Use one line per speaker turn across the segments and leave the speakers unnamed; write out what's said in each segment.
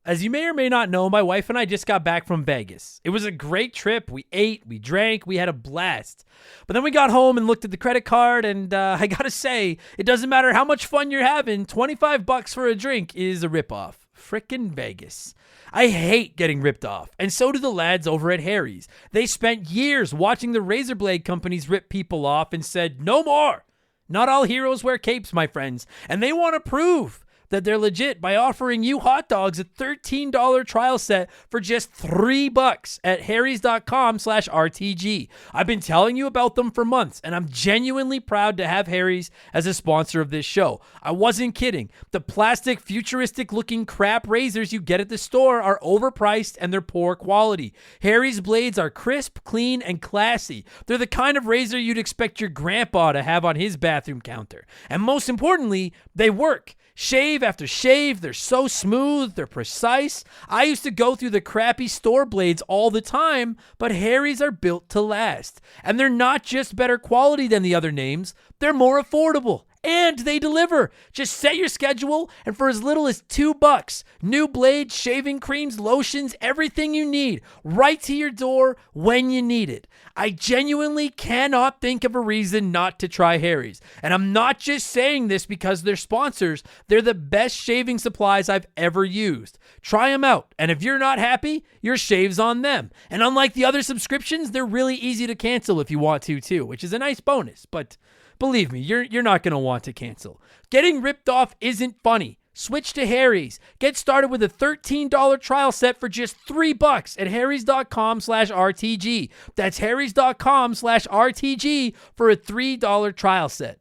As you may or may not know, my wife and I just got back from Vegas. It was a great trip. We ate, we drank, we had a blast. But then we got home and looked at the credit card, and I gotta say, it doesn't matter how much fun you're having, $25 for a drink is a ripoff. Frickin' Vegas. I hate getting ripped off, and so do the lads over at Harry's. They spent years watching the razor blade companies rip people off and said, no more. Not all heroes wear capes, my friends, and they want to prove that they're legit by offering you hot dogs a $13 trial set for just $3 at harrys.com/RTG. I've been telling you about them for months, and I'm genuinely proud to have Harry's as a sponsor of this show. I wasn't kidding. The plastic, futuristic-looking crap razors you get at the store are overpriced and they're poor quality. Harry's blades are crisp, clean, and classy. They're the kind of razor you'd expect your grandpa to have on his bathroom counter. And most importantly, they work. Shave after shave, they're so smooth, they're precise. I used to go through the crappy store blades all the time, but Harry's are built to last. And they're not just better quality than the other names, they're more affordable. And they deliver. Just set your schedule, and for as little as $2, new blades, shaving creams, lotions, everything you need, right to your door when you need it. I genuinely cannot think of a reason not to try Harry's. And I'm not just saying this because they're sponsors. They're the best shaving supplies I've ever used. Try them out, and if you're not happy, your shave's on them. And unlike the other subscriptions, they're really easy to cancel if you want to too, which is a nice bonus, but believe me, you're not going to want to cancel. Getting ripped off isn't funny. Switch to Harry's. Get started with a $13 trial set for just $3 at harrys.com/RTG. That's harrys.com/RTG for a $3 trial set.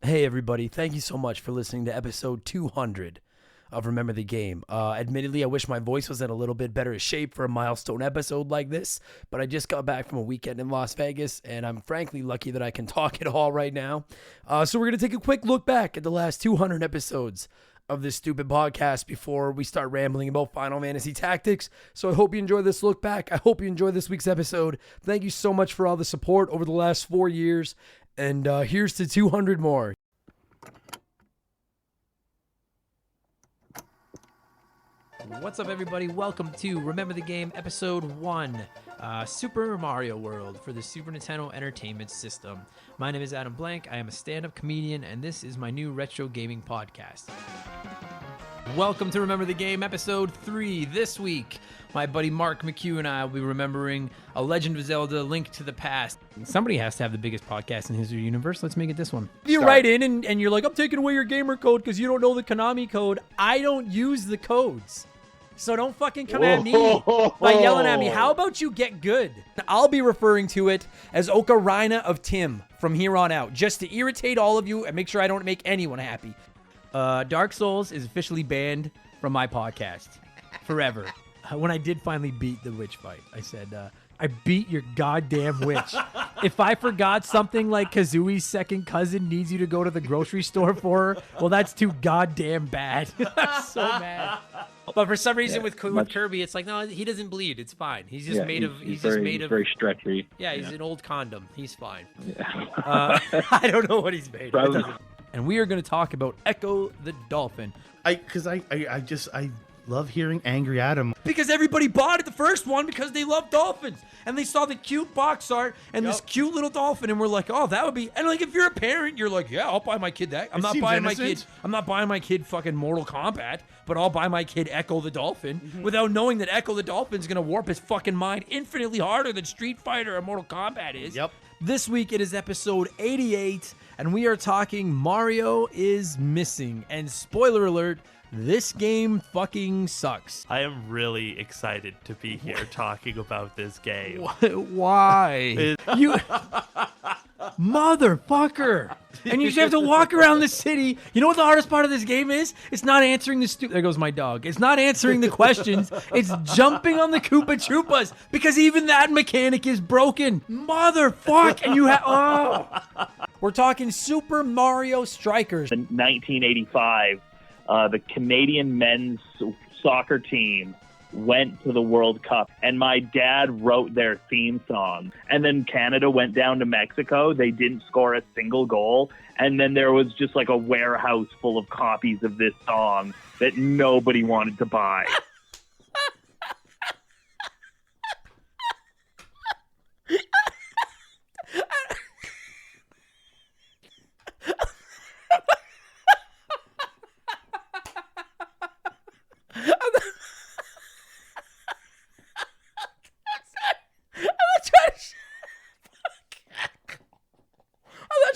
Hey everybody, thank you so much for listening to episode 200 of Remember the Game. Admittedly, I wish my voice was in a little bit better shape for a milestone episode like this, but I just got back from a weekend in Las Vegas, and I'm frankly lucky that I can talk at all right now. So we're going to take a quick look back at the last 200 episodes of this stupid podcast before we start rambling about Final Fantasy Tactics. So I hope you enjoy this look back. I hope you enjoy this week's episode. Thank you so much for all the support over the last 4 years, and here's to 200 more. What's up, everybody? Welcome to Remember the Game, Episode 1, Super Mario World for the Super Nintendo Entertainment System. My name is Adam Blank. I am a stand-up comedian, and this is my new retro gaming podcast. Welcome to Remember the Game, Episode 3. This week, my buddy Mark McHugh and I will be remembering A Legend of Zelda: Link to the Past. Somebody has to have the biggest podcast in the history of the universe. Let's make it this one. You write in and you're like, I'm taking away your gamer code because you don't know the Konami code. I don't use the codes. So don't fucking come at me by yelling at me. How about you get good? I'll be referring to it as Ocarina of Tim from here on out, just to irritate all of you and make sure I don't make anyone happy. Dark Souls is officially banned from my podcast forever. When I did finally beat the witch fight, I said, I beat your goddamn witch. If I forgot something like Kazui's second cousin needs you to go to the grocery store for her, well, that's too goddamn bad. I'm so mad. But for some reason with Kirby, it's like, no, he doesn't bleed. It's fine. He's just he's
very stretchy.
Yeah, he's an old condom. He's fine. Yeah. I don't know what he's made of. And we are going to talk about Echo the Dolphin.
I love hearing Angry Adam.
Because everybody bought it, the first one, because they love dolphins. And they saw the cute box art and this cute little dolphin, and we're like, oh, that would be... And like, if you're a parent, you're like, yeah, I'll buy my kid that. I'm not buying my kid fucking Mortal Kombat, but I'll buy my kid Echo the Dolphin without knowing that Echo the Dolphin's going to warp his fucking mind infinitely harder than Street Fighter or Mortal Kombat is.
Yep.
This week it is episode 88, and we are talking Mario is Missing. And spoiler alert, this game fucking sucks.
I am really excited to be here talking about this game.
Why? You motherfucker. And you just have to walk around the city. You know what the hardest part of this game is? It's not answering the there goes my dog. It's not answering the questions. It's jumping on the Koopa Troopas because even that mechanic is broken. Motherfuck. And you have We're talking Super Mario Strikers.
In 1985, the Canadian men's soccer team went to the World Cup, and my dad wrote their theme song. And then Canada went down to Mexico. They didn't score a single goal. And then there was just like a warehouse full of copies of this song that nobody wanted to buy.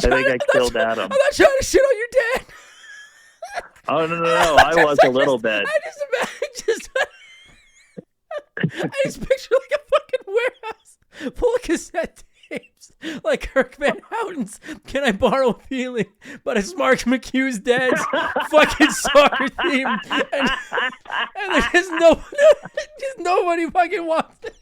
I think I killed Adam.
I'm not trying to shit on your dad.
Oh, no, I was a little bit.
I just picture like a fucking warehouse full of cassette tapes, like Kirk Van Houten's "Can I Borrow a Feeling," but it's Mark McHugh's dad's fucking soccer theme, and there's nobody fucking wants it.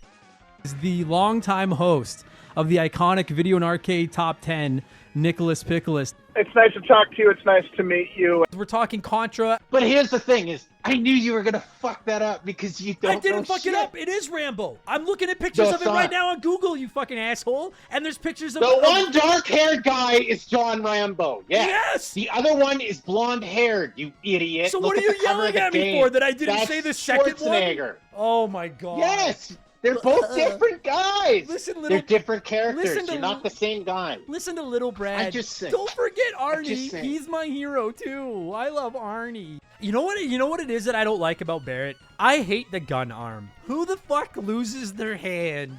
Is the longtime host of the iconic Video and Arcade Top 10, Nicholas Pickles.
It's nice to talk to you. It's nice to meet you.
We're talking Contra.
But here's the thing is, I knew you were going to fuck that up because you don't know
I didn't fuck
shit.
it up. It is Rambo. I'm looking at pictures
No,
of it
it's
right
not.
now on Google, you fucking asshole. And there's pictures of...
The one dark-haired guy is John Rambo. Yeah.
Yes!
The other one is blonde-haired, you idiot.
So
Look
what are
at
you
the cover
yelling
of the
at me
game.
for, that I didn't
That's
say the second one?
Schwarzenegger.
Oh my God.
Yes! They're both different guys.
Listen, little...
They're different characters.
listen to-
You're not the same guy.
Listen to Little Brad.
I just say-
Don't forget Arnie.
just say-
He's my hero too. I love Arnie. You know what it is that I don't like about Barrett? I hate the gun arm. Who the fuck loses their hand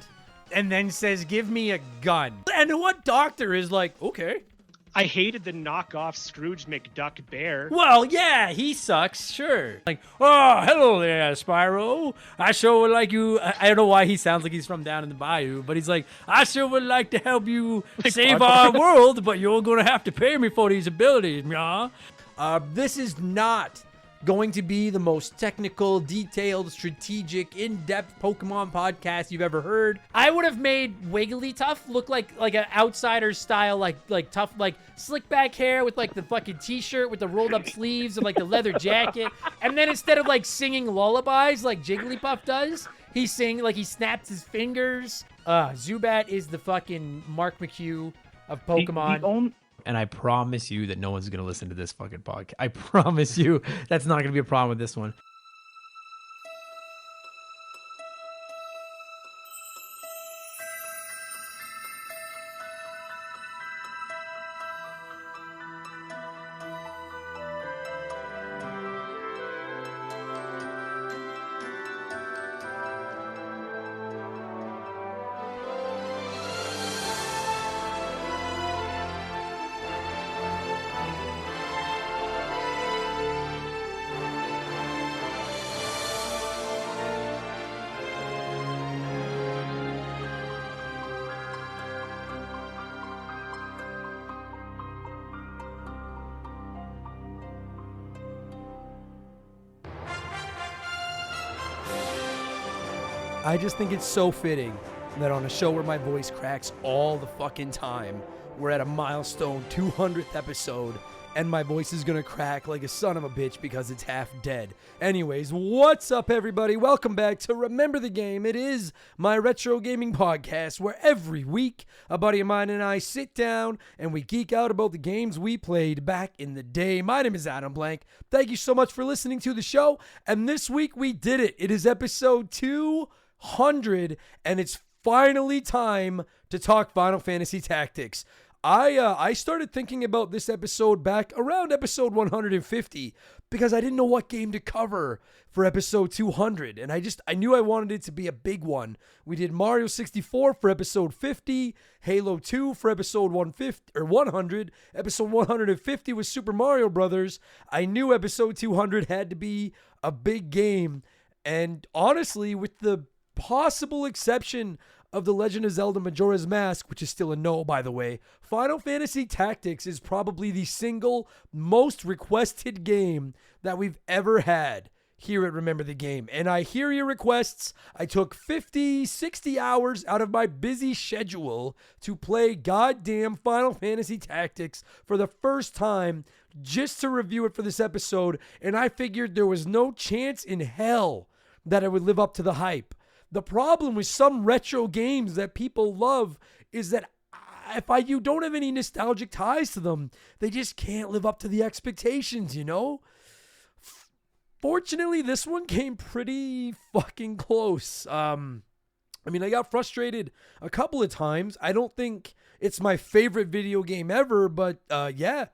and then says, "Give me a gun"? And what doctor is like, okay.
I hated the knockoff Scrooge McDuck bear.
Well, yeah, he sucks, sure. Like, oh, hello there, Spyro. I sure would like you. I don't know why he sounds like he's from down in the bayou, but he's like, I sure would like to help you save our world, but you're going to have to pay me for these abilities, yeah. This is not going to be the most technical, detailed, strategic, in-depth Pokemon podcast you've ever heard. I would have made Wigglytuff look like an outsider style, like tough, like slick back hair with like the fucking t-shirt with the rolled up sleeves and like the leather jacket. And then instead of like singing lullabies like Jigglypuff does, he snaps his fingers. Zubat is the fucking Mark McHugh of Pokemon. And I promise you that no one's going to listen to this fucking podcast. I promise you that's not going to be a problem with this one. I just think it's so fitting that on a show where my voice cracks all the fucking time, we're at a milestone 200th episode, and my voice is gonna crack like a son of a bitch because it's half dead. Anyways, what's up, everybody? Welcome back to Remember the Game. It is my retro gaming podcast where every week a buddy of mine and I sit down and we geek out about the games we played back in the day. My name is Adam Blank. Thank you so much for listening to the show. And this week we did it. It is episode 200, and it's finally time to talk Final Fantasy Tactics. I started thinking about this episode back around episode 150 because I didn't know what game to cover for episode 200, and I knew I wanted it to be a big one. We did Mario 64 for episode 50, Halo 2 for episode 100. Episode 150 was Super Mario Brothers. I knew episode 200 had to be a big game, and honestly, with the possible exception of The Legend of Zelda Majora's Mask, which is still a no, by the way, Final Fantasy Tactics is probably the single most requested game that we've ever had here at Remember the Game. And I hear your requests. I took 50, 60 hours out of my busy schedule to play goddamn Final Fantasy Tactics for the first time just to review it for this episode. And I figured there was no chance in hell that it would live up to the hype. The problem with some retro games that people love is that if you don't have any nostalgic ties to them, they just can't live up to the expectations, you know? Fortunately, this one came pretty fucking close. I got frustrated a couple of times. I don't think it's my favorite video game ever, but yeah,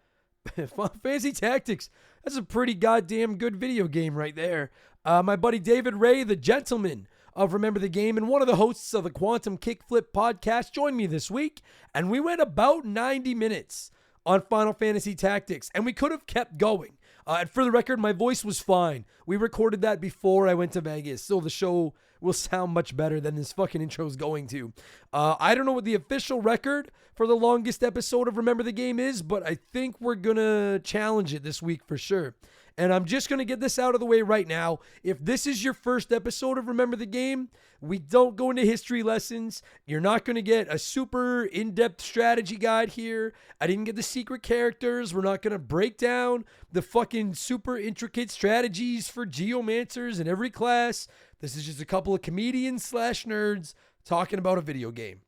Final Fantasy Tactics, that's a pretty goddamn good video game right there. My buddy David Ray, the gentleman of Remember the Game and one of the hosts of the Quantum Kickflip podcast, joined me this week, and we went about 90 minutes on Final Fantasy Tactics, and we could have kept going. And for the record, my voice was fine. We recorded that before I went to Vegas, so the show will sound much better than this fucking intro is going to. I don't know what the official record for the longest episode of Remember the Game is, but I think we're going to challenge it this week for sure. And I'm just going to get this out of the way right now. If this is your first episode of Remember the Game, we don't go into history lessons. You're not going to get a super in-depth strategy guide here. I didn't get the secret characters. We're not going to break down the fucking super intricate strategies for geomancers in every class. This is just a couple of comedians / nerds talking about a video game.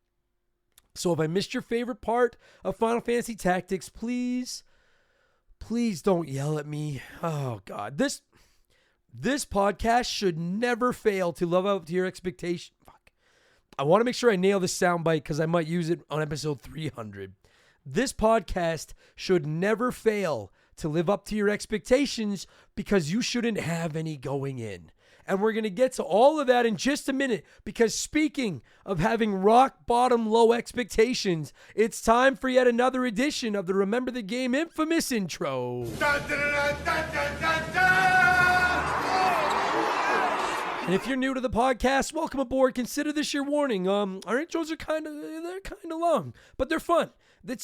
So if I missed your favorite part of Final Fantasy Tactics, please don't yell at me. Oh, God. This podcast should never fail to live up to your expectation. Fuck. I want to make sure I nail this soundbite because I might use it on episode 300. This podcast should never fail to live up to your expectations because you shouldn't have any going in. And we're going to get to all of that in just a minute because speaking of having rock bottom low expectations, it's time for yet another edition of the Remember the Game infamous intro. And if you're new to the podcast, welcome aboard. Consider this your warning. Our intros are kind of long, but they're fun.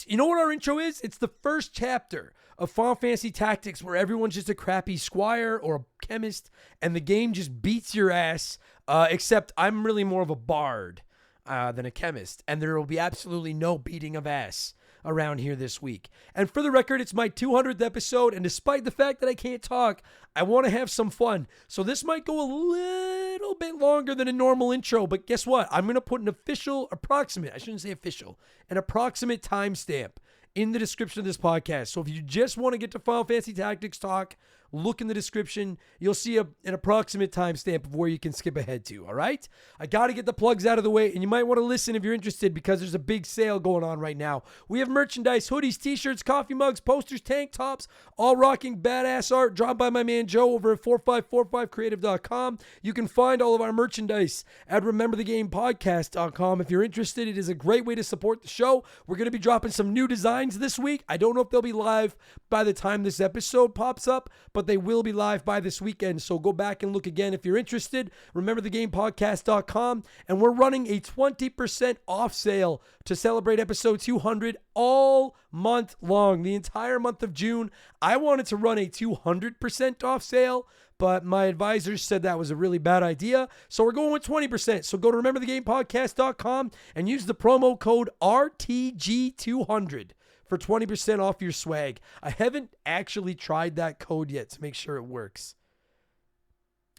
You know what our intro is? It's the first chapter of Final Fantasy Tactics where everyone's just a crappy squire or a chemist and the game just beats your ass, except I'm really more of a bard than a chemist, and there will be absolutely no beating of ass around here this week. And for the record, it's my 200th episode, and despite the fact that I can't talk, I want to have some fun. So this might go a little bit longer than a normal intro, but guess what? I'm going to put an approximate timestamp in the description of this podcast. So if you just want to get to Final Fantasy Tactics talk, look in the description. You'll see an approximate timestamp of where you can skip ahead to, all right? I got to get the plugs out of the way, and you might want to listen if you're interested because there's a big sale going on right now. We have merchandise, hoodies, t-shirts, coffee mugs, posters, tank tops, all rocking badass art drawn by my man Joe over at 4545creative.com. You can find all of our merchandise at rememberthegamepodcast.com. If you're interested, it is a great way to support the show. We're going to be dropping some new designs this week. I don't know if they'll be live by the time this episode pops up, but they will be live by this weekend. So go back and look again if you're interested. RememberTheGamePodcast.com. And we're running a 20% off sale to celebrate episode 200 all month long. The entire month of June. I wanted to run a 200% off sale, but my advisors said that was a really bad idea. So we're going with 20%. So go to RememberTheGamePodcast.com and use the promo code RTG200 for 20% off your swag. I haven't actually tried that code yet to make sure it works.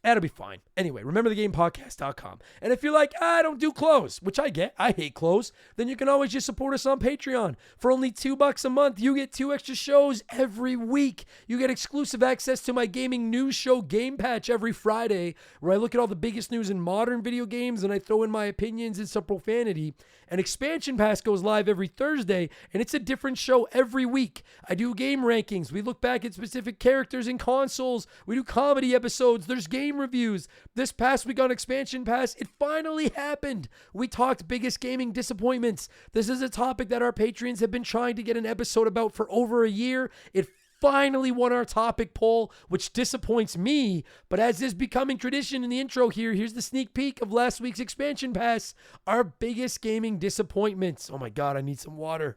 That'll be fine. Anyway, rememberthegamepodcast.com. And if you're like, I don't do clothes, which I get, I hate clothes, then you can always just support us on Patreon. For only $2 a month, you get 2 extra shows every week. You get exclusive access to my gaming news show, Game Patch, every Friday, where I look at all the biggest news in modern video games and I throw in my opinions and some profanity. And Expansion Pass goes live every Thursday, and it's a different show every week. I do game rankings. We look back at specific characters and consoles. We do comedy episodes. There's game reviews. This past week on Expansion Pass, it finally happened. We talked biggest gaming disappointments. This is a topic that our patrons have been trying to get an episode about for over a year. It finally won our topic poll, which disappoints me. But as is becoming tradition in the intro here, here's the sneak peek of last week's Expansion Pass, our biggest gaming disappointments. Oh my God, I need some water.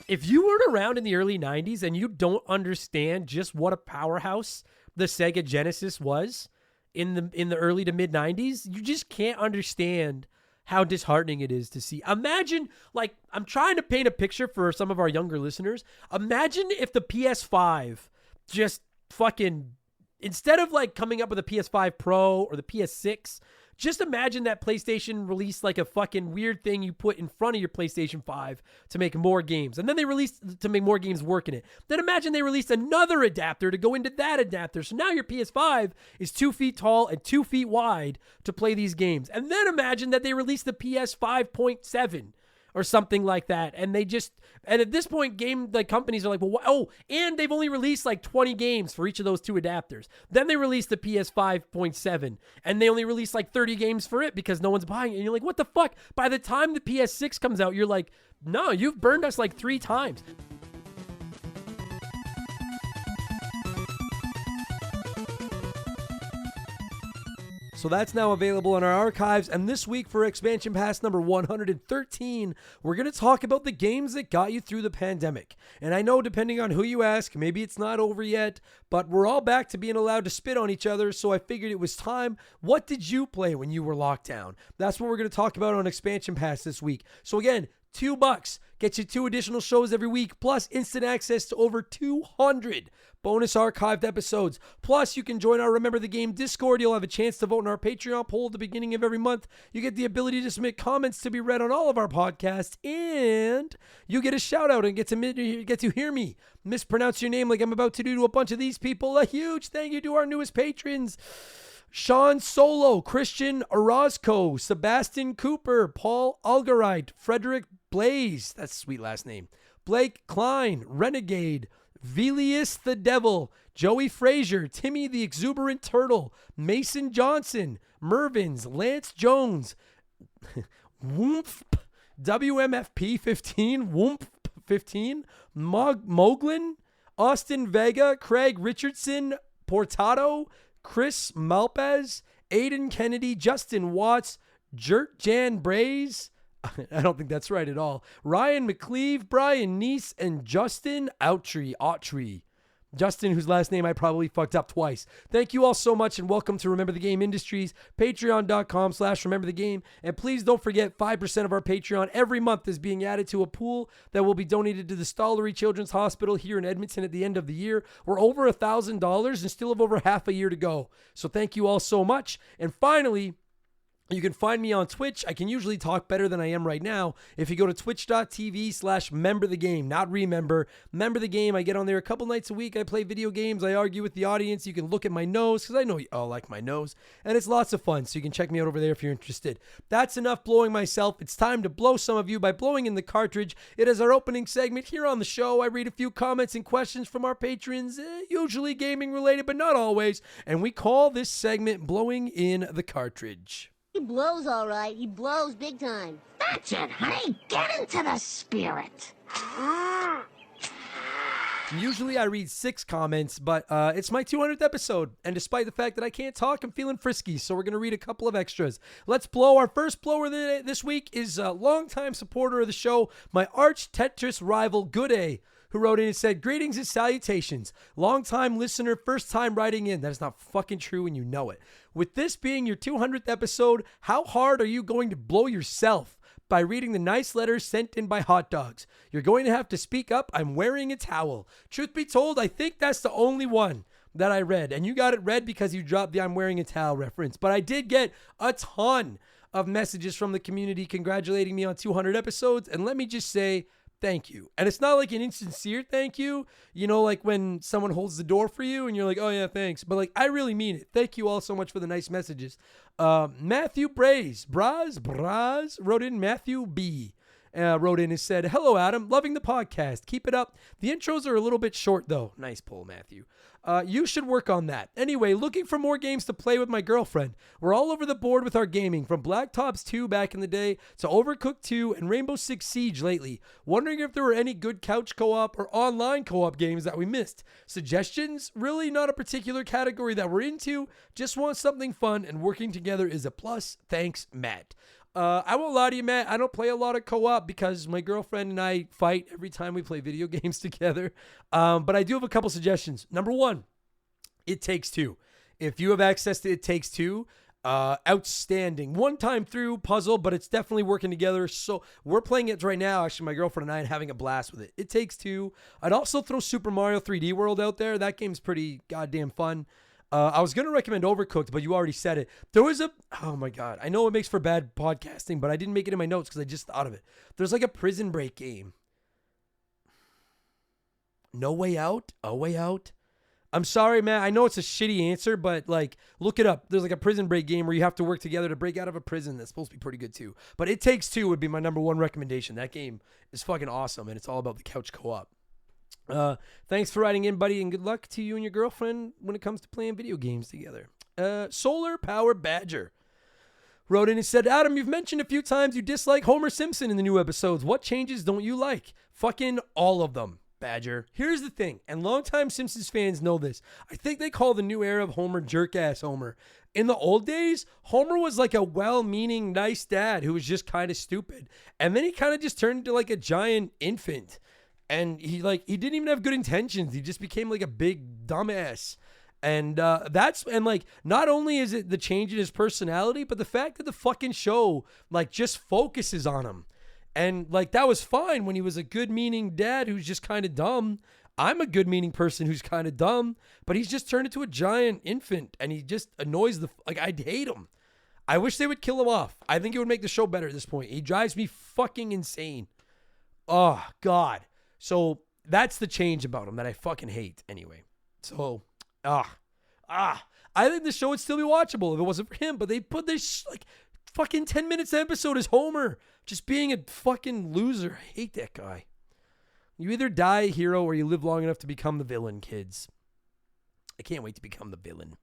If you weren't around in the early 90s and you don't understand just what a powerhouse the Sega Genesis was in the early to mid 90s, you just can't understand how disheartening it is to see. Imagine, like, I'm trying to paint a picture for some of our younger listeners. Imagine if the PS5 just fucking, instead of like coming up with a PS5 Pro or the PS6, just imagine that PlayStation released like a fucking weird thing you put in front of your PlayStation 5 to make more games. And then they released to make more games work in it. Then imagine they released another adapter to go into that adapter. So now your PS5 is 2 feet tall and 2 feet wide to play these games. And then imagine that they released the PS 5.7 or something like that. And at this point, the companies are like, well, and they've only released like 20 games for each of those two adapters. Then they released the PS 5.7 and they only released like 30 games for it because no one's buying it. And you're like, what the fuck? By the time the PS6 comes out, you're like, no, you've burned us like 3 times. So that's now available in our archives. And this week for Expansion Pass number 113, we're going to talk about the games that got you through the pandemic. And I know depending on who you ask, maybe it's not over yet, but we're all back to being allowed to spit on each other. So I figured it was time. What did you play when you were locked down? That's what we're going to talk about on Expansion Pass this week. So again, $2 gets you 2 additional shows every week, plus instant access to over 200 bonus archived episodes. Plus, you can join our Remember the Game Discord. You'll have a chance to vote in our Patreon poll at the beginning of every month. You get the ability to submit comments to be read on all of our podcasts, and you get a shout out and get to hear me mispronounce your name like I'm about to do to a bunch of these people. A huge thank you to our newest patrons: Sean Solo, Christian Orozco, Sebastian Cooper, Paul Algarite, Frederick Blaze, that's a sweet last name, Blake Klein, Renegade, Vilius the Devil, Joey Frazier, Timmy the Exuberant Turtle, Mason Johnson, Mervins, Lance Jones, Woomph, WMFP 15, Woomph 15, Moglin, Austin Vega, Craig Richardson, Portado, Chris Malpez, Aiden Kennedy, Justin Watts, Jert Jan Braze, I don't think that's right at all, Ryan McCleve, Brian Neese, and Justin Autry. Justin, whose last name I probably fucked up twice. Thank you all so much and welcome to Remember the Game Industries, patreon.com/rememberthegame. And please don't forget 5% of our Patreon every month is being added to a pool that will be donated to the Stollery Children's Hospital here in Edmonton at the end of the year. We're over $1,000 and still have over half a year to go. So thank you all so much. And finally, you can find me on Twitch. I can usually talk better than I am right now. If you go to twitch.tv/memberthegame, not remember, member the game. I get on there a couple nights a week. I play video games. I argue with the audience. You can look at my nose because I know you all like my nose. And it's lots of fun. So you can check me out over there if you're interested. That's enough blowing myself. It's time to blow some of you by blowing in the cartridge. It is our opening segment here on the show. I read a few comments and questions from our patrons, usually gaming related, but not always. And we call this segment Blowing in the Cartridge.
He blows all right. He blows big time. That's it, honey. Get into the spirit.
Usually I read 6 comments, but it's my 200th episode. And despite the fact that I can't talk, I'm feeling frisky. So we're going to read a couple of extras. Let's blow. Our first blower this week is a longtime supporter of the show, my arch Tetris rival, Gooday, who wrote in and said, "Greetings and salutations. Long-time listener, first time writing in." That is not fucking true and you know it. With this being your 200th episode, how hard are you going to blow yourself by reading the nice letters sent in by hot dogs? You're going to have to speak up. I'm wearing a towel. Truth be told, I think that's the only one that I read. And you got it read because you dropped the I'm wearing a towel reference. But I did get a ton of messages from the community congratulating me on 200 episodes. And let me just say, thank you. And it's not like an insincere thank you, you know, like when someone holds the door for you and you're like, oh yeah, thanks. But like, I really mean it. Thank you all so much for the nice messages. Matthew Braz wrote in, Matthew B. Wrote in and said, "Hello, Adam. Loving the podcast. Keep it up. The intros are a little bit short, though." Nice pull, Matthew. You should work on that. Anyway, looking for more games to play with my girlfriend. We're all over the board with our gaming, from Black Ops 2 back in the day to Overcooked 2 and Rainbow Six Siege lately. Wondering if there were any good couch co-op or online co-op games that we missed. Suggestions? Really not a particular category that we're into. Just want something fun, and working together is a plus. Thanks, Matt. I won't lie to you, Matt. I don't play a lot of co-op because my girlfriend and I fight every time we play video games together. But I do have a couple suggestions. Number one, It Takes Two. If you have access to It Takes Two,
Outstanding. One time through puzzle, but it's definitely working together. So we're playing it right now. Actually, my girlfriend and I are having a blast with it. It Takes Two. I'd also throw Super Mario 3D World out there. That game's pretty goddamn fun. I was going to recommend Overcooked, but you already said it. There was oh my God. I know it makes for bad podcasting, but I didn't make it in my notes because I just thought of it. There's like a Prison Break game. No Way Out? A Way Out? I'm sorry, man. I know it's a shitty answer, but like, look it up. There's like a Prison Break game where you have to work together to break out of a prison. That's supposed to be pretty good too. But It Takes Two would be my number one recommendation. That game is fucking awesome, and it's all about the couch co-op. Thanks for writing in, buddy, and good luck to you and your girlfriend when it comes to playing video games together. Solar Power Badger wrote in and said, Adam, you've mentioned a few times you dislike Homer Simpson in the new episodes. What changes don't you like? Fucking all of them. Badger. Here's the thing, and longtime Simpsons fans know this. I think they call the new era of Homer jerk-ass Homer. In the old days, Homer was like a well-meaning, nice dad who was just kind of stupid. And then he kind of just turned into like a giant infant. And he didn't even have good intentions. He just became like a big dumbass. And not only is it the change in his personality, but the fact that the fucking show like just focuses on him. And like that was fine when he was a good-meaning dad who's just kind of dumb. I'm a good-meaning person who's kind of dumb, but he's just turned into a giant infant, and he just annoys I'd hate him. I wish they would kill him off. I think it would make the show better at this point. He drives me fucking insane. Oh God. So that's the change about him that I fucking hate. Anyway, so I think the show would still be watchable if it wasn't for him. But they put this like fucking 10 minutes episode as Homer just being a fucking loser. I hate that guy. You either die a hero or you live long enough to become the villain, kids. I can't wait to become the villain.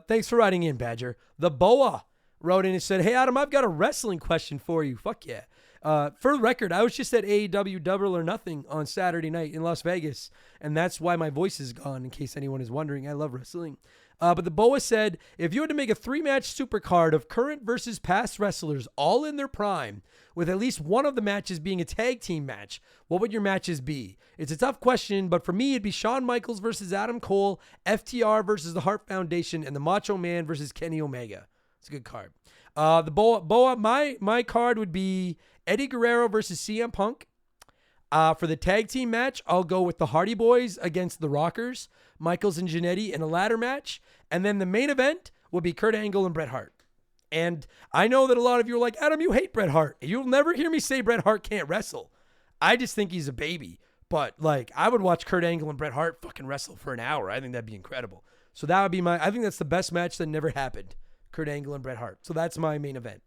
Thanks for writing in, Badger. The Boa wrote in and said, hey, Adam, I've got a wrestling question for you. Fuck yeah. For the record, I was just at AEW Double or Nothing on Saturday night in Las Vegas, and that's why my voice is gone, in case anyone is wondering. I love wrestling. But the Boa said, if you had to make a 3-match supercard of current versus past wrestlers all in their prime, with at least one of the matches being a tag team match, what would your matches be? It's a tough question, but for me, it'd be Shawn Michaels versus Adam Cole, FTR versus the Hart Foundation, and the Macho Man versus Kenny Omega. It's a good card. The Boa, my card would be Eddie Guerrero versus CM Punk. For the tag team match, I'll go with the Hardy Boys against the Rockers, Michaels and Jannetty in a ladder match. And then the main event will be Kurt Angle and Bret Hart. And I know that a lot of you are like, Adam, you hate Bret Hart. You'll never hear me say Bret Hart can't wrestle. I just think he's a baby. But like, I would watch Kurt Angle and Bret Hart fucking wrestle for an hour. I think that'd be incredible. So that would be I think that's the best match that never happened. Kurt Angle and Bret Hart. So that's my main event.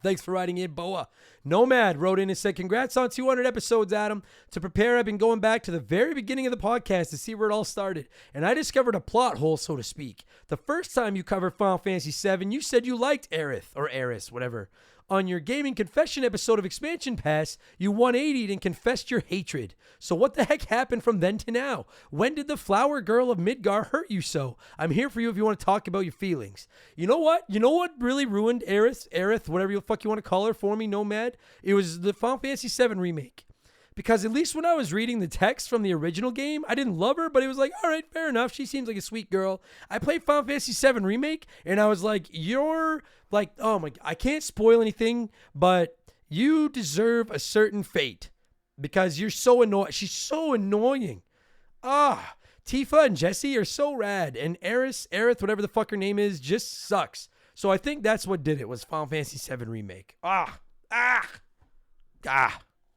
Thanks for writing in, Boa. Nomad wrote in and said, congrats on 200 episodes, Adam. To prepare, I've been going back to the very beginning of the podcast to see where it all started, and I discovered a plot hole, so to speak. The first time you covered Final Fantasy VII, you said you liked Aerith, or Aeris, whatever. On your Gaming Confession episode of Expansion Pass, you 180'd and confessed your hatred. So what the heck happened from then to now? When did the flower girl of Midgar hurt you so? I'm here for you if you want to talk about your feelings. You know what? You know what really ruined Aerith, whatever the fuck you want to call her for me, Nomad? It was the Final Fantasy VII remake. Because at least when I was reading the text from the original game, I didn't love her, but it was like, all right, fair enough. She seems like a sweet girl. I played Final Fantasy VII Remake, and I was like, you're like, oh my, I can't spoil anything, but you deserve a certain fate because you're so annoying. She's so annoying. Tifa and Jesse are so rad, and Aerith, whatever the fuck her name is, just sucks. So I think that's what did it, was Final Fantasy VII Remake. I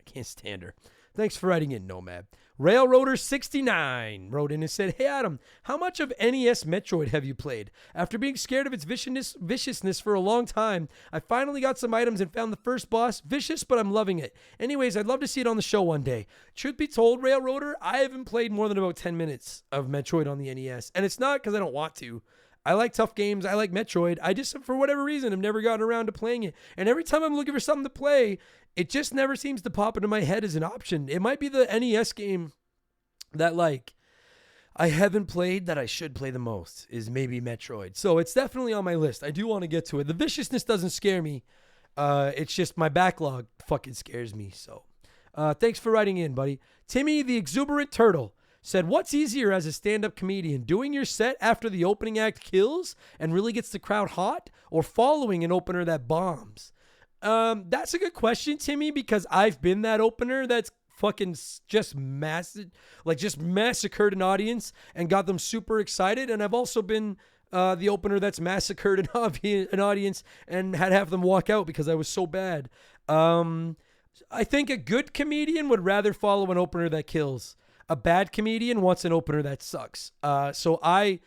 can't stand her. Thanks for writing in, Nomad. Railroader69 wrote in and said, hey, Adam, how much of NES Metroid have you played? After being scared of its viciousness for a long time, I finally got some items and found the first boss vicious, but I'm loving it. Anyways, I'd love to see it on the show one day. Truth be told, Railroader, I haven't played more than about 10 minutes of Metroid on the NES, and it's not because I don't want to. I like tough games. I like Metroid. I just, for whatever reason, have never gotten around to playing it. And every time I'm looking for something to play, it just never seems to pop into my head as an option. It might be the NES game that, like, I haven't played that I should play the most is maybe Metroid. So it's definitely on my list. I do want to get to it. The viciousness doesn't scare me. It's just my backlog fucking scares me. So thanks for writing in, buddy. Timmy the Exuberant Turtle said, what's easier as a stand-up comedian, doing your set after the opening act kills and really gets the crowd hot, or following an opener that bombs? That's a good question, Timmy, because I've been that opener that's fucking just massacred an audience and got them super excited. And I've also been the opener that's massacred an audience and had half them walk out because I was so bad. I think a good comedian would rather follow an opener that kills. A bad comedian wants an opener that sucks. So I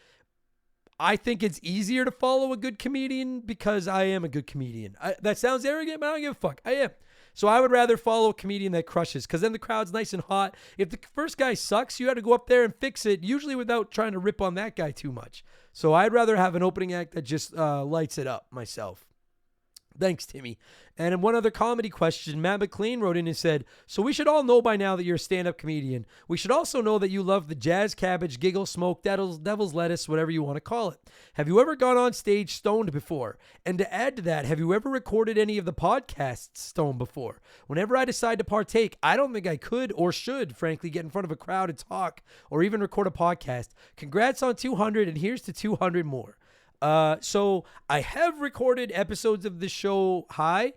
think it's easier to follow a good comedian because I am a good comedian. That sounds arrogant, but I don't give a fuck. I am. So I would rather follow a comedian that crushes, because then the crowd's nice and hot. If the first guy sucks, you had to go up there and fix it, usually without trying to rip on that guy too much. So I'd rather have an opening act that just lights it up myself. Thanks, Timmy. And in one other comedy question, Matt McLean wrote in and said, so we should all know by now that you're a stand-up comedian. We should also know that you love the jazz cabbage, giggle, smoke, devil's lettuce, whatever you want to call it. Have you ever gone on stage stoned before? And to add to that, have you ever recorded any of the podcasts stoned before? Whenever I decide to partake, I don't think I could or should, frankly, get in front of a crowd and talk or even record a podcast. Congrats on 200, and here's to 200 more. So I have recorded episodes of the show high.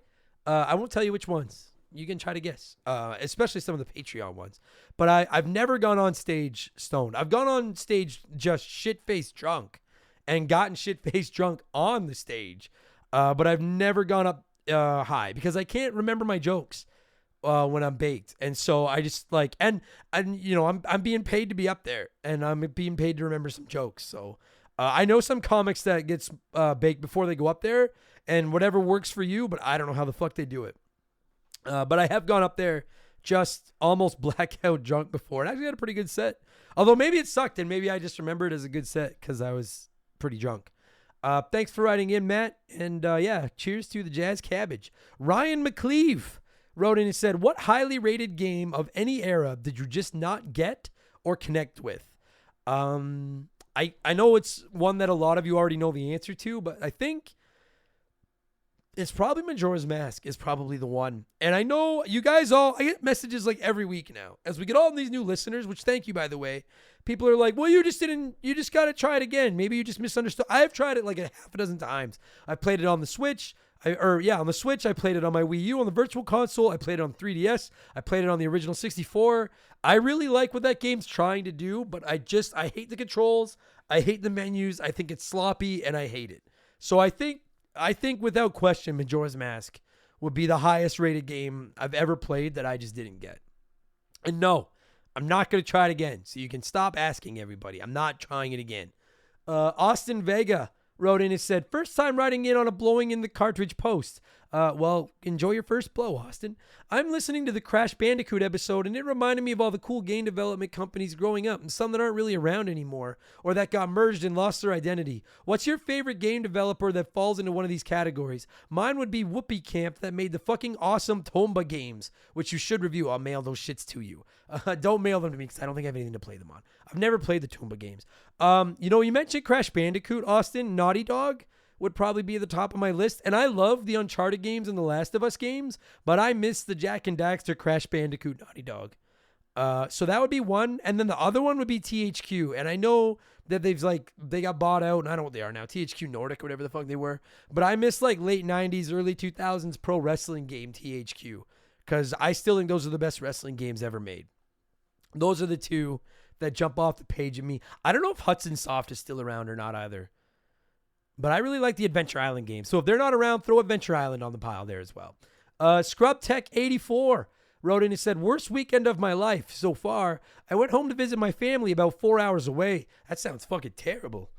I won't tell you which ones. You can try to guess, especially some of the Patreon ones. But I've never gone on stage stoned. I've gone on stage just shit-faced drunk and gotten shit-faced drunk on the stage. But I've never gone up high because I can't remember my jokes when I'm baked. And so I just like, and you know, I'm being paid to be up there, and I'm being paid to remember some jokes. So I know some comics that gets baked before they go up there, and whatever works for you, but I don't know how the fuck they do it. But I have gone up there just almost blackout drunk before, and I actually had a pretty good set. Although maybe it sucked, and maybe I just remember it as a good set because I was pretty drunk. Thanks for writing in, Matt. And yeah, cheers to the Jazz Cabbage. Ryan McCleve wrote in and said, what highly rated game of any era did you just not get or connect with? I know it's one that a lot of you already know the answer to, but I think it's probably Majora's Mask is probably the one. And I know you guys all, I get messages like every week now as we get all these new listeners, which thank you, by the way. People are like, well, you just got to try it again. Maybe you just misunderstood. I've tried it like a half a dozen times. I played it on the Switch. On the Switch, I played it on my Wii U, on the Virtual Console. I played it on 3DS. I played it on the original 64. I really like what that game's trying to do, but I hate the controls. I hate the menus. I think it's sloppy, and I hate it. So I think without question, Majora's Mask would be the highest rated game I've ever played that I just didn't get. And no, I'm not going to try it again. So you can stop asking, everybody. I'm not trying it again. Austin Vega wrote in and said, first time writing in on a blowing in the cartridge post. Well, enjoy your first blow, Austin. I'm listening to the Crash Bandicoot episode, and it reminded me of all the cool game development companies growing up and some that aren't really around anymore or that got merged and lost their identity. What's your favorite game developer that falls into one of these categories? Mine would be Whoopee Camp that made the fucking awesome Tomba games, which you should review. I'll mail those shits to you. Don't mail them to me because I don't think I have anything to play them on. I've never played the Tomba games. You mentioned Crash Bandicoot, Austin. Naughty Dog would probably be at the top of my list. And I love the Uncharted games and the Last of Us games, but I miss the Jak and Daxter Crash Bandicoot Naughty Dog. So that would be one. And then the other one would be THQ. And I know that they got bought out, and I don't know what they are now, THQ Nordic or whatever the fuck they were. But I miss like late 90s, early 2000s pro wrestling game THQ, because I still think those are the best wrestling games ever made. Those are the two that jump off the page at me. I don't know if Hudson Soft is still around or not either. But I really like the Adventure Island games. So if they're not around, throw Adventure Island on the pile there as well. Scrub Tech 84 wrote in and said, worst weekend of my life so far. I went home to visit my family about 4 hours away. That sounds fucking terrible.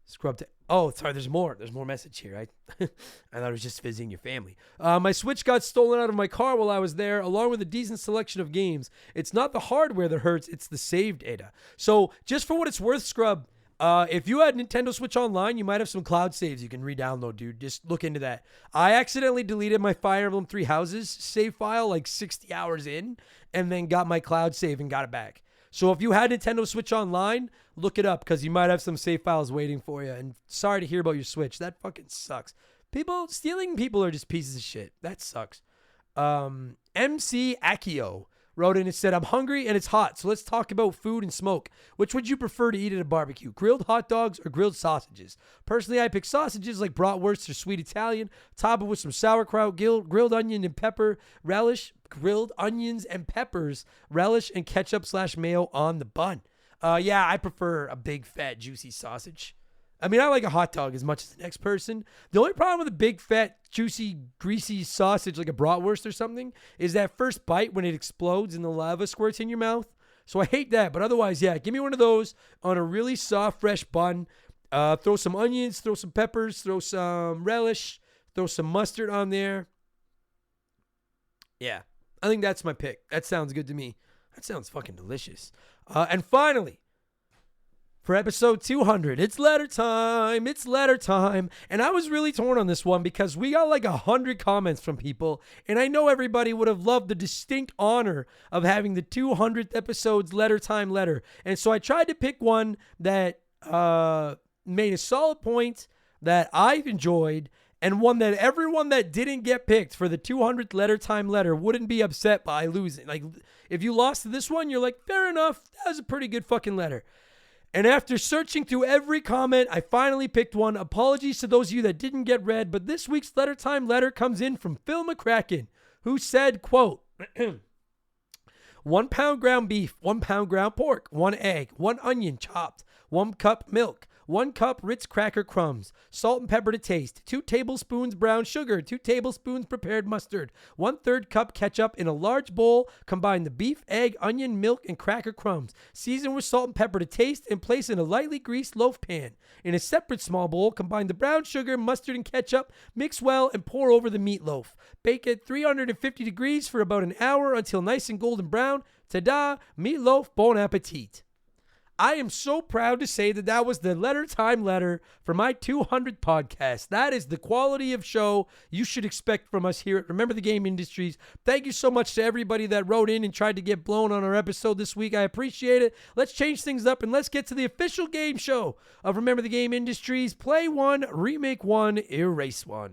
Scrub Tech. Oh, sorry, there's more. There's more message here. I thought it was just visiting your family. My Switch got stolen out of my car while I was there, along with a decent selection of games. It's not the hardware that hurts, it's the save data. So just for what it's worth, Scrub, if you had Nintendo Switch Online, you might have some cloud saves you can re-download, dude. Just look into that. I accidentally deleted my Fire Emblem Three Houses save file like 60 hours in, and then got my cloud save and got it back. So if you had Nintendo Switch Online, look it up because you might have some save files waiting for you. And sorry to hear about your Switch. That fucking sucks. Stealing people are just pieces of shit. That sucks. MC Akio wrote in and said, I'm hungry and it's hot, so let's talk about food and smoke. Which would you prefer to eat at a barbecue, grilled hot dogs or grilled sausages? Personally, I pick sausages like bratwurst or sweet Italian, top it with some sauerkraut, grilled onion and pepper relish, grilled onions and peppers, relish, and ketchup/mayo on the bun. Yeah, I prefer a big, fat, juicy sausage. I mean, I like a hot dog as much as the next person. The only problem with a big, fat, juicy, greasy sausage like a bratwurst or something is that first bite when it explodes and the lava squirts in your mouth. So I hate that. But otherwise, yeah, give me one of those on a really soft, fresh bun. Throw some onions, throw some peppers, throw some relish, throw some mustard on there. Yeah, I think that's my pick. That sounds good to me. That sounds fucking delicious. And finally, for episode 200, it's letter time. It's letter time. And I was really torn on this one because we got like 100 comments from people. And I know everybody would have loved the distinct honor of having the 200th episode's letter time letter. And so I tried to pick one that made a solid point that I've enjoyed and one that everyone that didn't get picked for the 200th letter time letter wouldn't be upset by losing. Like, if you lost to this one, you're like, fair enough. That was a pretty good fucking letter. And after searching through every comment, I finally picked one. Apologies to those of you that didn't get read, but this week's letter time letter comes in from Phil McCracken, who said, quote, 1 pound ground beef, 1 pound ground pork, 1 egg, 1 onion chopped, 1 cup milk, 1 cup Ritz cracker crumbs, salt and pepper to taste, 2 tablespoons brown sugar, 2 tablespoons prepared mustard, 1/3 cup ketchup in a large bowl. Combine the beef, egg, onion, milk, and cracker crumbs. Season with salt and pepper to taste and place in a lightly greased loaf pan. In a separate small bowl, combine the brown sugar, mustard, and ketchup, mix well, and pour over the meatloaf. Bake at 350 degrees for about an hour until nice and golden brown. Ta-da! Meatloaf, bon appetit. I am so proud to say that that was the letter time letter for my 200th podcast. That is the quality of show you should expect from us here at Remember the Game Industries. Thank you so much to everybody that wrote in and tried to get blown on our episode this week. I appreciate it. Let's change things up and let's get to the official game show of Remember the Game Industries. Play 1, remake 1, erase 1.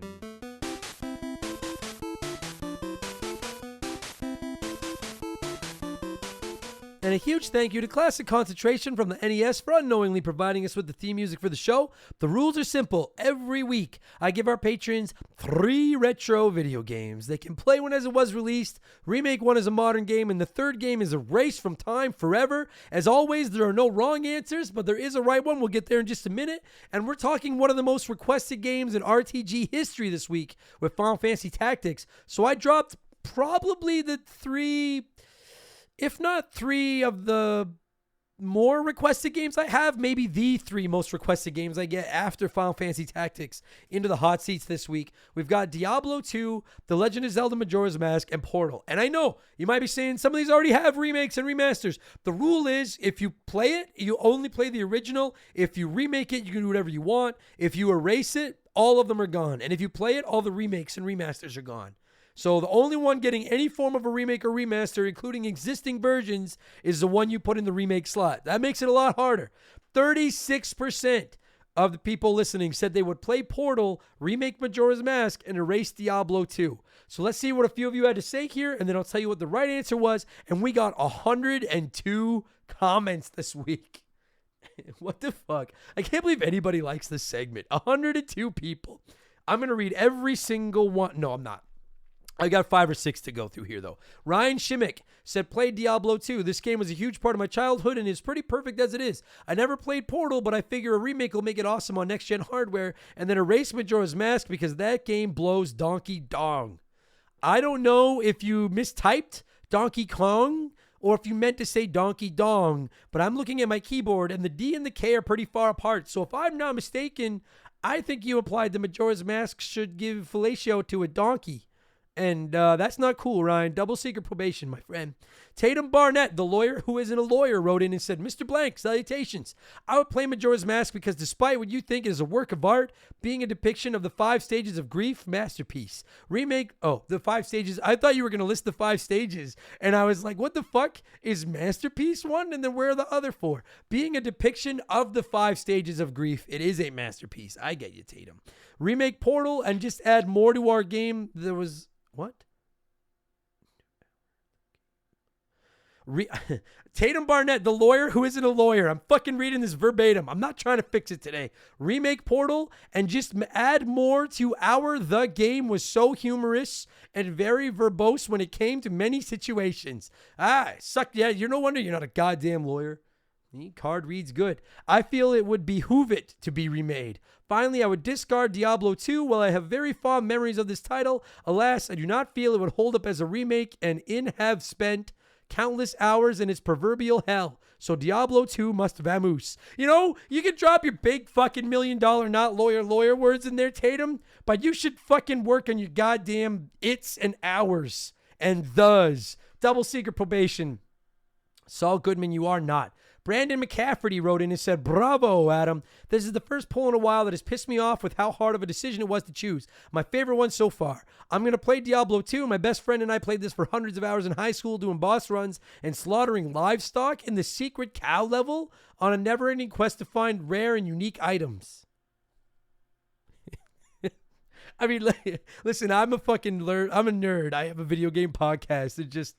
And a huge thank you to Classic Concentration from the NES for unknowingly providing us with the theme music for the show. The rules are simple. Every week, I give our patrons 3 retro video games. They can play one as it was released, remake one as a modern game, and the third game is erased from time forever. As always, there are no wrong answers, but there is a right one. We'll get there in just a minute. And we're talking one of the most requested games in RTG history this week with Final Fantasy Tactics. So I dropped probably the 3... if not 3 of the more requested games I have, maybe the 3 most requested games I get after Final Fantasy Tactics into the hot seats this week. We've got Diablo 2, The Legend of Zelda Majora's Mask, and Portal. And I know you might be saying some of these already have remakes and remasters. The rule is if you play it, you only play the original. If you remake it, you can do whatever you want. If you erase it, all of them are gone. And if you play it, all the remakes and remasters are gone. So the only one getting any form of a remake or remaster, including existing versions, is the one you put in the remake slot. That makes it a lot harder. 36% of the people listening said they would play Portal, remake Majora's Mask, and erase Diablo 2. So let's see what a few of you had to say here, and then I'll tell you what the right answer was. And we got 102 comments this week. What the fuck? I can't believe anybody likes this segment. 102 people. I'm going to read every single one. No, I'm not. I got 5 or 6 to go through here, though. Ryan Shimmick said, played Diablo 2. This game was a huge part of my childhood and is pretty perfect as it is. I never played Portal, but I figure a remake will make it awesome on next-gen hardware, and then erase Majora's Mask because that game blows Donkey Dong. I don't know if you mistyped Donkey Kong or if you meant to say Donkey Dong, but I'm looking at my keyboard, and the D and the K are pretty far apart. So if I'm not mistaken, I think you implied the Majora's Mask should give fellatio to a donkey. And that's not cool, Ryan. Double secret probation, my friend. Tatum Barnett, the lawyer who isn't a lawyer, wrote in and said, Mr. Blank, salutations. I would play Majora's Mask because despite what you think is a work of art, being a depiction of the 5 stages of grief, masterpiece. The 5 stages. I thought you were going to list the 5 stages. And I was like, what the fuck is masterpiece one? And then where are the other 4? Being a depiction of the 5 stages of grief, it is a masterpiece. I get you, Tatum. Remake Portal and just add more to our game. There was... What? Tatum Barnett, the lawyer who isn't a lawyer. I'm fucking reading this verbatim. I'm not trying to fix it today. Remake Portal and just add more to The game was so humorous and very verbose when it came to many situations. Suck. Yeah, you're no wonder you're not a goddamn lawyer. The card reads good. I feel it would behoove it to be remade. Finally, I would discard Diablo 2. While I have very fond memories of this title, alas, I do not feel it would hold up as a remake and have spent countless hours in its proverbial hell. So Diablo 2 must vamoose. You know, you can drop your big fucking $1 million not lawyer words in there, Tatum, but you should fucking work on your goddamn its and hours and thes. Double secret probation. Saul Goodman, you are not. Brandon McCafferty wrote in and said, bravo, Adam. This is the first poll in a while that has pissed me off with how hard of a decision it was to choose. My favorite one so far. I'm going to play Diablo 2. My best friend and I played this for hundreds of hours in high school doing boss runs and slaughtering livestock in the secret cow level on a never-ending quest to find rare and unique items. I mean, listen, I'm a nerd. I have a video game podcast. It just...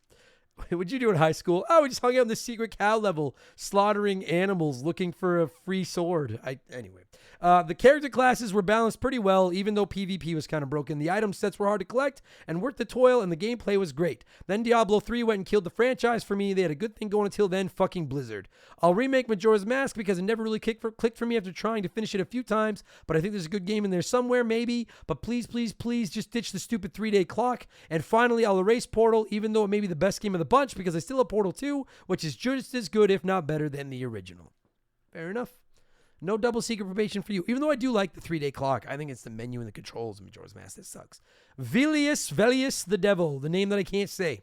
What'd you do in high school? Oh, we just hung out in the secret cow level, slaughtering animals, looking for a free sword. Anyway. The character classes were balanced pretty well, even though PvP was kind of broken. The item sets were hard to collect and worth the toil, and the gameplay was great. Then Diablo 3 went and killed the franchise for me. They had a good thing going until then, fucking Blizzard. I'll remake Majora's Mask because it never really clicked for me after trying to finish it a few times, but I think there's a good game in there somewhere, maybe. But please, please, please just ditch the stupid 3-day clock. And finally, I'll erase Portal, even though it may be the best game of the bunch, because I still have Portal 2, which is just as good, if not better, than the original. Fair enough. No double secret probation for you. Even though I do like the 3-day clock, I think it's the menu and the controls of Majora's Mask that sucks. Velius the Devil, the name that I can't say.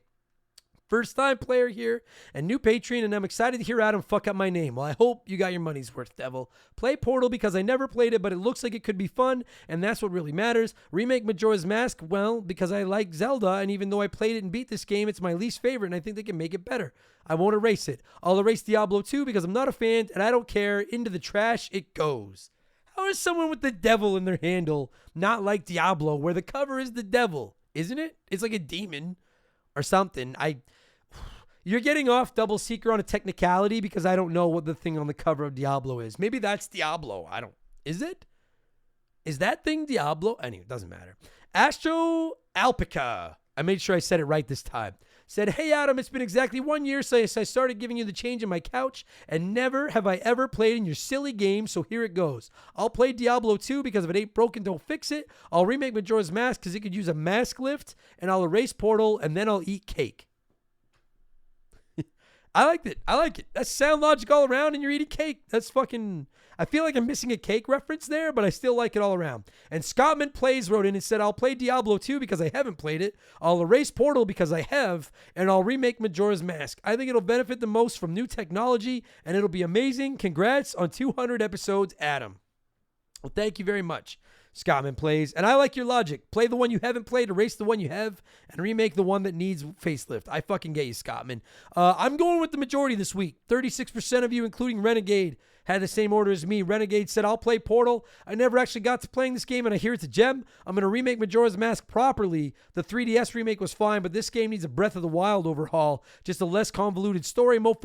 First time player here and new Patreon, and I'm excited to hear Adam fuck up my name. Well, I hope you got your money's worth, Devil. Play Portal because I never played it, but it looks like it could be fun, and that's what really matters. Remake Majora's Mask, well, because I like Zelda, and even though I played it and beat this game, it's my least favorite, and I think they can make it better. I won't erase it. I'll erase Diablo 2 because I'm not a fan, and I don't care. Into the trash it goes. How is someone with the devil in their handle not like Diablo, where the cover is the devil? Isn't it? It's like a demon or something. You're getting off double seeker on a technicality because I don't know what the thing on the cover of Diablo is. Maybe that's Diablo. Is it? Is that thing Diablo? Anyway, it doesn't matter. Astro Alpaca. I made sure I said it right this time. Said, hey, Adam, it's been exactly 1 year since I started giving you the change in my couch, and never have I ever played in your silly game, so here it goes. I'll play Diablo 2 because if it ain't broken, don't fix it. I'll remake Majora's Mask because it could use a mask lift, and I'll erase Portal, and then I'll eat cake. I liked it. I like it. That's sound logic all around, and you're eating cake. That's fucking... I feel like I'm missing a cake reference there, but I still like it all around. And Scottman Plays wrote in and said, I'll play Diablo 2 because I haven't played it. I'll erase Portal because I have, and I'll remake Majora's Mask. I think it'll benefit the most from new technology, and it'll be amazing. Congrats on 200 episodes, Adam. Well, thank you very much, Scottman Plays. And I like your logic. Play the one you haven't played, erase the one you have, and remake the one that needs facelift. I fucking get you, Scottman. I'm going with the majority this week. 36% of you, including Renegade, had the same order as me. Renegade said, I'll play Portal. I never actually got to playing this game, and I hear it's a gem. I'm going to remake Majora's Mask properly. The 3DS remake was fine, but this game needs a Breath of the Wild overhaul. Just a less convoluted story, more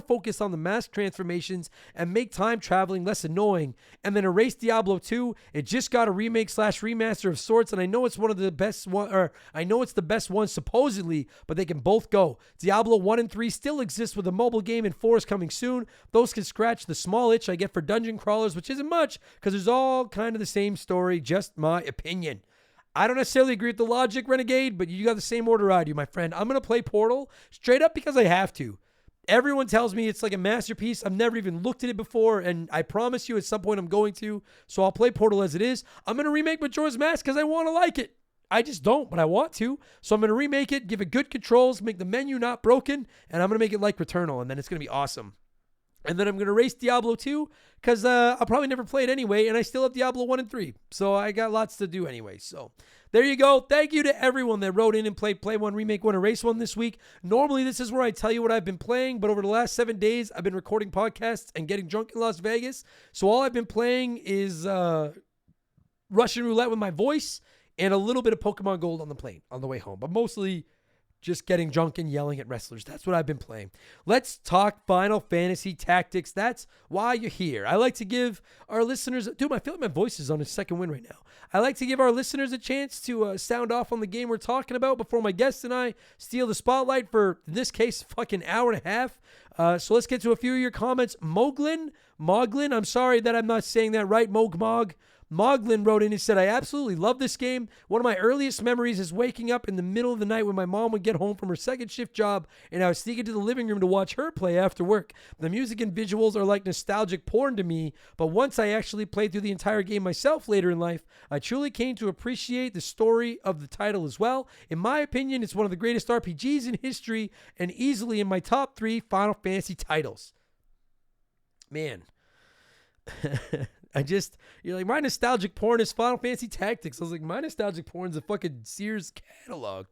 focus on the mask transformations, and make time traveling less annoying. And then erase Diablo 2. It just got a remake/remaster of sorts, and I know it's one of the best one, or I know it's the best one supposedly, but they can both go. Diablo 1 and 3 still exist with a mobile game, and 4 is coming soon. Those can scratch the small itch I get for dungeon crawlers, which isn't much because it's all kind of the same story, just my opinion. I don't necessarily agree with the logic, Renegade, but you got the same order I do, my friend. I'm going to play Portal straight up because I have to. Everyone tells me it's like a masterpiece. I've never even looked at it before, and I promise you at some point I'm going to, so I'll play Portal as it is. I'm going to remake Majora's Mask because I want to like it. I just don't, but I want to. So I'm going to remake it, give it good controls, make the menu not broken, and I'm going to make it like Returnal, and then it's going to be awesome. And then I'm going to race Diablo 2 because I'll probably never play it anyway, and I still have Diablo 1 and 3. So I got lots to do anyway. So there you go. Thank you to everyone that wrote in and played Play 1, Remake 1, Erase 1 this week. Normally, this is where I tell you what I've been playing, but over the last 7 days, I've been recording podcasts and getting drunk in Las Vegas. So all I've been playing is Russian roulette with my voice and a little bit of Pokemon Gold on the plane on the way home. But mostly just getting drunk and yelling at wrestlers. That's what I've been playing. Let's talk Final Fantasy Tactics. That's why you're here. I like to give our listeners, dude, I feel like my voice is on a second win right now. I like to give our listeners a chance to sound off on the game we're talking about before my guests and I steal the spotlight for, in this case, fucking hour and a half. So let's get to a few of your comments. Moglin, I'm sorry that I'm not saying that right. Moglin wrote in and said, I absolutely love this game. One of my earliest memories is waking up in the middle of the night when my mom would get home from her second shift job and I would sneak into the living room to watch her play after work. The music and visuals are like nostalgic porn to me, but once I actually played through the entire game myself later in life, I truly came to appreciate the story of the title as well. In my opinion, it's one of the greatest RPGs in history and easily in my top 3 Final Fantasy titles. Man. You're like, my nostalgic porn is Final Fantasy Tactics. I was like, my nostalgic porn is a fucking Sears catalog.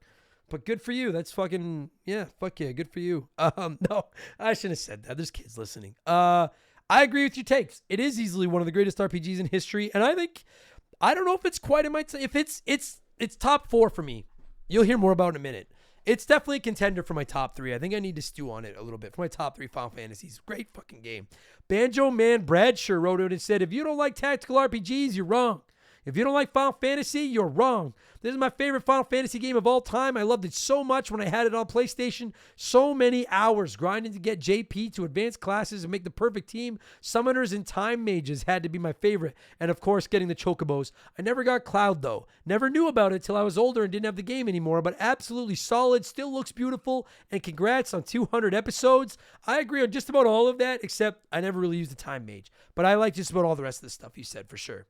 But good for you. That's fucking, yeah, fuck yeah, good for you. No, I shouldn't have said that. There's kids listening. I agree with your takes. It is easily one of the greatest RPGs in history. And I don't know if it's quite in my, if it's top 4 for me. You'll hear more about it in a minute. It's definitely a contender for my top 3. I think I need to stew on it a little bit for my top 3 Final Fantasies. Great fucking game. Banjo Man Bradshaw wrote it and said, if you don't like tactical RPGs, you're wrong. If you don't like Final Fantasy, you're wrong. This is my favorite Final Fantasy game of all time. I loved it so much when I had it on PlayStation. So many hours grinding to get JP to advanced classes and make the perfect team. Summoners and Time Mages had to be my favorite. And of course, getting the Chocobos. I never got Cloud though. Never knew about it till I was older and didn't have the game anymore, but absolutely solid. Still looks beautiful. And congrats on 200 episodes. I agree on just about all of that, except I never really used the Time Mage. But I like just about all the rest of the stuff you said for sure.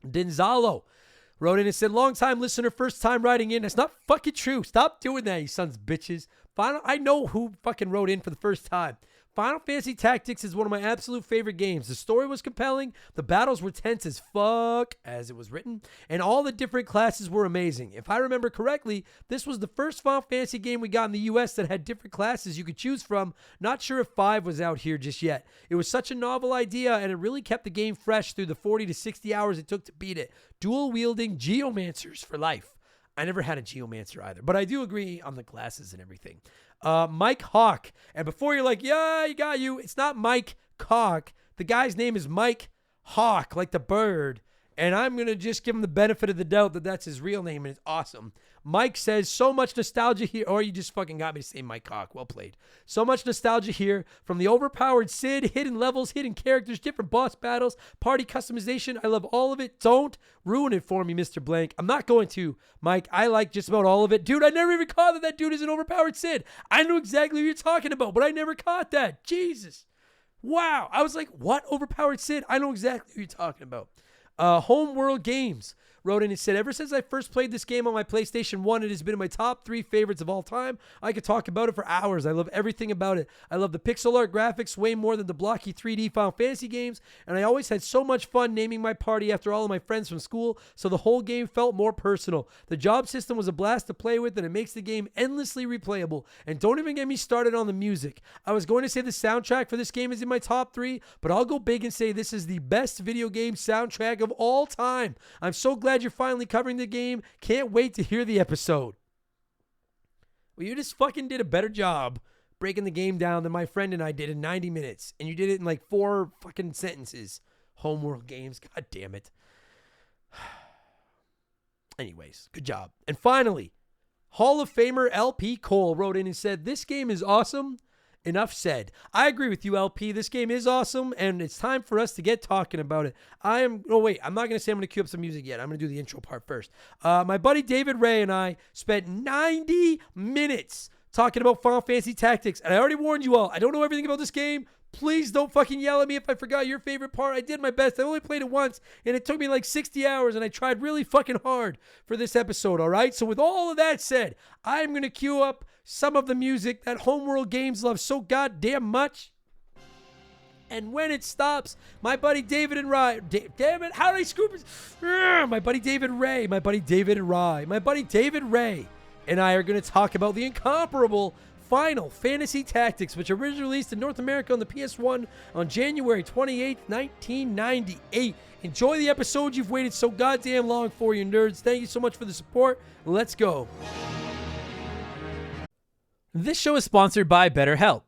Denzalo wrote in and said, long time listener, first time writing in. That's not fucking true. Stop doing that, you sons of bitches. I know who fucking wrote in for the first time. Final Fantasy Tactics is one of my absolute favorite games. The story was compelling, the battles were tense as fuck, as it was written, and all the different classes were amazing. If I remember correctly, this was the first Final Fantasy game we got in the US that had different classes you could choose from. Not sure if 5 was out here just yet. It was such a novel idea, and it really kept the game fresh through the 40 to 60 hours it took to beat it. Dual-wielding Geomancers for life. I never had a Geomancer either, but I do agree on the classes and everything. Mike Hawk. And before you're like, yeah, you got you. It's not Mike Hawk. The guy's name is Mike Hawk, like the bird. And I'm going to just give him the benefit of the doubt that that's his real name, and it's awesome. Mike says, so much nostalgia here. Or you just fucking got me to say Mike Hawk. Well played. So much nostalgia here. From the overpowered Sid, hidden levels, hidden characters, different boss battles, party customization. I love all of it. Don't ruin it for me, Mr. Blank. I'm not going to, Mike. I like just about all of it. Dude, I never even caught that dude is an overpowered Sid. I know exactly what you're talking about, but I never caught that. Jesus. Wow. I was like, what? Overpowered Sid? I know exactly what you're talking about. Homeworld Games wrote in and said, ever since I first played this game on my PlayStation 1, it has been in my top 3 favorites of all time. I could talk about it for hours. I love everything about it. I love the pixel art graphics way more than the blocky 3D Final Fantasy games, and I always had so much fun naming my party after all of my friends from school, so the whole game felt more personal. The job system was a blast to play with, and it makes the game endlessly replayable. And don't even get me started on the music. I was going to say the soundtrack for this game is in my top 3, but I'll go big and say this is the best video game soundtrack of all time. I'm so glad you're finally covering the game. Can't wait to hear the episode. Well, you just fucking did a better job breaking the game down than my friend and I did in 90 minutes. And you did it in like 4 fucking sentences. Homeworld Games. God damn it. Anyways, good job. And finally, Hall of Famer LP Cole wrote in and said, this game is awesome. Enough said. I agree with you, LP. This game is awesome, and it's time for us to get talking about it. I'm not going to say I'm going to cue up some music yet. I'm going to do the intro part first. My buddy David Ray and I spent 90 minutes talking about Final Fantasy Tactics, and I already warned you all, I don't know everything about this game. Please don't fucking yell at me if I forgot your favorite part. I did my best. I only played it once, and it took me like 60 hours, and I tried really fucking hard for this episode, all right? So with all of that said, I'm going to cue up some of the music that Homeworld Games loves so goddamn much. And when it stops, my buddy David and Rye... damn it, how did I screw this? My buddy David Ray and I are going to talk about the incomparable Final Fantasy Tactics, which originally released in North America on the PS1 on January 28th, 1998. Enjoy the episode you've waited so goddamn long for, you nerds. Thank you so much for the support. Let's go.
This show is sponsored by BetterHelp.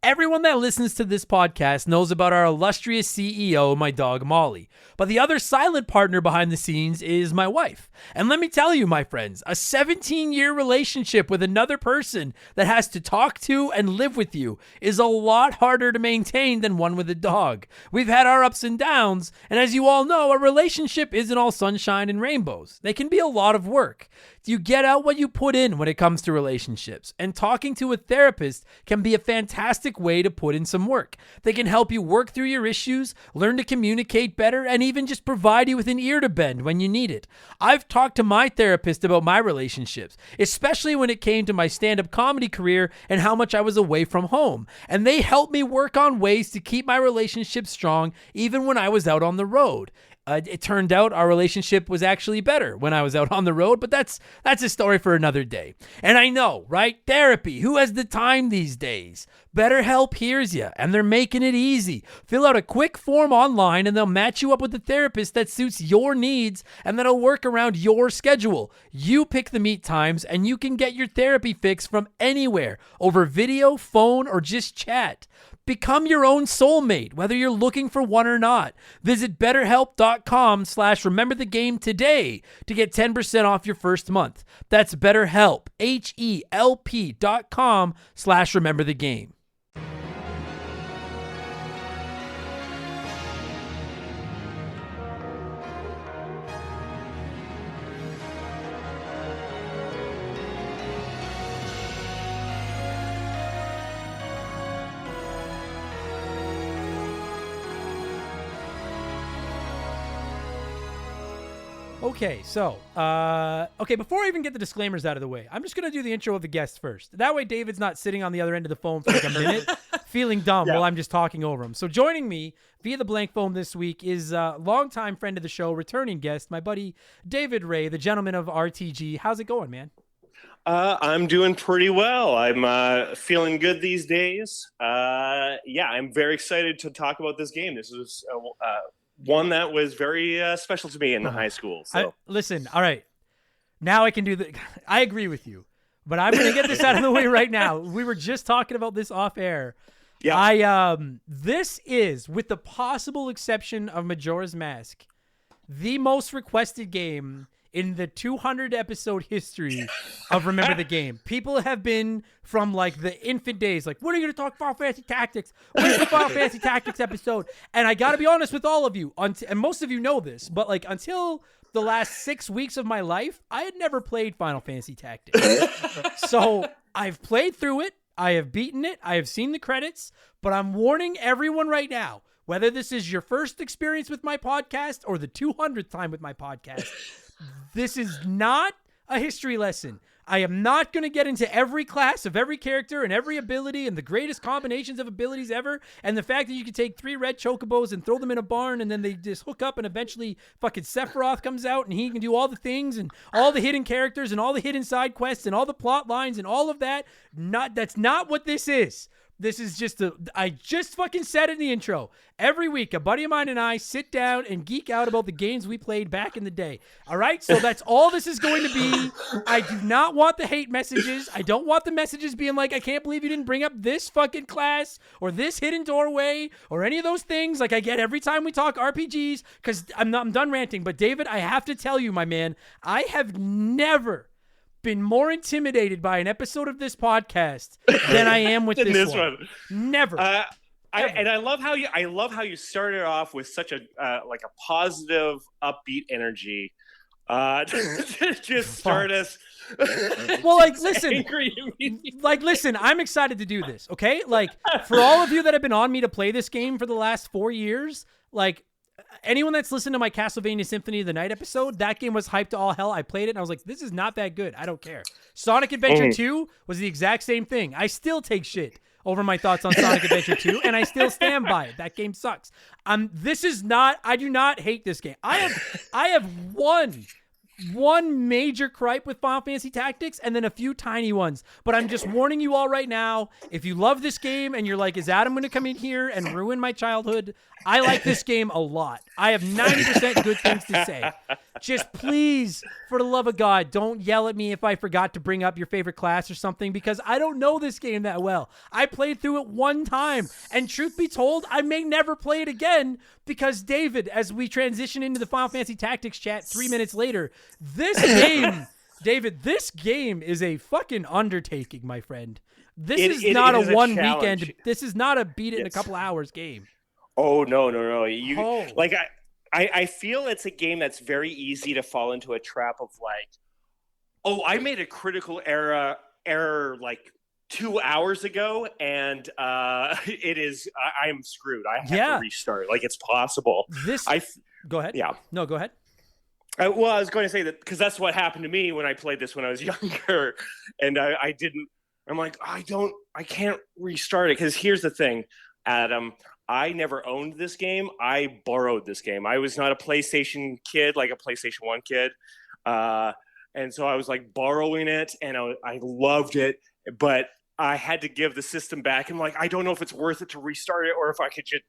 Everyone that listens to this podcast knows about our illustrious CEO, my dog Molly. But the other silent partner behind the scenes is my wife. And let me tell you, my friends, a 17-year relationship with another person that has to talk to and live with you is a lot harder to maintain than one with a dog. We've had our ups and downs, and as you all know, a relationship isn't all sunshine and rainbows. They can be a lot of work. You get out what you put in when it comes to relationships, and talking to a therapist can be a fantastic way to put in some work. They can help you work through your issues, learn to communicate better, and even just provide you with an ear to bend when you need it. I've talked to my therapist about my relationships, especially when it came to my stand-up comedy career and how much I was away from home, and they helped me work on ways to keep my relationship strong even when I was out on the road. It turned out our relationship was actually better when I was out on the road, but that's a story for another day. And I know, right? Therapy. Who has the time these days? BetterHelp hears you, and they're making it easy. Fill out a quick form online, and they'll match you up with a therapist that suits your needs, and that'll work around your schedule. You pick the meet times, and you can get your therapy fix from anywhere, over video, phone, or just chat. Become your own soulmate, whether you're looking for one or not. Visit BetterHelp.com/rememberthegame today to get 10% off your first month. That's BetterHelp, HELP.com/rememberthegame. Okay, so, before I even get the disclaimers out of the way, I'm just going to do the intro of the guest first. That way David's not sitting on the other end of the phone for like a minute, feeling dumb while I'm just talking over him. So joining me via the blank phone this week is a longtime friend of the show, returning guest, my buddy David Ray, the gentleman of RTG. How's it going, man?
I'm doing pretty well. I'm feeling good these days. I'm very excited to talk about this game. This is one that was very special to me in high school. So
listen, all right. Now I can do the. I agree with you, but I'm going to get this out of the way right now. We were just talking about this off air. Yeah. This is, with the possible exception of Majora's Mask, the most requested game in the 200 episode history of Remember the Game. People have been from like the infant days, like, when are you going to talk Final Fantasy Tactics? When's the Final Fantasy Tactics episode? And I got to be honest with all of you, and most of you know this, but like until the last 6 weeks of my life, I had never played Final Fantasy Tactics. So I've played through it. I have beaten it. I have seen the credits, but I'm warning everyone right now, whether this is your first experience with my podcast or the 200th time with my podcast, this is not a history lesson. I am not going to get into every class of every character and every ability and the greatest combinations of abilities ever, and the fact that you can take 3 red chocobos and throw them in a barn and then they just hook up and eventually fucking Sephiroth comes out and he can do all the things and all the hidden characters and all the hidden side quests and all the plot lines and all of that. That's not what this is. This is just I just fucking said in the intro. Every week, a buddy of mine and I sit down and geek out about the games we played back in the day. All right? So that's all this is going to be. I do not want the hate messages. I don't want the messages being like, I can't believe you didn't bring up this fucking class or this hidden doorway or any of those things like I get every time we talk RPGs, because I'm done ranting. But David, I have to tell you, my man, I have never been more intimidated by an episode of this podcast than I am with this one. Never.
I love how you started off with such a like a positive, upbeat energy. To just start us.
Well, like, listen, I'm excited to do this. Okay, like for all of you that have been on me to play this game for the last 4 years, like. Anyone that's listened to my Castlevania Symphony of the Night episode, that game was hyped to all hell. I played it and I was like, this is not that good. I don't care. Sonic Adventure 2 was the exact same thing. I still take shit over my thoughts on Sonic Adventure 2 and I still stand by it. That game sucks. I do not hate this game. I have one one major gripe with Final Fantasy Tactics and then a few tiny ones. But I'm just warning you all right now, if you love this game and you're like, is Adam going to come in here and ruin my childhood? I like this game a lot. I have 90% good things to say. Just please, for the love of God, don't yell at me if I forgot to bring up your favorite class or something, because I don't know this game that well. I played through it one time, and truth be told, I may never play it again because, David, as we transition into the Final Fantasy Tactics chat 3 minutes later, this game, David, this game is a fucking undertaking, my friend. This is not a one weekend. This is not a beat it in a couple hours game.
Oh, no. Like, I feel it's a game that's very easy to fall into a trap of like, oh, I made a critical error like 2 hours ago, and it is I'm screwed. I have to restart. Like, it's possible.
Go ahead.
Yeah.
No, go ahead.
Well, I was going to say that because that's what happened to me when I played this when I was younger, and I didn't. I'm like, I can't restart it because here's the thing, Adam. I never owned this game. I borrowed this game. I was not a PlayStation kid, like a PlayStation 1 kid. And so I was like borrowing it, and I loved it, but I had to give the system back. I'm like, I don't know if it's worth it to restart it or if I could just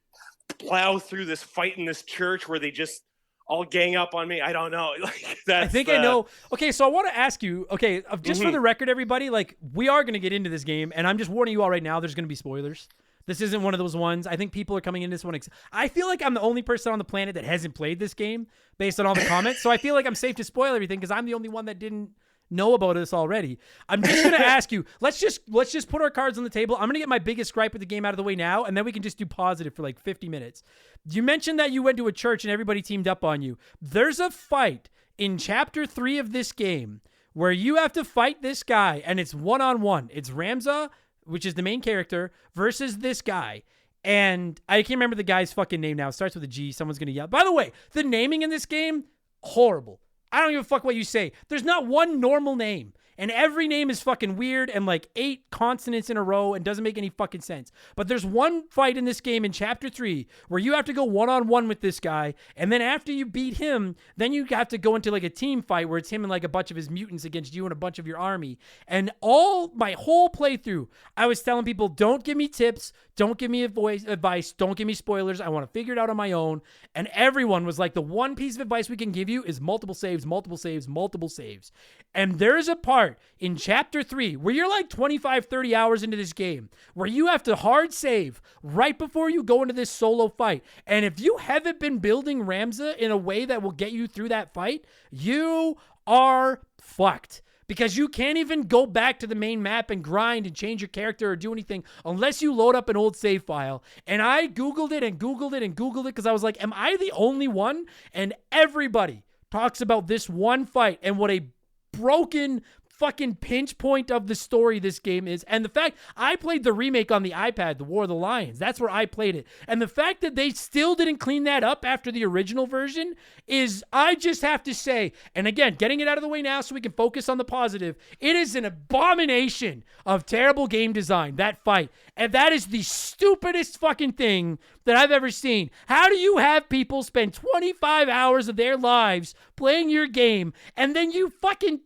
plow through this fight in this church where they just all gang up on me. I don't know. Like,
I think I know. Okay, so I want to ask you, okay, just for the record, everybody, like, we are going to get into this game, and I'm just warning you all right now, there's going to be spoilers. This isn't one of those ones. I think people are coming into this one. I feel like I'm the only person on the planet that hasn't played this game based on all the comments. So I feel like I'm safe to spoil everything because I'm the only one that didn't know about this already. I'm just going to ask you, let's just put our cards on the table. I'm going to get my biggest gripe with the game out of the way now, and then we can just do positive for like 50 minutes. You mentioned that you went to a church and everybody teamed up on you. There's a fight in chapter 3 of this game where you have to fight this guy, and it's one-on-one. It's Ramza, which is the main character, versus this guy. And I can't remember the guy's fucking name now. It starts with a G. Someone's going to yell. By the way, the naming in this game, horrible. I don't give a fuck what you say. There's not one normal name. And every name is fucking weird and like 8 consonants in a row and doesn't make any fucking sense. But there's one fight in this game in chapter 3 where you have to go one-on-one with this guy. And then after you beat him, then you have to go into like a team fight where it's him and like a bunch of his mutants against you and a bunch of your army. And my whole playthrough, I was telling people, don't give me tips. Don't give me advice. Don't give me spoilers. I want to figure it out on my own. And everyone was like, the one piece of advice we can give you is multiple saves, multiple saves, multiple saves. And there's a part in chapter 3 where you're like 25, 30 hours into this game where you have to hard save right before you go into this solo fight. And if you haven't been building Ramza in a way that will get you through that fight, you are fucked. Because you can't even go back to the main map and grind and change your character or do anything unless you load up an old save file. And I Googled it and Googled it and Googled it because I was like, am I the only one? And everybody talks about this one fight and what a broken fucking pinch point of the story this game is. And the fact I played the remake on the iPad, The War of the Lions, that's where I played it. And the fact that they still didn't clean that up after the original version is, I just have to say, and again, getting it out of the way now so we can focus on the positive, it is an abomination of terrible game design, that fight. And that is the stupidest fucking thing that I've ever seen. How do you have people spend 25 hours of their lives playing your game and then you fucking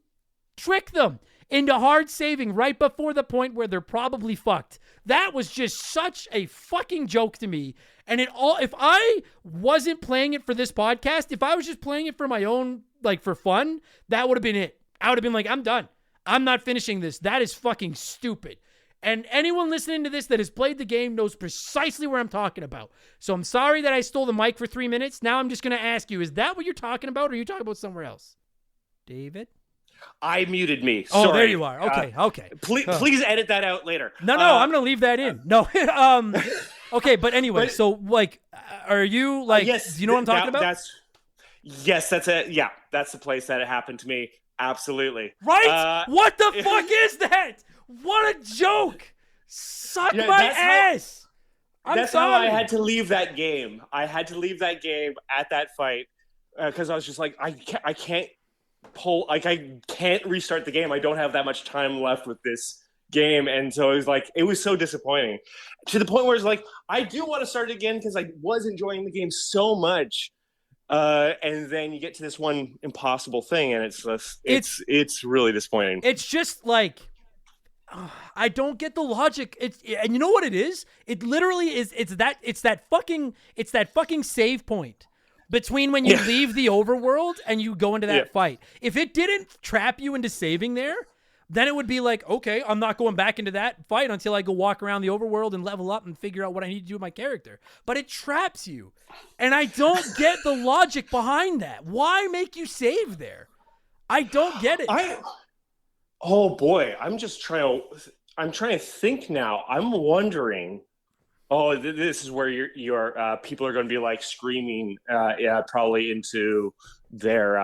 trick them into hard saving right before the point where they're probably fucked? That was just such a fucking joke to me. And if I wasn't playing it for this podcast, if I was just playing it for my own, like for fun, that would have been it. I would have been like, I'm done. I'm not finishing this. That is fucking stupid. And anyone listening to this that has played the game knows precisely where I'm talking about. So I'm sorry that I stole the mic for 3 minutes. Now I'm just going to ask you, is that what you're talking about, or are you talking about somewhere else? David?
I muted me. Sorry.
Oh, there you are. Okay, okay.
Please edit that out later.
No, I'm going to leave that in. No. Okay, but anyway, so like, are you like,
yes,
do you know what I'm talking about?
That's it. Yeah, that's the place that it happened to me. Absolutely.
Right? What the fuck is that? What a joke. Suck my ass.
That's how I had to leave that game. I had to leave that game at that fight because I was just like, I can't restart the game. I don't have that much time left with this game. And so it was so disappointing to the point where it's like, I do want to start again because I was enjoying the game so much. And then you get to this one impossible thing, and it's really disappointing.
It's just like I don't get the logic. And you know what it is? It literally is. It's that fucking save point between when you leave the overworld and you go into that fight. If it didn't trap you into saving there, then it would be like, okay, I'm not going back into that fight until I go walk around the overworld and level up and figure out what I need to do with my character. But it traps you. And I don't get the logic behind that. Why make you save there? I don't get it.
Oh boy, I'm trying to think now. I'm wondering. Oh, this is where your people are going to be like screaming, probably into their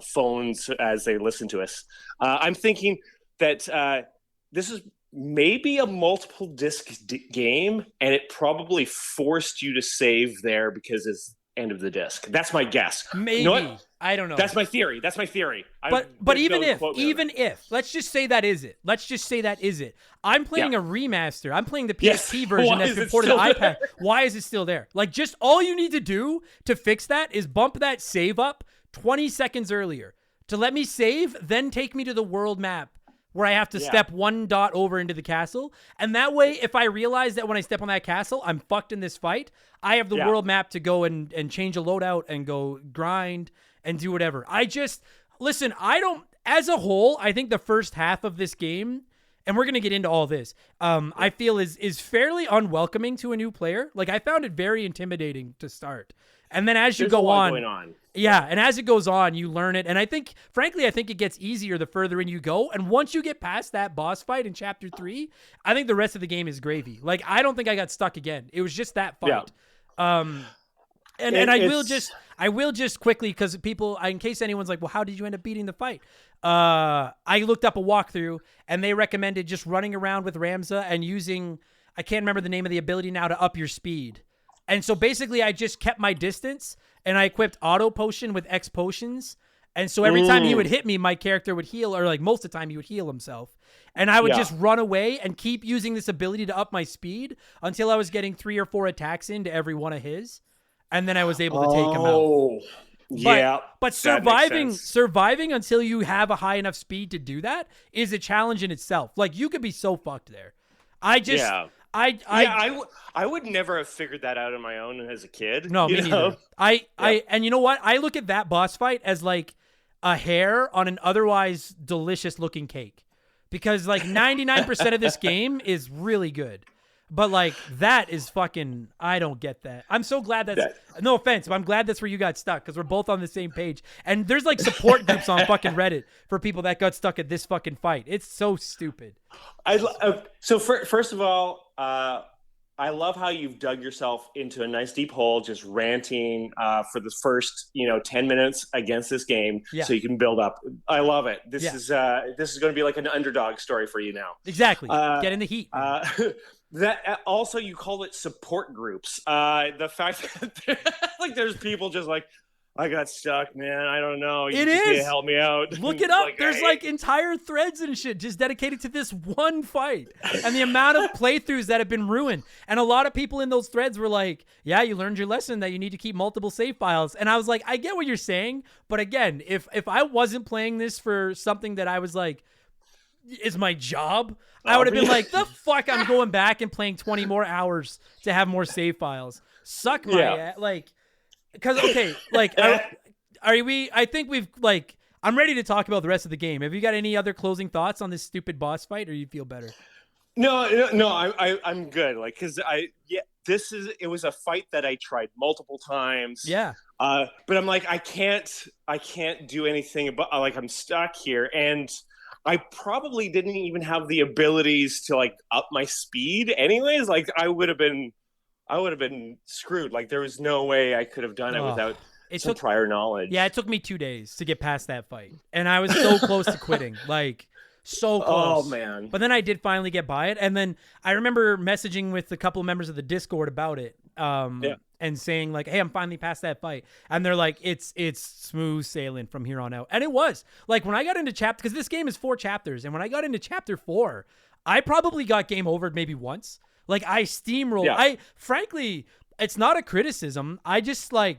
phones as they listen to us. I'm thinking that this is maybe a multiple disc game, and it probably forced you to save there because it's end of the disc. That's my guess.
Maybe.
You know what?
I don't know.
That's my theory.
But even if, let's just say that is it. I'm playing a remaster. I'm playing the PSP version that's been ported to iPad. Why is it still there? Like, just all you need to do to fix that is bump that save up 20 seconds earlier to let me save, then take me to the world map where I have to step one dot over into the castle. And that way, if I realize that when I step on that castle, I'm fucked in this fight, I have the world map to go and change a loadout and go grind and do whatever. Listen, as a whole, I think the first half of this game, and we're going to get into all this, I feel is fairly unwelcoming to a new player. Like, I found it very intimidating to start. And then as you go on. Yeah, and as it goes on, you learn it. And I think, frankly, it gets easier the further in you go. And once you get past that boss fight in Chapter 3, I think the rest of the game is gravy. Like, I don't think I got stuck again. It was just that fight. Yeah. I will just quickly, because people, in case anyone's like, well, how did you end up beating the fight? I looked up a walkthrough, and they recommended just running around with Ramza and using, I can't remember the name of the ability now, to up your speed. And so basically I just kept my distance, and I equipped auto potion with X potions. And so every time he would hit me, my character would heal, or like most of the time he would heal himself. And I would just run away and keep using this ability to up my speed until I was getting 3 or 4 attacks into every one of his. And then I was able to take him out. But surviving until you have a high enough speed to do that is a challenge in itself. Like, you could be so fucked there.
I would never have figured that out on my own as a kid.
No, me neither. And you know what? I look at that boss fight as like a hair on an otherwise delicious looking cake, because like 99% of this game is really good. But like, that is fucking, I don't get that. I'm so glad no offense, but I'm glad that's where you got stuck, because we're both on the same page. And there's like support groups on fucking Reddit for people that got stuck at this fucking fight. It's so stupid.
So first of all, I love how you've dug yourself into a nice deep hole, just ranting for the first 10 minutes against this game, so you can build up. I love it. This is going to be like an underdog story for you now.
Exactly. Get in the heat.
That also, you call it support groups. The fact that like there's people just like, I got stuck, man. I don't know. You just need to help me out.
Look it up. There's like entire threads and shit just dedicated to this one fight, and the amount of playthroughs that have been ruined. And a lot of people in those threads were like, yeah, you learned your lesson that you need to keep multiple save files. And I was like, I get what you're saying. But again, if I wasn't playing this for something that I was like, is my job, I would have been like, the fuck, I'm going back and playing 20 more hours to have more save files. Suck my like. Because, okay, like, I think we've, like, I'm ready to talk about the rest of the game. Have you got any other closing thoughts on this stupid boss fight, or you feel better?
No, I'm good. Like, because it was a fight that I tried multiple times.
Yeah.
But I'm like, I can't do anything about, like, I'm stuck here. And I probably didn't even have the abilities to, like, up my speed anyways. Like, I would have been screwed. Like, there was no way I could have done it without some prior knowledge.
Yeah, it took me 2 days to get past that fight, and I was so close to quitting. Like, so close.
Oh man!
But then I did finally get by it, and then I remember messaging with a couple of members of the Discord about it, and saying like, "Hey, I'm finally past that fight," and they're like, "It's smooth sailing from here on out," and it was. Like, when I got into because this game is 4 chapters, and when I got into chapter 4, I probably got game overed maybe once. Like, I steamrolled. Frankly, it's not a criticism. I just, like,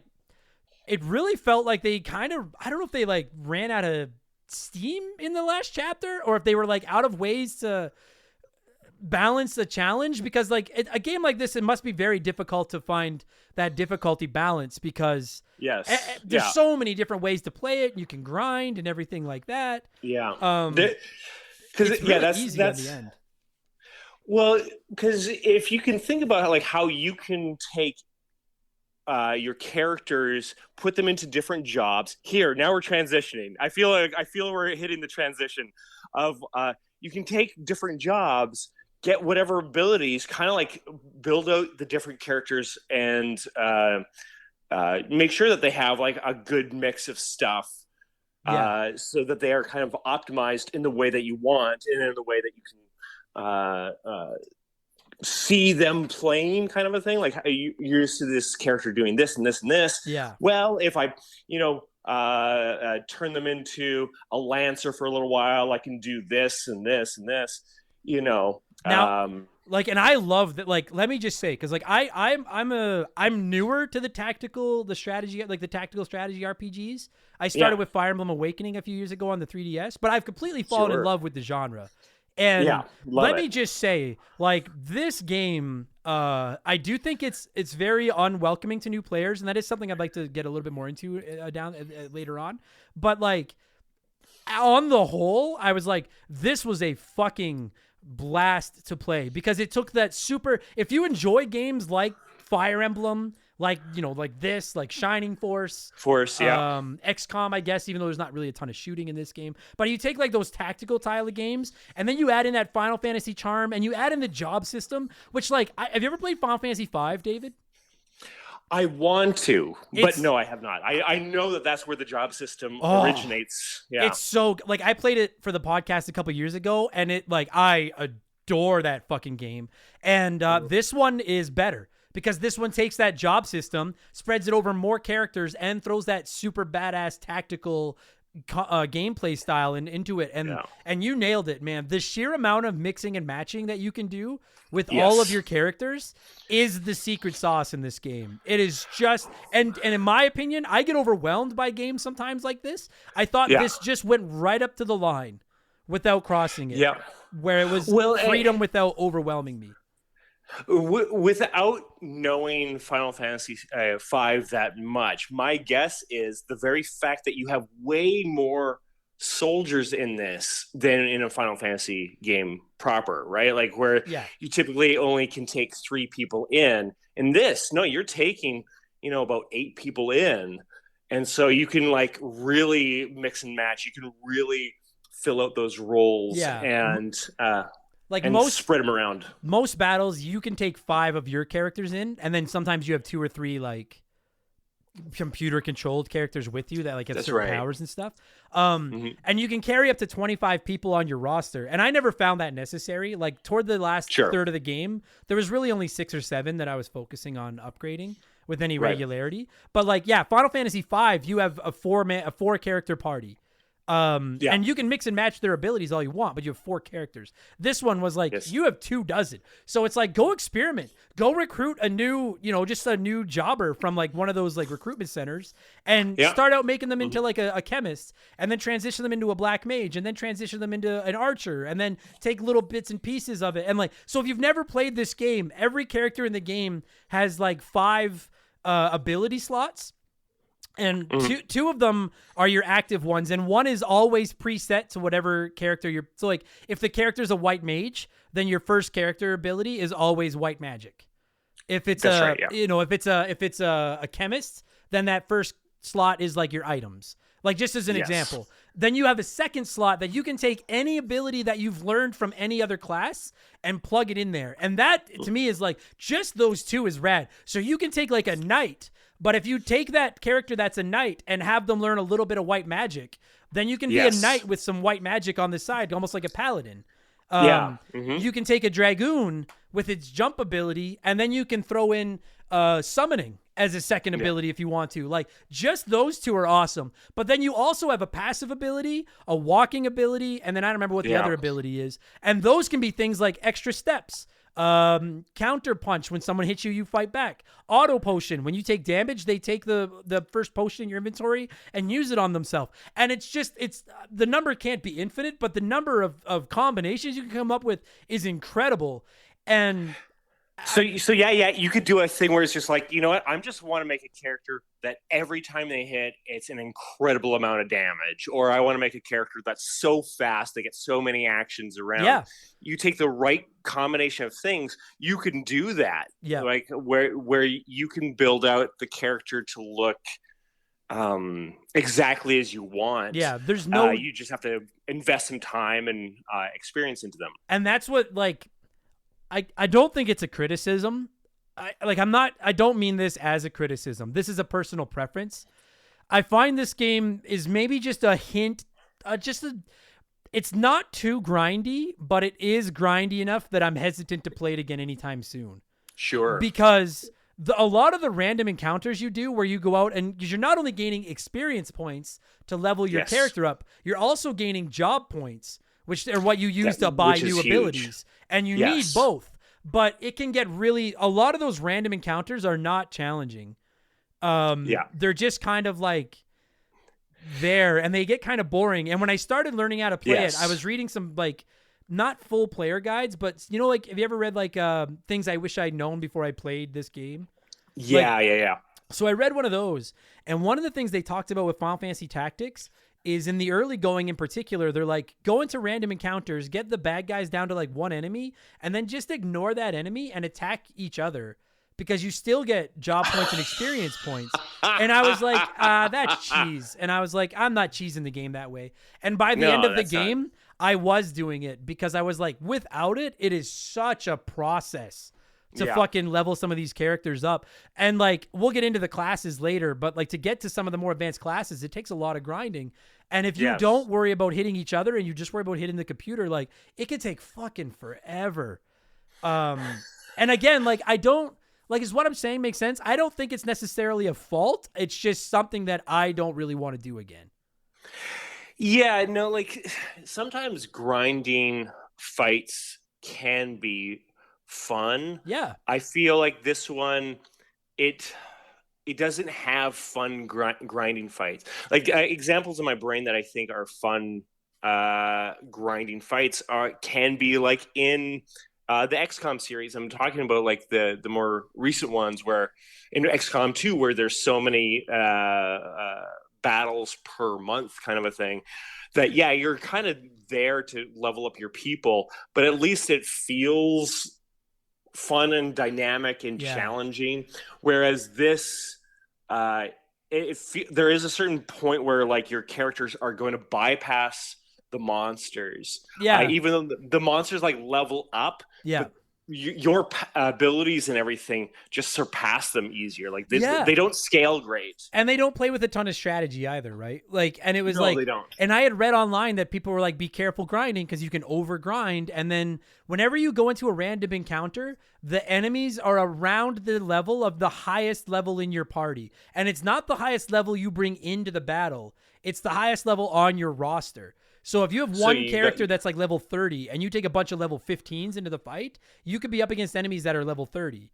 it really felt like they kind of, I don't know if they like ran out of steam in the last chapter or if they were like out of ways to balance the challenge, because like a game like this, it must be very difficult to find that difficulty balance, because there's so many different ways to play it. You can grind and everything like that.
Yeah.
Because that's easy at the end.
Well, because if you can think about like how you can take your characters, put them into different jobs. Here, now we're transitioning. I feel we're hitting the transition of you can take different jobs, get whatever abilities, kind of like build out the different characters and make sure that they have like a good mix of stuff. So that they are kind of optimized in the way that you want and in the way that you can see them playing, kind of a thing. Like you're used to this character doing this and this and this.
Yeah.
Well, if I, turn them into a lancer for a little while, I can do this and this and this,
Now, like, and I love that. Like, let me just say, because like I'm newer to the tactical strategy RPGs. I started with Fire Emblem Awakening a few years ago on the 3DS, but I've completely fallen in love with the genre. And let me just say, like, this game, I do think it's very unwelcoming to new players, and that is something I'd like to get a little bit more into later on. But like, on the whole, I was like, this was a fucking blast to play, because it took that super. If you enjoy games like Fire Emblem, like this, like Shining Force, XCOM, I guess, even though there's not really a ton of shooting in this game, but you take like those tactical style of games, and then you add in that Final Fantasy charm, and you add in the job system, which like, have you ever played Final Fantasy V, David?
I want to, but no, I have not. I know that that's where the job system originates. Yeah,
it's so like, I played it for the podcast a couple years ago, and it like, I adore that fucking game, and this one is better. Because this one takes that job system, spreads it over more characters, and throws that super badass tactical gameplay style into it. And you nailed it, man. The sheer amount of mixing and matching that you can do with all of your characters is the secret sauce in this game. It is just, and in my opinion, I get overwhelmed by games sometimes like this. I thought this just went right up to the line without crossing it. Yeah. Where it was freedom without overwhelming me.
Without knowing Final Fantasy V that much, my guess is the very fact that you have way more soldiers in this than in a Final Fantasy game proper, right? Like where you typically only can take 3 people in. In this, no, you're taking, about 8 people in. And so you can like really mix and match. You can really fill out those roles and spread them around.
Most battles, you can take 5 of your characters in, and then sometimes you have 2 or 3 like computer-controlled characters with you that like have certain powers and stuff. And you can carry up to 25 people on your roster. And I never found that necessary. Like toward the last third of the game, there was really only 6 or 7 that I was focusing on upgrading with any regularity. But like, Final Fantasy V, you have a 4-character party. And you can mix and match their abilities all you want, but you have 4 characters. This one was like, you have 24. So it's like, go experiment, go recruit a new, just a new jobber from like one of those like recruitment centers, and start out making them into like a chemist, and then transition them into a black mage, and then transition them into an archer, and then take little bits and pieces of it. And like, so if you've never played this game, every character in the game has like 5 ability slots. And two of them are your active ones, and one is always preset to whatever character you're. So, like, if the character's a white mage, then your first character ability is always white magic. If it's if it's a chemist, then that first slot is like your items. Like, just as an example. Then you have a second slot that you can take any ability that you've learned from any other class and plug it in there. And that, to me, is like, just those 2 is rad. So you can take like a knight. But if you take that character that's a knight and have them learn a little bit of white magic, then you can be a knight with some white magic on the side, almost like a paladin. You can take a dragoon with its jump ability, and then you can throw in summoning as a second ability if you want to. Like, just those 2 are awesome. But then you also have a passive ability, a walking ability, and then I don't remember what the other ability is. And those can be things like extra steps. Counter punch, when someone hits you, you fight back. Auto potion, when you take damage, they take the first potion in your inventory and use it on themselves. And it's the number can't be infinite, but the number of combinations you can come up with is incredible. And
So yeah, you could do a thing where it's just like, you know what? I just want to make a character that every time they hit, it's an incredible amount of damage. Or I want to make a character that's so fast, they get so many actions around.
Yeah.
You take the right combination of things, you can do that.
Yeah.
Like where you can build out the character to look exactly as you want.
Yeah, there's
you just have to invest some time and experience into them.
And that's what, like, I don't think it's a criticism. I don't mean this as a criticism. This is a personal preference. I find this game is maybe just a hint, it's not too grindy, but it is grindy enough that I'm hesitant to play it again anytime soon.
Sure.
Because a lot of the random encounters you do where you go out and you're not only gaining experience points to level your character up, you're also gaining job points, which are what you use to buy new abilities. And you need both. But it can get a lot of those random encounters are not challenging. They're just kind of like there, and they get kind of boring. And when I started learning how to play it, I was reading some, like, not full player guides, but, you know, like, have you ever read, like, things I wish I'd known before I played this game?
Yeah.
So I read one of those, and one of the things they talked about with Final Fantasy Tactics is in the early going in particular, they're like, go into random encounters, get the bad guys down to like one enemy, and then just ignore that enemy and attack each other, because you still get job points and experience points. And I was like, that's cheese. And I was like, I'm not cheesing the game that way. And by the end of the game, I was doing it, because I was like, without it, it is such a process to fucking level some of these characters up. And like, we'll get into the classes later, but like, to get to some of the more advanced classes, it takes a lot of grinding. And if you don't worry about hitting each other and you just worry about hitting the computer, like, it could take fucking forever. And again, like, I don't, like, is what I'm saying make sense? I don't think it's necessarily a fault. It's just something that I don't really want to do again.
Yeah, no, like, sometimes grinding fights can be fun.
Yeah.
I feel like this one, it doesn't have fun grinding fights. Like, examples in my brain that I think are fun grinding fights can be like in the XCOM series. I'm talking about like the more recent ones, where in XCOM 2, where there's so many battles per month kind of a thing, that you're kind of there to level up your people, but at least it feels fun and dynamic and challenging. Whereas this, there is a certain point where like your characters are going to bypass the monsters. Even though the monsters like level up. But your abilities and everything just surpass them easier. Like they don't scale great,
and they don't play with a ton of strategy either, right? Like, and it was
they don't.
And I had read online that people were like, be careful grinding, because you can over grind, and then whenever you go into a random encounter, the enemies are around the level of the highest level in your party, and it's not the highest level you bring into the battle, it's the highest level on your roster. So if you have one character that's like level 30 and you take a bunch of level 15s into the fight, you could be up against enemies that are level 30.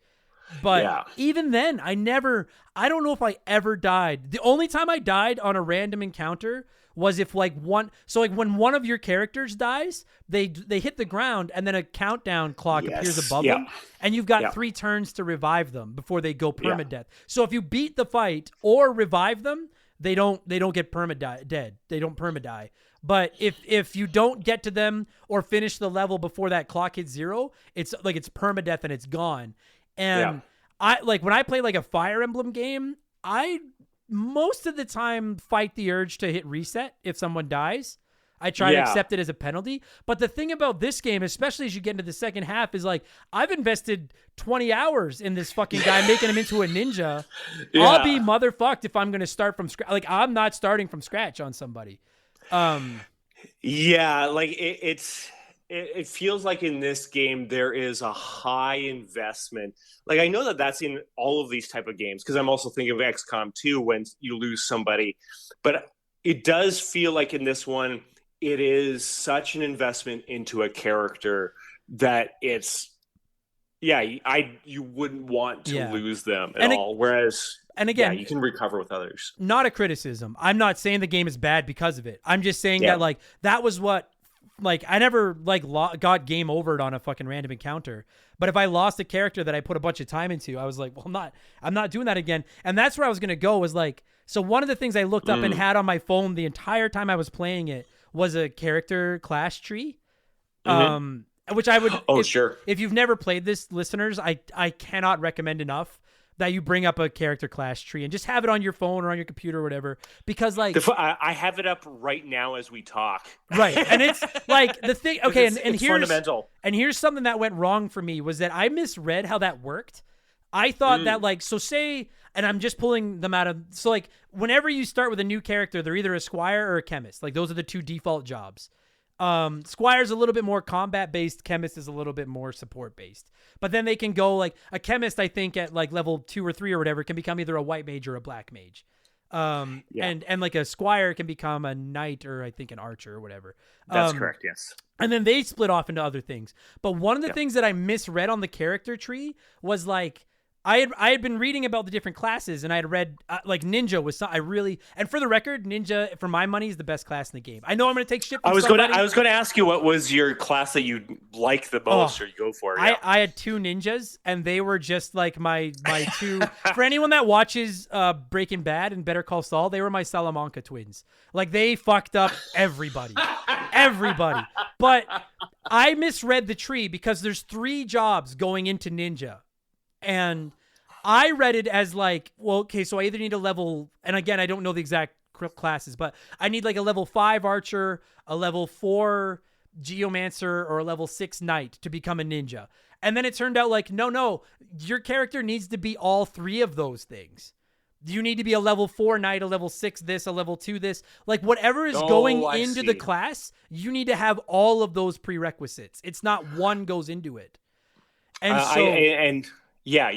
But even then, I don't know if I ever died. The only time I died on a random encounter was if like when one of your characters dies, they hit the ground and then a countdown clock appears above them, and you've got 3 turns to revive them before they go permadeath. So if you beat the fight or revive them, they don't get dead. They don't permadie. But if you don't get to them or finish the level before that clock hits 0, it's like it's permadeath and it's gone. And I like when I play like a Fire Emblem game, I most of the time fight the urge to hit reset if someone dies. I try to accept it as a penalty. But the thing about this game, especially as you get into the second half, is like, I've invested 20 hours in this fucking guy, making him into a ninja. I'll be motherfucked if I'm going to start from scratch. Like, I'm not starting from scratch on somebody.
Like it feels like in this game there is a high investment. Like, I know that that's in all of these type of games, because I'm also thinking of XCOM 2 when you lose somebody, but it does feel like in this one it is such an investment into a character that it's Yeah, you wouldn't want to
Yeah.
lose them at
And
all. Whereas,
and again,
you can recover with others.
not a criticism. I'm not saying the game is bad because of it. I'm just saying
Yeah.
that like that was what like I never like got game overed on a fucking random encounter. But if I lost a character that I put a bunch of time into, I was like, well, I'm not doing that again. And that's where I was gonna go was like, so one of the things I looked up and had on my phone the entire time I was playing it was a character class tree. Which I would
sure.
If you've never played this, listeners, I cannot recommend enough that you bring up a character class tree and just have it on your phone or on your computer or whatever, because like
I have it up right now as we talk.
right, and it's like the thing. Okay, and
it's
here's
fundamental.
And here's something that went wrong for me was that I misread how that worked. I thought that like so say, and I'm just pulling them out of so like whenever you start with a new character, they're either a squire or a chemist. Like those are the two default jobs. Squire's a little bit more combat based. Chemist is a little bit more support based. But then they can go like a chemist, I think at like level 2 or 3 or whatever, can become either a white mage or a black mage. And like a squire can become a knight or I think an archer or whatever.
That's correct. Yes.
And then they split off into other things. But one of the things that I misread on the character tree was like, I had been reading about the different classes, and I had read like Ninja was and for the record, Ninja for my money is the best class in the game. I know I'm going to take shit from
I was
somebody.
going to ask you what was your class that you like the most or you go for. Yeah.
I had 2 ninjas, and they were just like my 2. For anyone that watches Breaking Bad and Better Call Saul, they were my Salamanca twins. Like they fucked up everybody, everybody. But I misread the tree because there's 3 jobs going into Ninja. And I read it as like, well, okay, so I either need a level, and again, I don't know the exact classes, but I need like a level 5 archer, a level 4 geomancer, or a level 6 knight to become a ninja. And then it turned out like, no, your character needs to be all 3 of those things. You need to be a level 4 knight, a level 6 this, a level 2 this. Like whatever is going into the class, you need to have all of those prerequisites. It's not one goes into it. And
Yeah.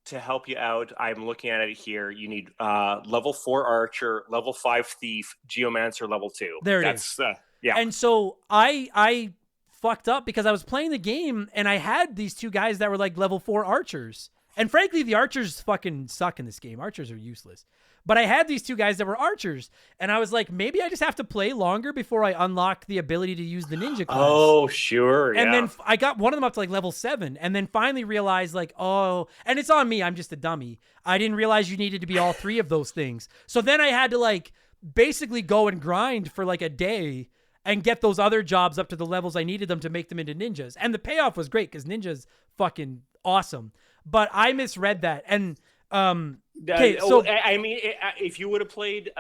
To help you out, I'm looking at it here. You need level 4 archer, level 5 thief, geomancer, level 2.
There it is.
Yeah.
And so I fucked up because I was playing the game and I had these 2 guys that were like level 4 archers. And frankly, the archers fucking suck in this game. Archers are useless. But I had these 2 guys that were archers, and I was like, maybe I just have to play longer before I unlock the ability to use the ninja class.
Oh, sure.
And then I got one of them up to like level 7, and then finally realized like, oh, and it's on me. I'm just a dummy. I didn't realize you needed to be all 3 of those things. So then I had to like basically go and grind for like a day and get those other jobs up to the levels I needed them to make them into ninjas. And the payoff was great because ninja's fucking awesome. But I misread that. And okay, so
I mean, if you would have played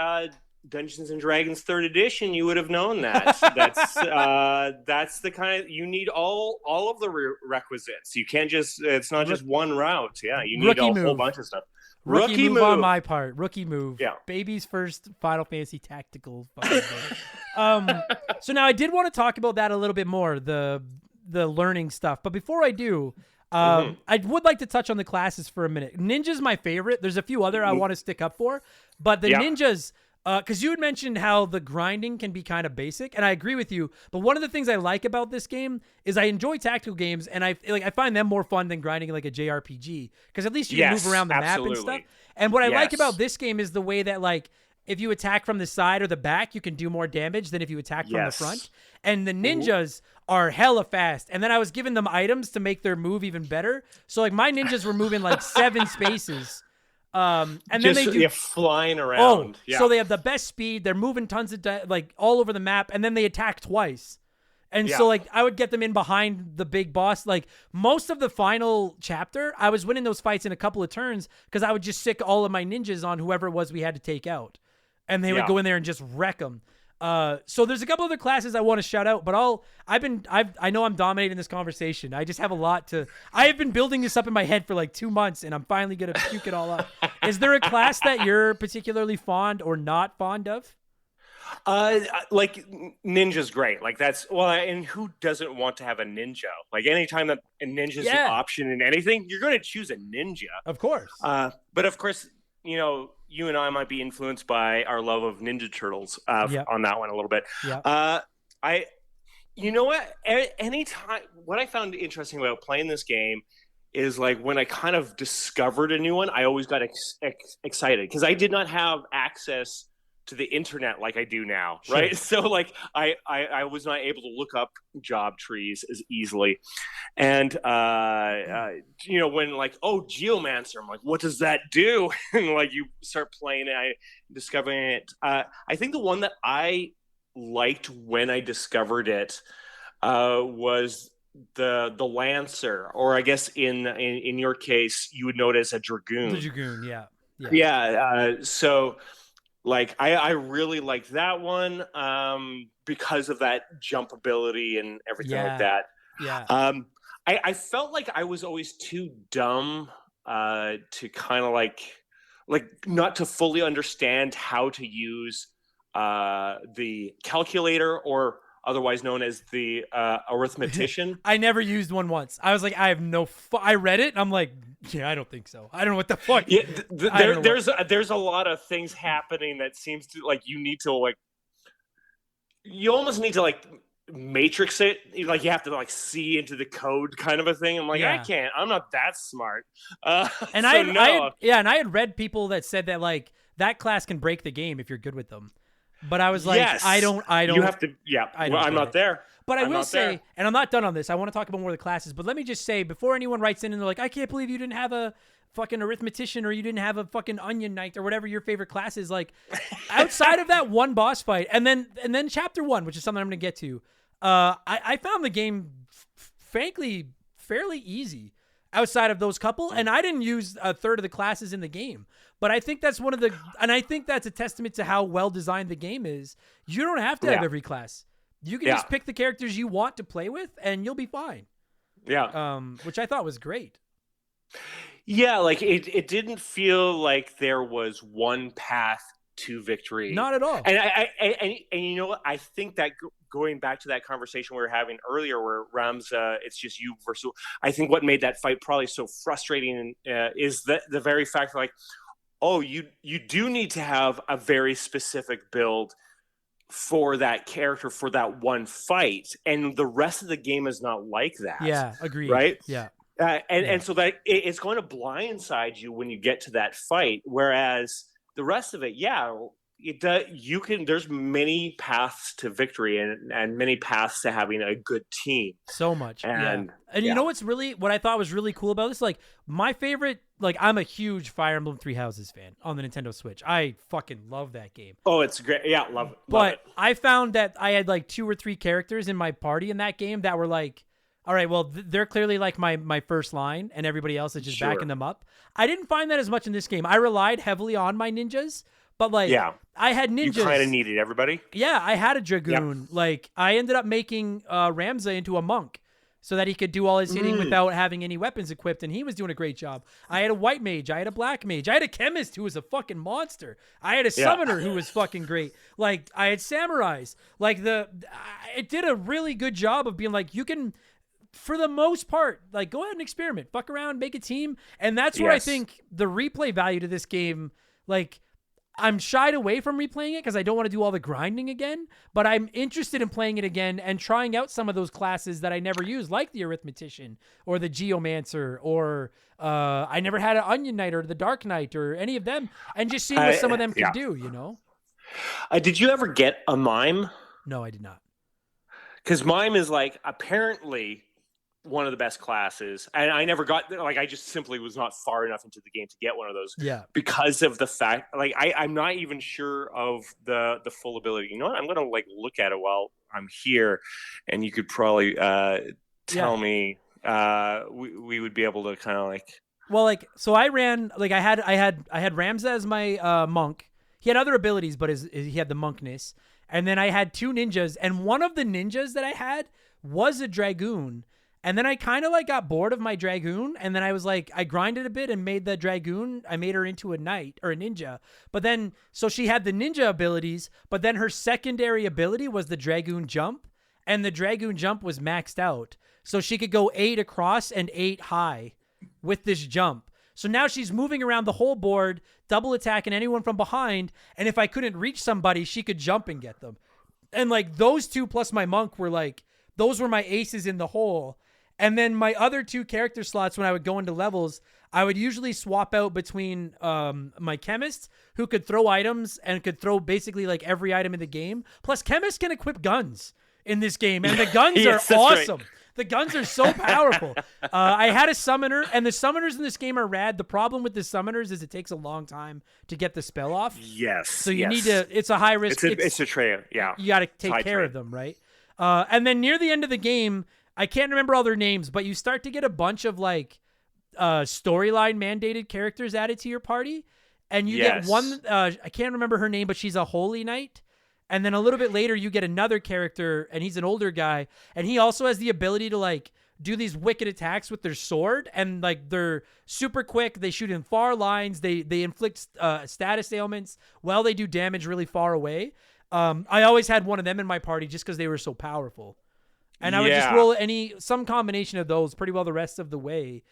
Dungeons and Dragons 3rd edition, you would have known that. That's the kind of, you need all of the requisites. You can't just, it's not just one route. Yeah, you need a whole bunch of stuff.
Rookie move on my part. Rookie move.
Yeah.
Baby's first Final Fantasy tactical fucking game. So now I did want to talk about that a little bit more, the learning stuff. But before I do, I would like to touch on the classes for a minute. Ninja's my favorite. There's a few other I want to stick up for, but the ninjas, because you had mentioned how the grinding can be kind of basic, and I agree with you. But one of the things I like about this game is I enjoy tactical games, and I find them more fun than grinding like a JRPG, because at least you can move around the map and stuff. And what I like about this game is the way that like if you attack from the side or the back, you can do more damage than if you attack from the front. And the ninjas are hella fast. And then I was giving them items to make their move even better. So like my ninjas were moving like 7 spaces. And then they do
flying around.
So they have the best speed. They're moving tons of like all over the map, and then they attack twice. And so like I would get them in behind the big boss. Like most of the final chapter, I was winning those fights in a couple of turns because I would just sick all of my ninjas on whoever it was we had to take out, and they would go in there and just wreck them. So there's a couple other classes I want to shout out, but I know I'm dominating this conversation. I just have a lot to. I have been building this up in my head for like 2 months, and I'm finally gonna puke it all up. Is there a class that you're particularly fond or not fond of?
Like ninja's great. Like that's and who doesn't want to have a ninja? Like anytime that a ninja's an option in anything, you're going to choose a ninja,
of course.
But of course, you know, you and I might be influenced by our love of Ninja Turtles on that one a little bit. You know what? Anytime, what I found interesting about playing this game is like when I kind of discovered a new one, I always got excited because I did not have access to the internet like I do now, right? So like I was not able to look up job trees as easily. And you know, when like, oh, Geomancer, I'm like, what does that do? And like you start playing it, discovering it. I think the one that I liked when I discovered it was the Lancer, or I guess in your case you would know it as a Dragoon.
The Dragoon, yeah.
So like I really liked that one because of that jump ability and everything like that. I felt like I was always too dumb to kind of like not to fully understand how to use the calculator, or otherwise known as the arithmetician.
I never used one once. I was like, I have no. I read it, and I'm like, yeah, I don't think so. I don't know what the fuck.
Yeah, there's a lot of things happening that seems to like you need to like. You almost need to like matrix it. Like you have to like see into the code, kind of a thing. I'm like, I can't. I'm not that smart.
And I had read people that said that like that class can break the game if you're good with them. But I was like,
yes.
I don't.
You have to. Yeah. I'm not there.
But I will say, and I'm not done on this. I want to talk about more of the classes. But let me just say, before anyone writes in and they're like, I can't believe you didn't have a fucking arithmetician, or you didn't have a fucking onion knight, or whatever your favorite class is. Like, outside of that one boss fight, and then chapter 1, which is something I'm going to get to. I found the game, frankly, fairly easy outside of those couple, and I didn't use a third of the classes in the game. But I think that's I think that's a testament to how well designed the game is. You don't have to have every class. You can just pick the characters you want to play with, and you'll be fine.
Yeah.
Which I thought was great.
Yeah, like it didn't feel like there was one path to victory.
Not at all.
And you know what? I think that going back to that conversation we were having earlier, where Ramza, it's just you versus. I think what made that fight probably so frustrating is the very fact that like, oh, you do need to have a very specific build for that character for that one fight, and the rest of the game is not like that.
Yeah, agreed.
Right?
Yeah.
And so that it's going to blindside you when you get to that fight, whereas the rest of it, there's many paths to victory and many paths to having a good team.
So much. And you know what I thought was really cool about this? Like my favorite, like I'm a huge Fire Emblem Three Houses fan on the Nintendo Switch. I fucking love that game.
Oh, it's great. Yeah, love it.
But I found that I had like 2 or 3 characters in my party in that game that were like, all right, well, they're clearly like my first line, and everybody else is just backing them up. I didn't find that as much in this game. I relied heavily on my ninjas, but like, I had ninjas.
You kind of needed everybody.
Yeah, I had a Dragoon. Yep. Like, I ended up making Ramza into a monk so that he could do all his hitting without having any weapons equipped, and he was doing a great job. I had a white mage. I had a black mage. I had a chemist who was a fucking monster. I had a summoner who was fucking great. Like, I had samurais. Like, it did a really good job of being like, you can... For the most part, like, go ahead and experiment. Fuck around, make a team. And that's where I think the replay value to this game, like, I'm shied away from replaying it because I don't want to do all the grinding again, but I'm interested in playing it again and trying out some of those classes that I never used, like the Arithmetician or the Geomancer, or I never had an Onion Knight or the Dark Knight or any of them, and just seeing what some of them can do, you know?
Did you ever get a Mime?
No, I did not.
Because Mime is, like, apparently... one of the best classes, and I never got, like, I just simply was not far enough into the game to get one of those.
Yeah.
Because of the fact, like, I'm not even sure of the full ability. You know what? I'm gonna like look at it while I'm here, and you could probably tell me. We would be able to kind of like.
Well, like, so I ran, like, I had Ramza as my monk. He had other abilities, but he had the monkness, and then I had 2 ninjas, and one of the ninjas that I had was a Dragoon. And then I kind of like got bored of my Dragoon, and then I was like, I grinded a bit and made the Dragoon, I made her into a knight or a ninja. But then, so she had the ninja abilities, but then her secondary ability was the Dragoon jump, and the Dragoon jump was maxed out. So she could go 8 across and 8 high with this jump. So now she's moving around the whole board, double attacking anyone from behind, and if I couldn't reach somebody, she could jump and get them. And like those 2 plus my monk were like,
those were my aces in the hole. And then my other 2 character slots, when I would go into levels, I would usually swap out between my chemist, who could throw items and could throw basically like every item in the game. Plus, chemists can equip guns in this game, and the guns
Yes,
are
that's
awesome.
right.
The guns are so powerful. I had a summoner, and the summoners in this game are rad. The problem with the summoners is it takes a long time to get the spell off.
Yes.
So you need to. It's a high risk.
It's a trade. Yeah.
You got to take
high
care
trade.
of them, right? And then near the end of the game, I can't remember all their names, but you start to get a bunch of like storyline mandated characters added to your party, and you get one. I can't remember her name, but she's a holy knight. And then a little bit later, you get another character, and he's an older guy, and he also has the ability to like do these wicked attacks with their sword, and like they're super quick. They shoot in far lines. They inflict status ailments while they do damage really far away. I always had one of them in my party just because they were so powerful, and I would just roll some combination of those pretty well the rest of the way.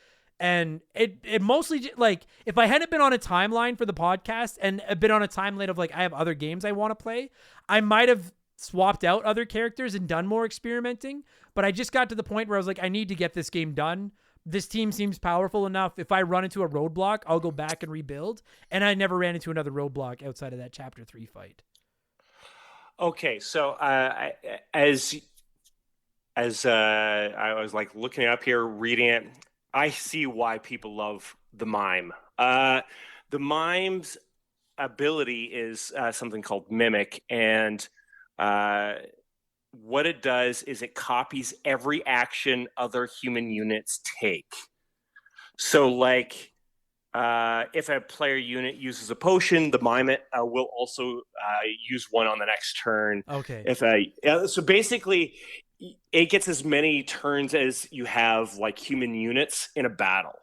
And it mostly like if I hadn't been on a timeline for the podcast and been on a timeline of like I have other games I want to play, I might have swapped out other characters and done more experimenting. But I just got to the point where I was like, I need to get this game done. This team seems powerful enough. If I run into a roadblock, I'll go back and rebuild. And I never ran into another roadblock outside of that Chapter 3 fight.
Okay, so as I was like looking up here, reading it, I see why people love the mime. The mime's ability is something called Mimic, and what it does is it copies every action other human units take. So, like, if a player unit uses a potion, the mime will also use one on the next turn.
Okay.
So basically, it gets as many turns as you have like human units in a battle.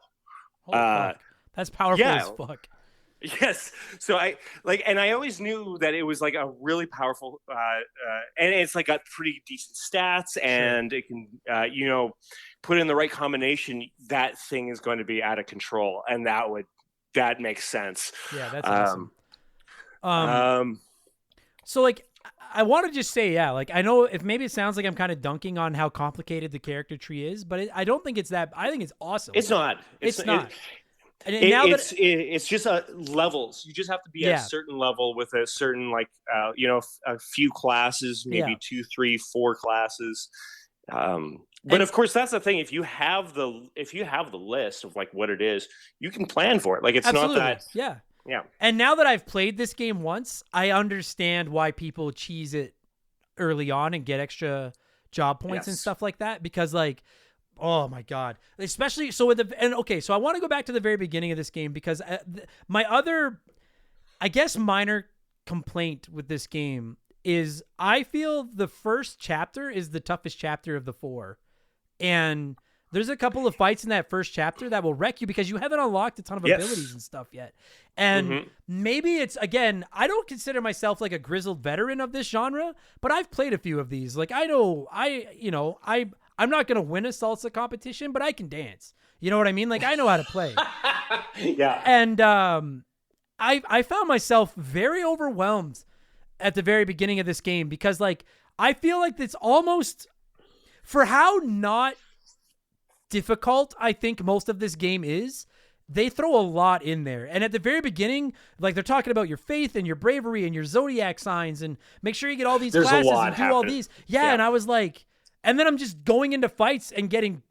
Holy fuck. That's powerful as fuck.
Yes. So I always knew that it was like a really powerful, and it's like got pretty decent stats, and it can, put in the right combination. That thing is going to be out of control, and that makes sense.
Yeah, that's awesome. So like, I want to just say, like, I know if maybe it sounds like I'm kind of dunking on how complicated the character tree is, but I don't think it's that. I think it's awesome.
It's not.
It's not.
It's just levels. You just have to be at a certain level with a certain a few classes, maybe 2, 3, 4 classes. But of course, that's the thing. If you have the list of like what it is, you can plan for it. Like it's not that.
Yeah.
Yeah.
And now that I've played this game once, I understand why people cheese it early on and get extra job points and stuff like that. Because like, oh my God, especially so so I want to go back to the very beginning of this game because my other, I guess, minor complaint with this game is I feel the first chapter is the toughest chapter of the 4. And there's a couple of fights in that first chapter that will wreck you because you haven't unlocked a ton of abilities and stuff yet. And maybe it's, again, I don't consider myself like a grizzled veteran of this genre, but I've played a few of these. Like I'm not going to win a salsa competition, but I can dance. You know what I mean? Like I know how to play.
Yeah.
And I found myself very overwhelmed at the very beginning of this game because like, I feel like it's almost, for how not difficult I think most of this game is, they throw a lot in there. And at the very beginning, like they're talking about your faith and your bravery and your zodiac signs and make sure you get all these classes and do all these. Yeah. And I was like, and then I'm just going into fights and getting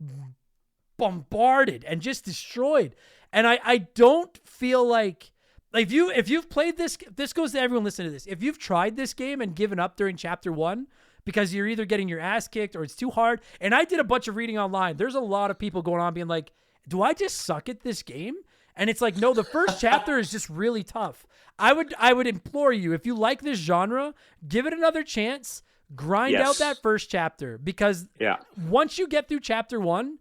bombarded and just destroyed. And I don't feel like if you've played this goes to everyone listening to this. If you've tried this game and given up during chapter 1, because you're either getting your ass kicked or it's too hard. And I did a bunch of reading online. There's a lot of people going on being like, do I just suck at this game? And it's like, no, the first chapter is just really tough. I would implore you, if you like this genre, give it another chance, grind out that first chapter, because once you get through chapter 1,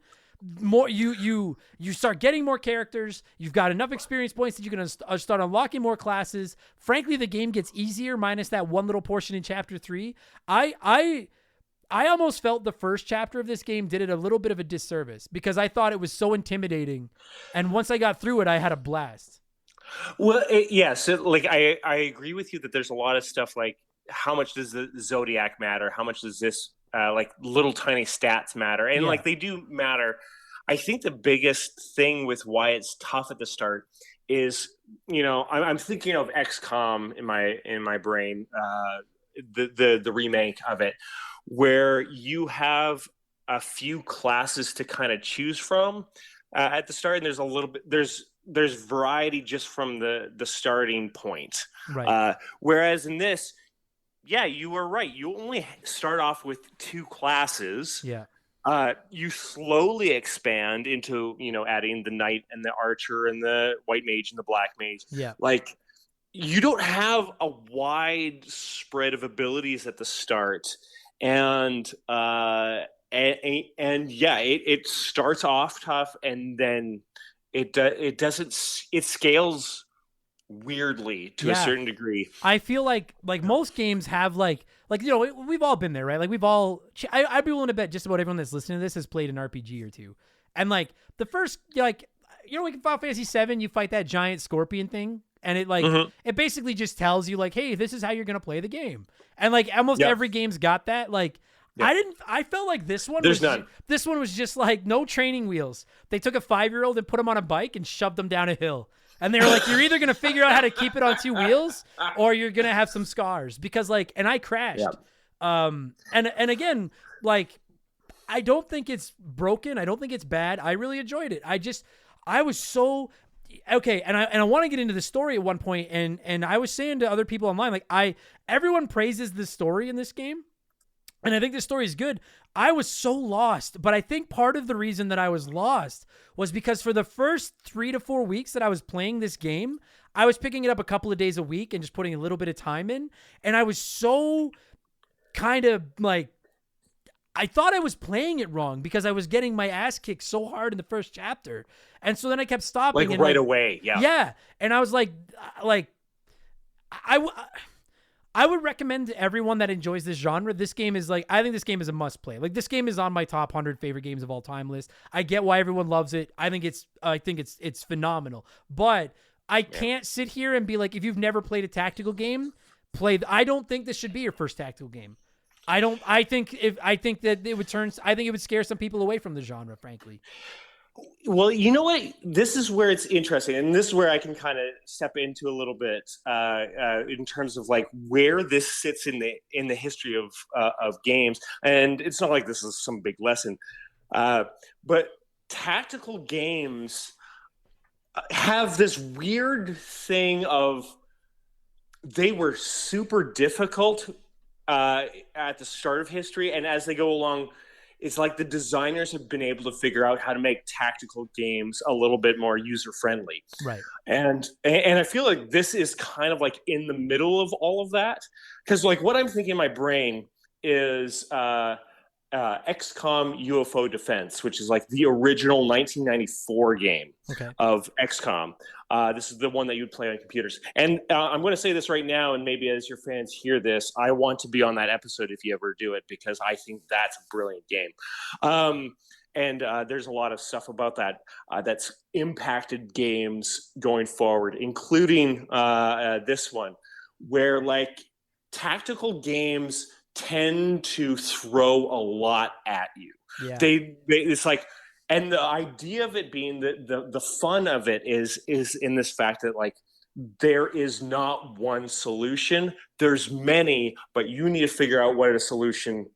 more you start getting more characters. You've got enough experience points that you're going to start unlocking more classes. Frankly, the game gets easier minus that one little portion in chapter 3. I almost felt the first chapter of this game did it a little bit of a disservice because I thought it was so intimidating. And once I got through it, I had a blast.
Well, yes. Like I agree with you that there's a lot of stuff like how much does the Zodiac matter? How much does this like little tiny stats matter, and
Yeah.
like they do matter. I think the biggest thing with why it's tough at the start is, I'm thinking of XCOM in my brain, the remake of it, where you have a few classes to kind of choose from at the start, and there's a little bit there's variety just from the starting point.
Right.
Whereas in this, yeah, you were right. You only start off with 2 classes.
Yeah.
You slowly expand into, adding the knight and the archer and the white mage and the black mage.
Yeah.
Like, you don't have a wide spread of abilities at the start. And yeah, it starts off tough, and then it scales weirdly to a certain degree.
I feel like most games have like we've all been there, right? Like I'd be willing to bet just about everyone that's listening to this has played an RPG or two. And like the first, like in Final Fantasy VII, you fight that giant scorpion thing, and it it basically just tells you like, hey, this is how you're gonna play the game. And like almost every game's got that. Like I felt like this one this one was just like no training wheels. They took a 5-year-old and put him on a bike and shoved him down a hill. And they were like, you're either going to figure out how to keep it on 2 wheels or you're going to have some scars, because and I crashed. And again, like, I don't think it's broken. I don't think it's bad. I really enjoyed it. I was so okay. And I want to get into the story at one point. And I was saying to other people online, like everyone praises the story in this game. And I think this story is good. I was so lost, but I think part of the reason that I was lost was because for the first 3 to 4 weeks that I was playing this game, I was picking it up a couple of days a week and just putting a little bit of time in. And I was so kind of like, I thought I was playing it wrong because I was getting my ass kicked so hard in the first chapter. And so then I kept stopping.
Like right away. Yeah.
Yeah. And I was like, I would recommend to everyone that enjoys this genre. This game is I think this game is a must play. Like this game is on my top 100 favorite games of all time list. I get why everyone loves it. I think it's phenomenal. But I can't sit here and be like, if you've never played a tactical game, I don't think this should be your first tactical game. I think that it would scare some people away from the genre, frankly.
Well, you know what? This is where it's interesting, and this is where I can kind of step into a little bit in terms of like where this sits in the history of games. And it's not like this is some big lesson, but tactical games have this weird thing of they were super difficult at the start of history, and as they go along, it's like the designers have been able to figure out how to make tactical games a little bit more user-friendly.
Right.
And I feel like this is kind of like in the middle of all of that. Because like what I'm thinking in my brain is XCOM UFO Defense, which is like the original 1994 game of XCOM. This is the one that you would play on computers. And I'm going to say this right now, and maybe as your fans hear this, I want to be on that episode if you ever do it, because I think that's a brilliant game. And there's a lot of stuff about that that's impacted games going forward, including this one, where like tactical games tend to throw a lot at you.
Yeah.
It's like, and the idea of it being the fun of it is in this fact that like there is not one solution. There's many, but you need to figure out what a solution.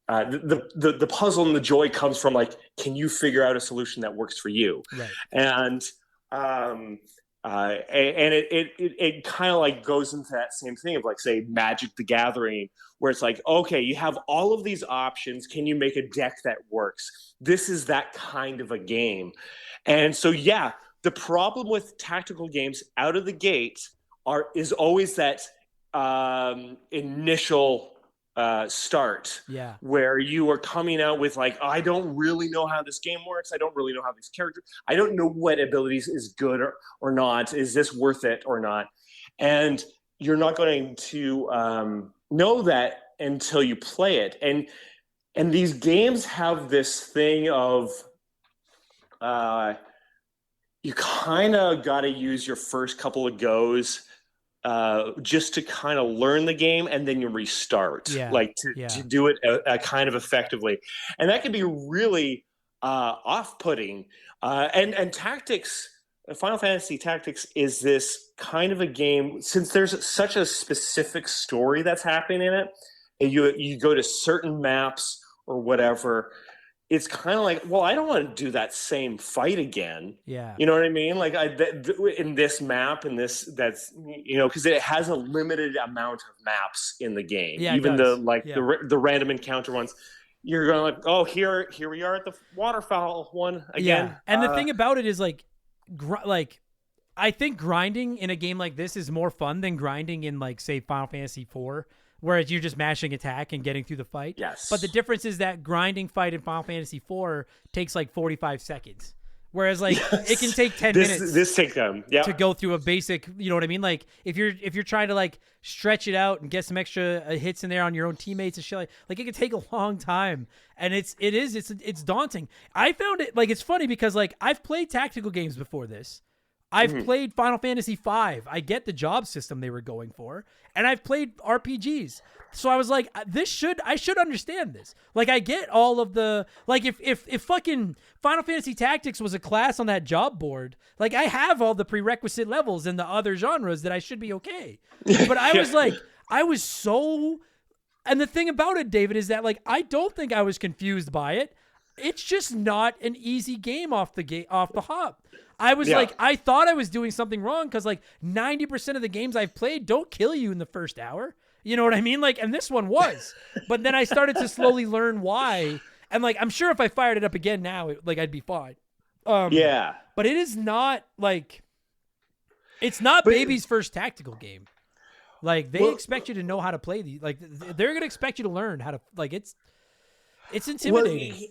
The puzzle and the joy comes from like, can you figure out a solution that works for you?
Right.
And it kind of like goes into that same thing of like, say, Magic the Gathering, where it's like, okay, you have all of these options. Can you make a deck that works? This is that kind of a game. And so, yeah, the problem with tactical games out of the gate is always that initial start, where you are coming out with like, I don't really know how this game works. I don't really know how these characters, I don't know what abilities is good or not. Is this worth it or not? And you're not going to know that until you play it. And these games have this thing of you kind of got to use your first couple of goes just to kind of learn the game, and then you restart, like to do it kind of effectively. And that can be really off-putting. And Tactics, Final Fantasy Tactics is this kind of a game, since there's such a specific story that's happening in it, and you go to certain maps or whatever, it's kind of like, well, I don't want to do that same fight again.
Yeah.
You know what I mean? Like in this map, because it has a limited amount of maps in the game.
Yeah,
even the random encounter ones. You're going like, oh, here we are at the waterfowl one again.
Yeah. And the thing about it is like I think grinding in a game like this is more fun than grinding in like, say, Final Fantasy IV, whereas you're just mashing attack and getting through the fight.
Yes.
But the difference is that grinding fight in Final Fantasy IV takes like 45 seconds. Whereas like it can take 10 minutes to go through a basic, you know what I mean? Like if you're trying to like stretch it out and get some extra hits in there on your own teammates and shit, like it can take a long time. And it's daunting. I found it like, it's funny because like I've played tactical games before this. I've played Final Fantasy V. I get the job system they were going for, and I've played RPGs. So I was like, I should understand this. Like I get all of the, like if fucking Final Fantasy Tactics was a class on that job board, like I have all the prerequisite levels in the other genres that I should be okay. But I was like, and the thing about it, David, is that like I don't think I was confused by it. It's just not an easy game off the hop. I was like, I thought I was doing something wrong because like 90% of the games I've played don't kill you in the first hour. You know what I mean? Like, and this one was. But then I started to slowly learn why. And like, I'm sure if I fired it up again now, I'd be fine. But it is not like, it's not Baby's first tactical game. Like they expect you to know how to play these. Like they're gonna expect you to learn how to. Like it's intimidating.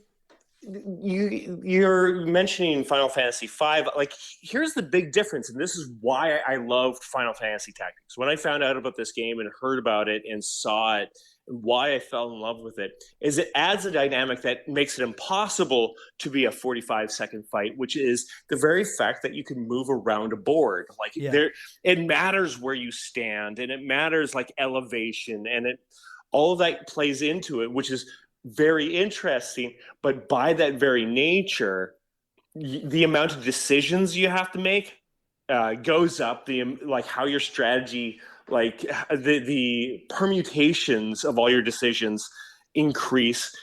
You're mentioning Final Fantasy V. Like, here's the big difference, and this is why I loved Final Fantasy Tactics. When I found out about this game and heard about it and saw it, and why I fell in love with it, is it adds a dynamic that makes it impossible to be a 45-second fight, which is the very fact that you can move around a board. Like, it matters where you stand, and it matters, like, elevation, and all of that plays into it, which is very interesting. But by that very nature, the amount of decisions you have to make goes up. Like how your strategy, like the permutations of all your decisions increase,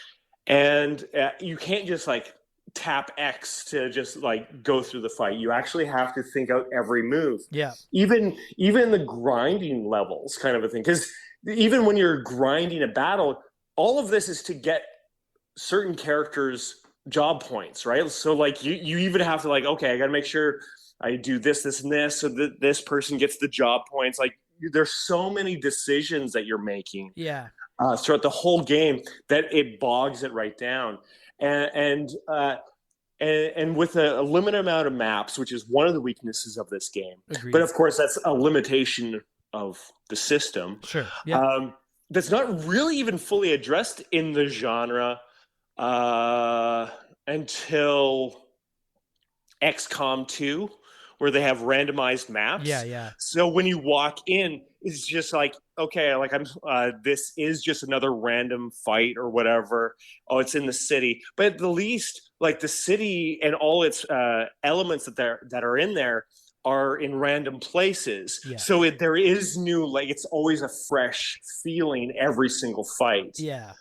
and you can't just like tap X to just like go through the fight. You actually have to think out every move.
Yeah.
Even the grinding levels, kind of a thing, because even when you're grinding a battle, all of this is to get certain characters job points, right? So like you even have to like, okay, I got to make sure I do this, and this, so that this person gets the job points. Like there's so many decisions that you're making throughout the whole game that it bogs it right down. And with a limited amount of maps, which is one of the weaknesses of this game.
Agreed.
But of course that's a limitation of the system.
Sure. Yeah.
That's not really even fully addressed in the genre until XCOM 2, where they have randomized maps.
Yeah.
So when you walk in, it's just like, okay, like this is just another random fight or whatever. Oh, it's in the city, but at the least, like the city and all its elements that are in there are in random places. Yeah. So there is new, like it's always a fresh feeling every single fight.
Yeah.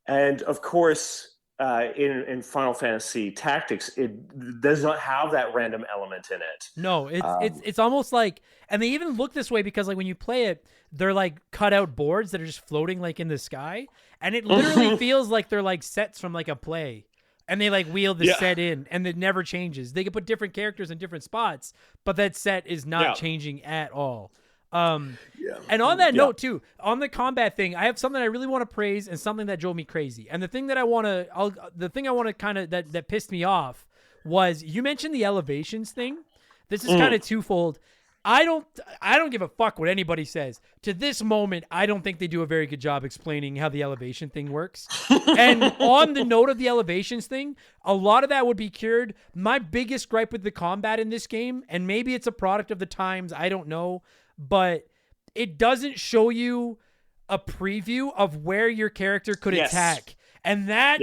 And of course, in Final Fantasy Tactics, it does not have that random element in it.
No, it's almost like, and they even look this way because like when you play it, they're like cut out boards that are just floating like in the sky, and it literally feels like they're like sets from like a play. And they like wheel the set in, and it never changes. They can put different characters in different spots, but that set is not changing at all. And on that note too, on the combat thing, I have something I really want to praise and something that drove me crazy. And the thing I want to kind of that pissed me off was you mentioned the elevations thing. This is kind of twofold. I don't give a fuck what anybody says. To this moment, I don't think they do a very good job explaining how the elevation thing works. And on the note of the elevations thing, a lot of that would be cured. My biggest gripe with the combat in this game, and maybe it's a product of the times, I don't know, but it doesn't show you a preview of where your character could attack. And that,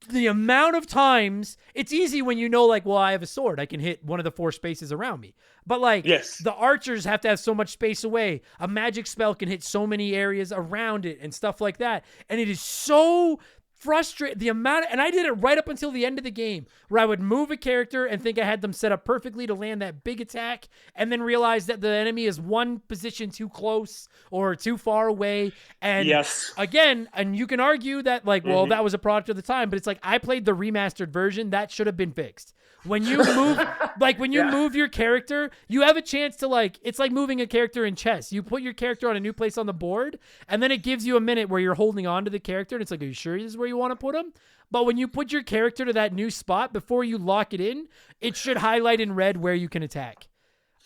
the amount of times, it's easy when you know, like, well, I have a sword. I can hit one of the 4 spaces around me. But, like, the archers have to have so much space away. A magic spell can hit so many areas around it and stuff like that. And it is so frustrating. The amount, and I did it right up until the end of the game, where I would move a character and think I had them set up perfectly to land that big attack, and then realize that the enemy is one position too close or too far away. And again, and you can argue that, like, well, that was a product of the time, but it's like, I played the remastered version. That should have been fixed. When you move, like, when you move your character, you have a chance to, like, it's like moving a character in chess. You put your character on a new place on the board, and then it gives you a minute where you're holding on to the character, and it's like, are you sure this is where you want to put him? But when you put your character to that new spot, before you lock it in, it should highlight in red where you can attack.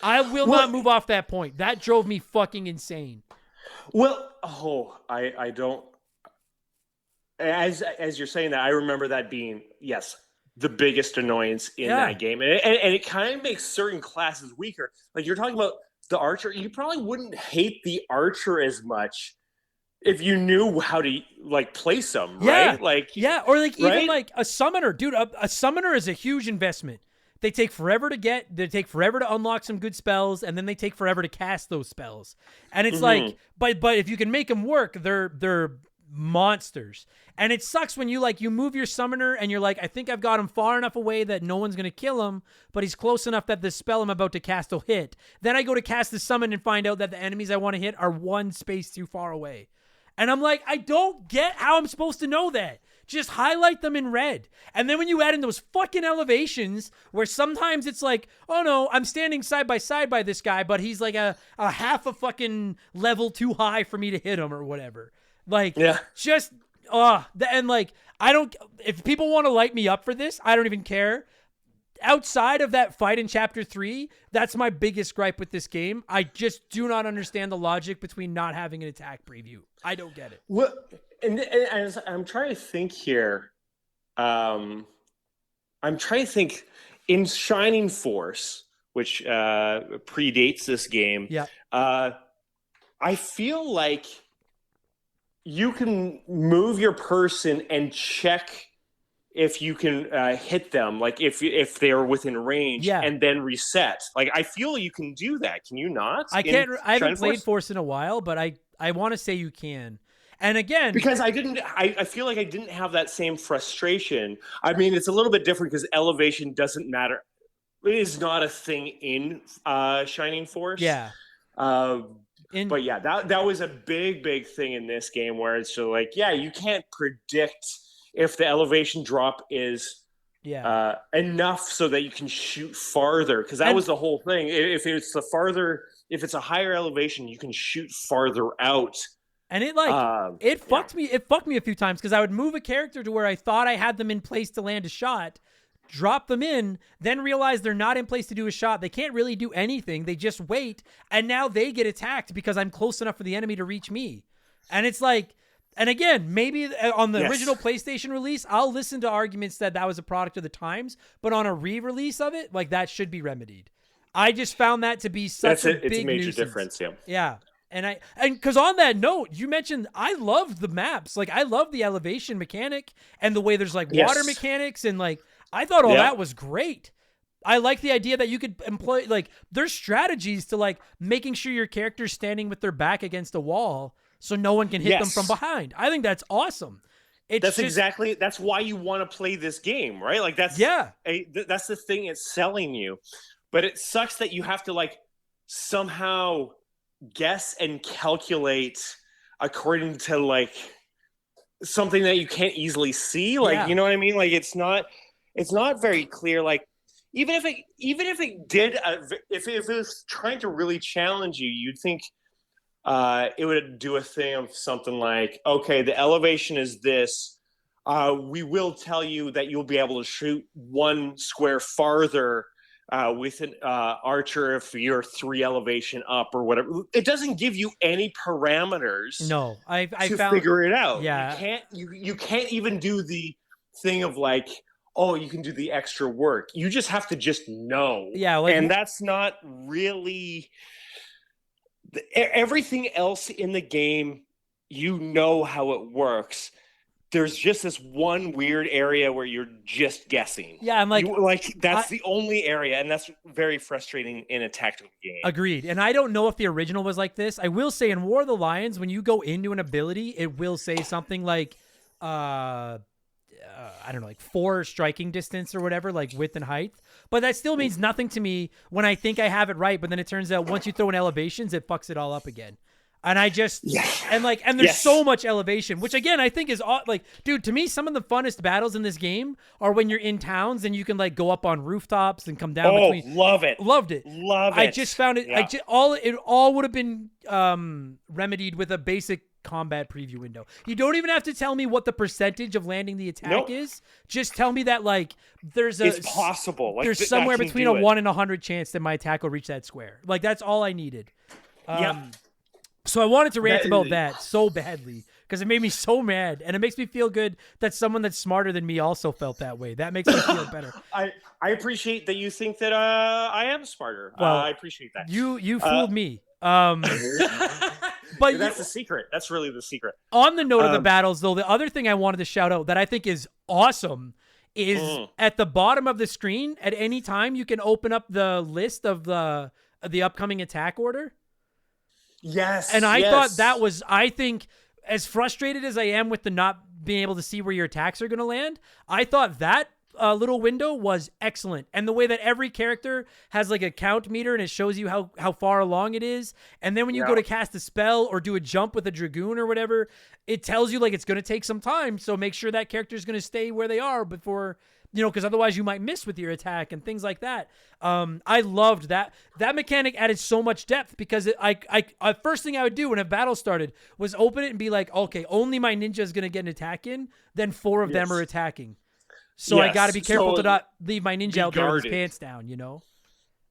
I will not move off that point. That drove me fucking insane.
Well, I don't. As you're saying that, I remember that being, the biggest annoyance in that game. And it kind of makes certain classes weaker. Like, you're talking about the archer. You probably wouldn't hate the archer as much if you knew how to, like, place them, right? Like,
or, like, even, like, a summoner. Dude, a summoner is a huge investment. They take forever to get, they take forever to unlock some good spells, and then they take forever to cast those spells. And it's like, but if you can make them work, they're monsters. And it sucks when you, like, you move your summoner and you're like, I think I've got him far enough away that no one's going to kill him, but he's close enough that the spell I'm about to cast will hit. Then I go to cast the summon and find out that the enemies I want to hit are one space too far away. And I'm like, I don't get how I'm supposed to know that. Just highlight them in red. And then when you add in those fucking elevations where sometimes it's like, oh no, I'm standing side by side by this guy, but he's like a half a fucking level too high for me to hit him or whatever. Like, just, and like, I don't, if people want to light me up for this, I don't even care. Outside of that fight in Chapter 3, that's my biggest gripe with this game. I just do not understand the logic between not having an attack preview. I don't get it.
Well, and I'm trying to think here. I'm trying to think in Shining Force, which predates this game. I feel like you can move your person and check if you can hit them, like if they're within range, and then reset. Like, I feel you can do that. Can you not?
I can't. I haven't played Force in a while, but I want to say you can. And again,
because I feel like I didn't have that same frustration. I mean, it's a little bit different because elevation doesn't matter. It is not a thing in Shining Force. But yeah, that was a big thing in this game where it's so like, you can't predict if the elevation drop is enough so that you can shoot farther, because that was the whole thing. If it's a higher elevation, you can shoot farther out.
And it it fucked me. It fucked me a few times because I would move a character to where I thought I had them in place to land a shot, drop them in, then realize they're not in place to do a shot. They can't really do anything. They just wait, and now they get attacked because I'm close enough for the enemy to reach me. And it's like, and again, maybe on the original PlayStation release, I'll listen to arguments that was a product of the times, but on a re-release of it, like, that should be remedied. I just found that to be such a big
major
nuisance.
Difference.
Yeah. And because on that note, you mentioned, I loved the maps. Like, I love the elevation mechanic and the way there's, like, water mechanics, and, like, I thought all that was great. I like the idea that you could employ, like, there's strategies to, like, making sure your character's standing with their back against a wall so no one can hit them from behind. I think that's awesome.
That's why you want to play this game, right? Like, that's that's the thing it's selling you. But it sucks that you have to, like, somehow guess and calculate according to, like, something that you can't easily see. Like, you know what I mean? Like, it's not very clear. Like, even if it did, if it was trying to really challenge you, you'd think it would do a thing of something like, okay, the elevation is this. We will tell you that you'll be able to shoot one square farther with an archer if you're 3 elevation up or whatever. It doesn't give you any parameters.
No, I
to
found
figure it out.
Yeah.
You can't even do the thing of like, oh, you can do the extra work. You just have to just know.
Yeah, like,
and that's not really everything else in the game. You know how it works. There's just this one weird area where you're just guessing.
Yeah, I'm like,
that's the only area, and that's very frustrating in a tactical game.
Agreed. And I don't know if the original was like this. I will say in War of the Lions, when you go into an ability, it will say something like, I don't know, like 4 striking distance or whatever, like width and height. But that still means nothing to me when I think I have it right. But then it turns out once you throw in elevations, it fucks it all up again. And I just, and there's so much elevation, which again, I think is like, dude, to me, some of the funnest battles in this game are when you're in towns and you can like go up on rooftops and come down.
Love it.
Loved it.
Love it.
I just found it.
Yeah.
It all would have been remedied with a basic combat preview window. You don't even have to tell me what the percentage of landing the attack is. Just tell me that like
it's possible. Like,
there's somewhere between a 1 in 100 chance that my attack will reach that square. Like that's all I needed. So I wanted to rant about that so badly because it made me so mad, and it makes me feel good that someone that's smarter than me also felt that way. That makes me feel better.
I appreciate that you think that I am smarter.
Well,
I appreciate that.
You fooled me.
But that's the secret. That's really the secret.
On the note of the battles, though, the other thing I wanted to shout out that I think is awesome is at the bottom of the screen, at any time, you can open up the list of the upcoming attack order.
Yes.
And I thought that was, I think, as frustrated as I am with the not being able to see where your attacks are going to land, I thought that little window was excellent. And the way that every character has like a count meter and it shows you how far along it is. And then when you go to cast a spell or do a jump with a Dragoon or whatever, it tells you like it's going to take some time. So make sure that character is going to stay where they are before, because otherwise you might miss with your attack and things like that. I loved that. That mechanic added so much depth because I first thing I would do when a battle started was open it and be like, okay, only my ninja is going to get an attack in. Then 4 of them are attacking. So I got to be careful to not leave my ninja out there with his pants down,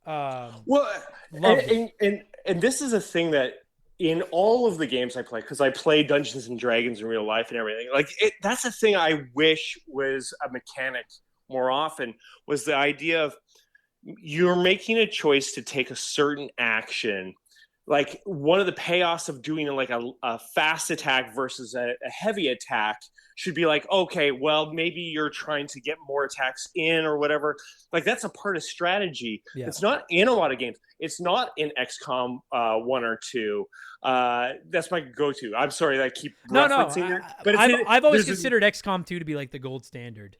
And this is a thing that in all of the games I play, because I play Dungeons and Dragons in real life and everything, that's a thing I wish was a mechanic more often, was the idea of you're making a choice to take a certain action. Like one of the payoffs of doing like a fast attack versus a heavy attack should be like, okay, well, maybe you're trying to get more attacks in or whatever. Like that's a part of strategy. Yeah. It's not in a lot of games. It's not in XCOM 1 or 2. That's my go-to. I'm sorry that I keep referencing it. But
I've always considered XCOM 2 to be like the gold standard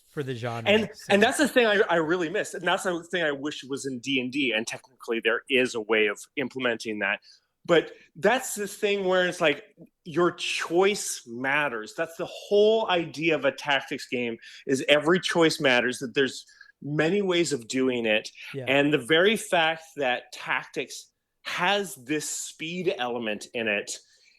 for the genre.
And that's the thing I really miss. And that's the thing I wish was in D&D. And technically there is a way of implementing that. But that's the thing where it's like your choice matters. That's the whole idea of a tactics game, is every choice matters, that there's many ways of doing it. Yeah. And the very fact that tactics has this speed element in it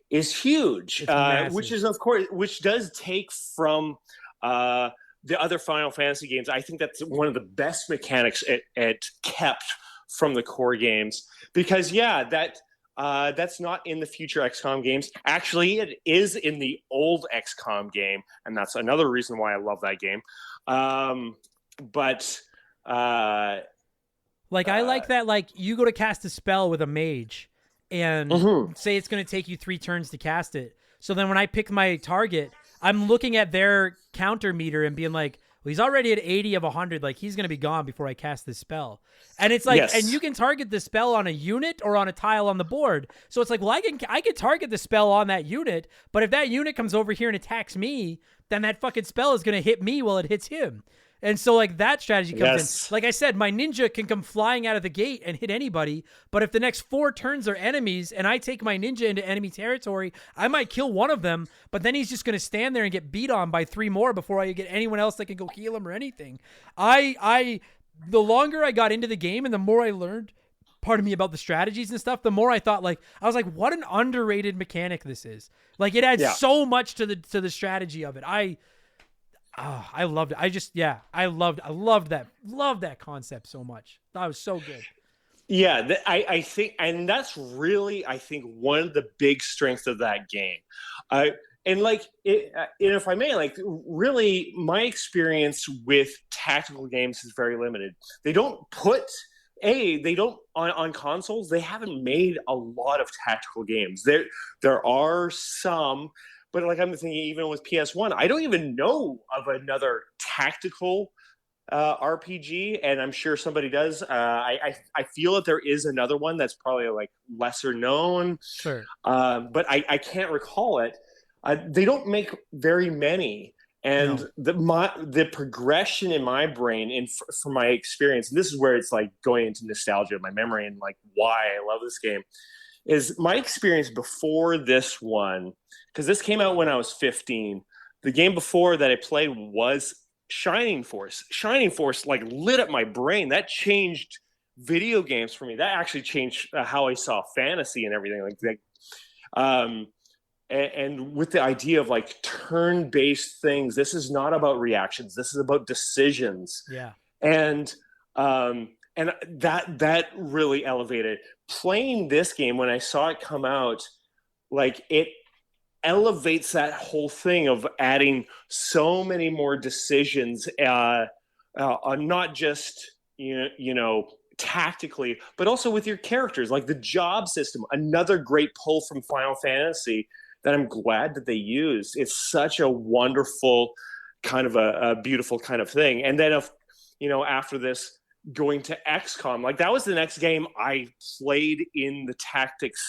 is huge, which does take from the other Final Fantasy games. I think that's one of the best mechanics it kept from the core games, because that's not in the future XCOM games. Actually, it is in the old XCOM game, and that's another reason why I love that game. I
like that, like you go to cast a spell with a mage and say it's going to take you 3 turns to cast it. So then when I pick my target, I'm looking at their counter meter and being like, well, he's already at 80 of 100. Like he's going to be gone before I cast this spell. And it's like, and you can target the spell on a unit or on a tile on the board. So it's like, well, I can target the spell on that unit, but if that unit comes over here and attacks me, then that fucking spell is going to hit me while it hits him. And so like that strategy comes in. Like I said, my ninja can come flying out of the gate and hit anybody, but if the next 4 turns are enemies and I take my ninja into enemy territory, I might kill one of them, but then he's just going to stand there and get beat on by 3 more before I get anyone else that can go heal him or anything. The longer I got into the game and the more I learned, about the strategies and stuff, the more I thought I was like, what an underrated mechanic this is. Like it adds so much to the strategy of it. I loved it. I loved that concept so much.
That was so good.
Yeah, I think, and that's really, I think, one of the big strengths of that game. And like, if I may, like, really, my experience with tactical games is very limited. They don't on consoles. They haven't made a lot of tactical games. There are some, but like I'm thinking, even with PS1, I don't even know of another tactical RPG, and I'm sure somebody does. I feel that there is another one that's probably like lesser known,
Sure.
but I can't recall it. They don't make very many, and the progression in my brain, and from my experience, and this is where it's like going into nostalgia of my memory and like why I love this game, is my experience before this one, because this came out when I was 15. The game before that I played was Shining Force. Shining Force like lit up my brain. That changed video games for me. That actually changed how I saw fantasy and everything like that. And with the idea of like turn-based things, this is not about reactions. This is about decisions.
Yeah.
And that really elevated. Playing this game when I saw it come out, like it elevates that whole thing of adding so many more decisions, not just you know tactically, but also with your characters, like the job system. Another great pull from Final Fantasy that I'm glad that they used. It's such a wonderful kind of a beautiful kind of thing. And then after this, going to XCOM, like that was the next game I played in the tactics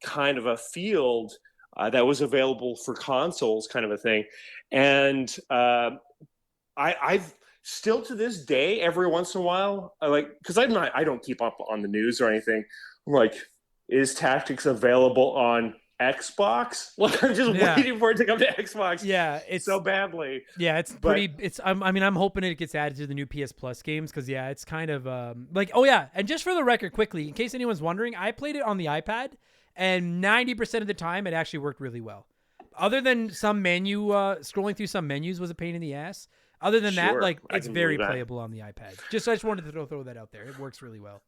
kind of a field that was available for consoles, kind of a thing. And I've still to this day, every once in a while, because I don't keep up on the news or anything. I'm like, is tactics available on Xbox? Like I'm just waiting for it to come to Xbox.
Yeah, it's
so badly.
Yeah, it's pretty. I'm hoping it gets added to the new PS Plus games because it's kind of like, oh yeah. And just for the record, quickly, in case anyone's wondering, I played it on the iPad, and 90% of the time it actually worked really well. Other than some menu, scrolling through some menus was a pain in the ass. Other than that, like it's very playable on the iPad. I just wanted to throw that out there. It works really well.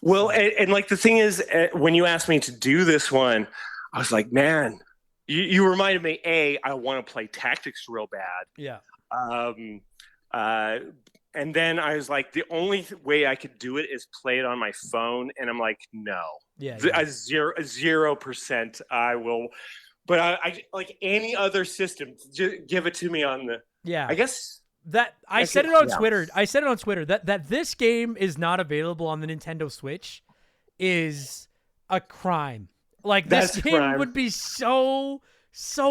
Well, and like the thing is, when you asked me to do this one, I was like, man, you reminded me, I want to play tactics real bad.
Yeah.
And then I was like, the only way I could do it is play it on my phone. And I'm like, no.
Yeah.
0% I will. But I like any other system, just give it to me on the.
Yeah.
I guess.
I said it on Twitter. I said it on Twitter that this game is not available on the Nintendo Switch is a crime. Like this game would be so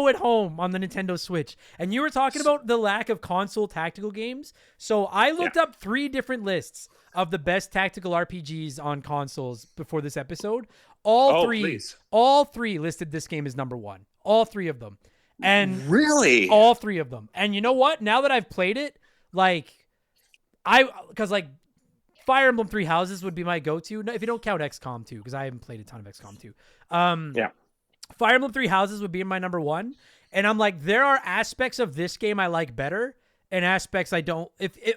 at home on the Nintendo Switch. And you were talking about the lack of console tactical games. So I looked up 3 different lists of the best tactical RPGs on consoles before this episode. All three listed this game as number 1. All 3 of them. And
really,
all 3 of them. And you know what? Now that I've played it, because Fire Emblem 3 Houses would be my go-to. If you don't count XCOM 2, because I haven't played a ton of XCOM 2. Fire Emblem 3 Houses would be my number 1. And I'm like, there are aspects of this game I like better and aspects I don't.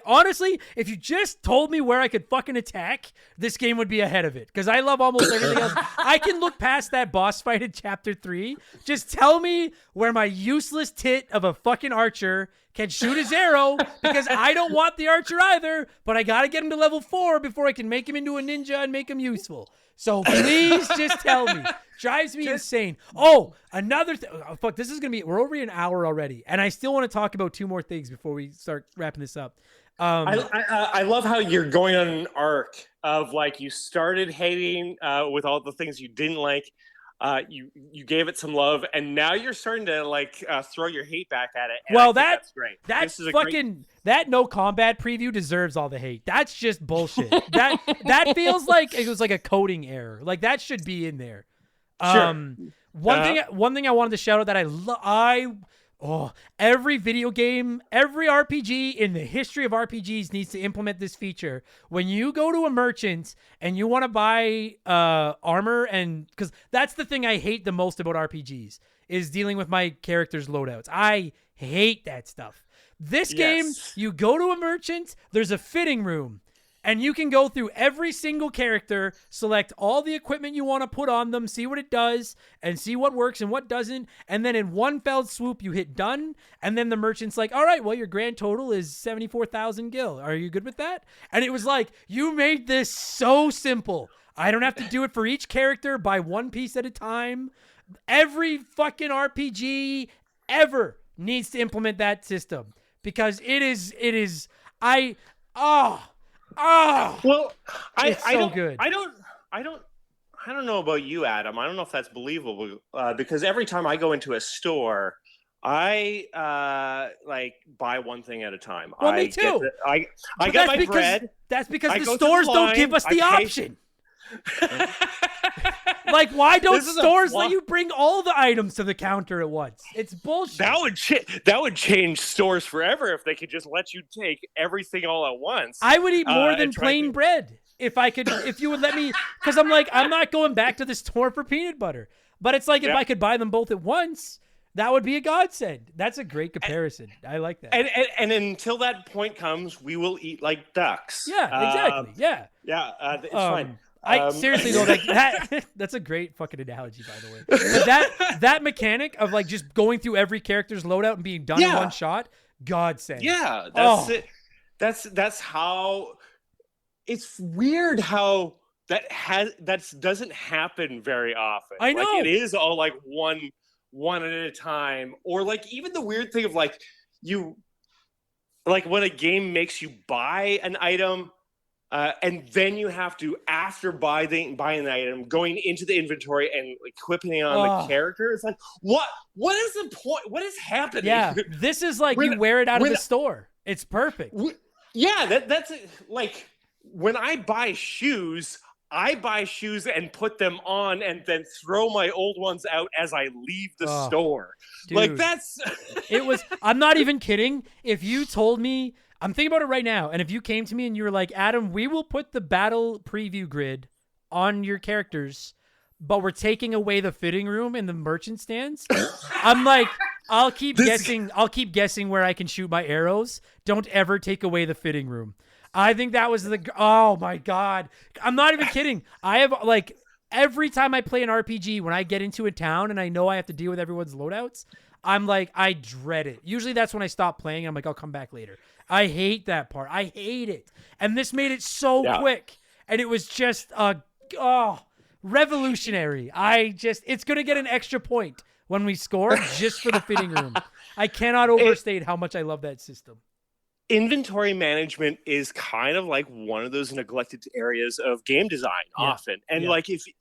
Honestly, if you just told me where I could fucking attack, this game would be ahead of it. Because I love almost everything else. I can look past that boss fight in Chapter 3. Just tell me where my useless tit of a fucking archer can shoot his arrow, because I don't want the archer either, but I got to get him to level 4 before I can make him into a ninja and make him useful. So please just tell me. Drives me insane. Oh, another thing. Oh, fuck, this is going to be, we're over an hour already, and I still want to talk about 2 more things before we start wrapping this up.
I love how you're going on an arc of like, you started hating with all the things you didn't like. You gave it some love, and now you're starting to like throw your hate back at it.
Well,
that's great.
That's fucking that No Combat preview deserves all the hate. That's just bullshit. that feels like it was like a coding error. Like that should be in there.
Sure.
One thing I wanted to shout out that every video game, every RPG in the history of RPGs needs to implement this feature. When you go to a merchant and you want to buy armor, and because that's the thing I hate the most about RPGs is dealing with my character's loadouts. I hate that stuff. This game, you go to a merchant, there's a fitting room.
And you can go through every single character, select all the equipment you want to put on them, see what it does, and see what works and what doesn't. And then in one fell swoop, you hit done. And then the merchant's like, all right, well, your grand total is 74,000 gil. Are you good with that? And it was like, you made this so simple. I don't have to do it for each character, buy one piece at a time. Every fucking RPG ever needs to implement that system because
Well,
it's
I
so
don't,
good.
I don't know about you, Adam. I don't know if that's believable because every time I go into a store, I buy one thing at a time.
Well, me too.
I get my bread.
That's because
I
the
go to
stores
the
don't
line,
give us the
I pay-
option. Like, why don't
This is a
stores let
fluff-
you bring all the items to the counter at once? It's bullshit.
That would change stores forever if they could just let you take everything all at once.
I would eat more than
and try
plain
to-
bread if you would let me, because I'm like, I'm not going back to the store for peanut butter. But it's like, if
Yeah.
I could buy them both at once, that would be a godsend. That's a great comparison. I like that.
And until that point comes, we will eat like ducks.
Yeah, exactly. Yeah.
Yeah, it's fine.
I seriously though, like that's a great fucking analogy, by the way. But that mechanic of like just going through every character's loadout and being done in one shot, godsend.
Yeah, that's it. That's how. It's weird how that doesn't happen very often.
I know.
Like, it is all like one at a time, or like even the weird thing of like when a game makes you buy an item. And then you have to, after buying the item, going into the inventory and equipping it on the character. It's like, what is the point? What is happening?
Yeah, this is like you wear it out of the store. It's perfect.
Yeah, that's like when I buy shoes and put them on and then throw my old ones out as I leave the store.
Dude.
Like that's
I'm not even kidding. If you told me, I'm thinking about it right now, and if you came to me and you were like, Adam, we will put the battle preview grid on your characters, but we're taking away the fitting room in the merchant stands. I'm like, I'll keep guessing where I can shoot my arrows. Don't ever take away the fitting room. I think that was oh my God. I'm not even kidding. I have like every time I play an RPG, when I get into a town and I know I have to deal with everyone's loadouts, I'm like, I dread it. Usually that's when I stop playing. I'm like, I'll come back later. I hate that part. I hate it. And this made it so quick. And it was just revolutionary. It's going to get an extra point when we score just for the fitting room. I cannot overstate how much I love that system.
Inventory management is kind of like one of those neglected areas of game design often. And like if you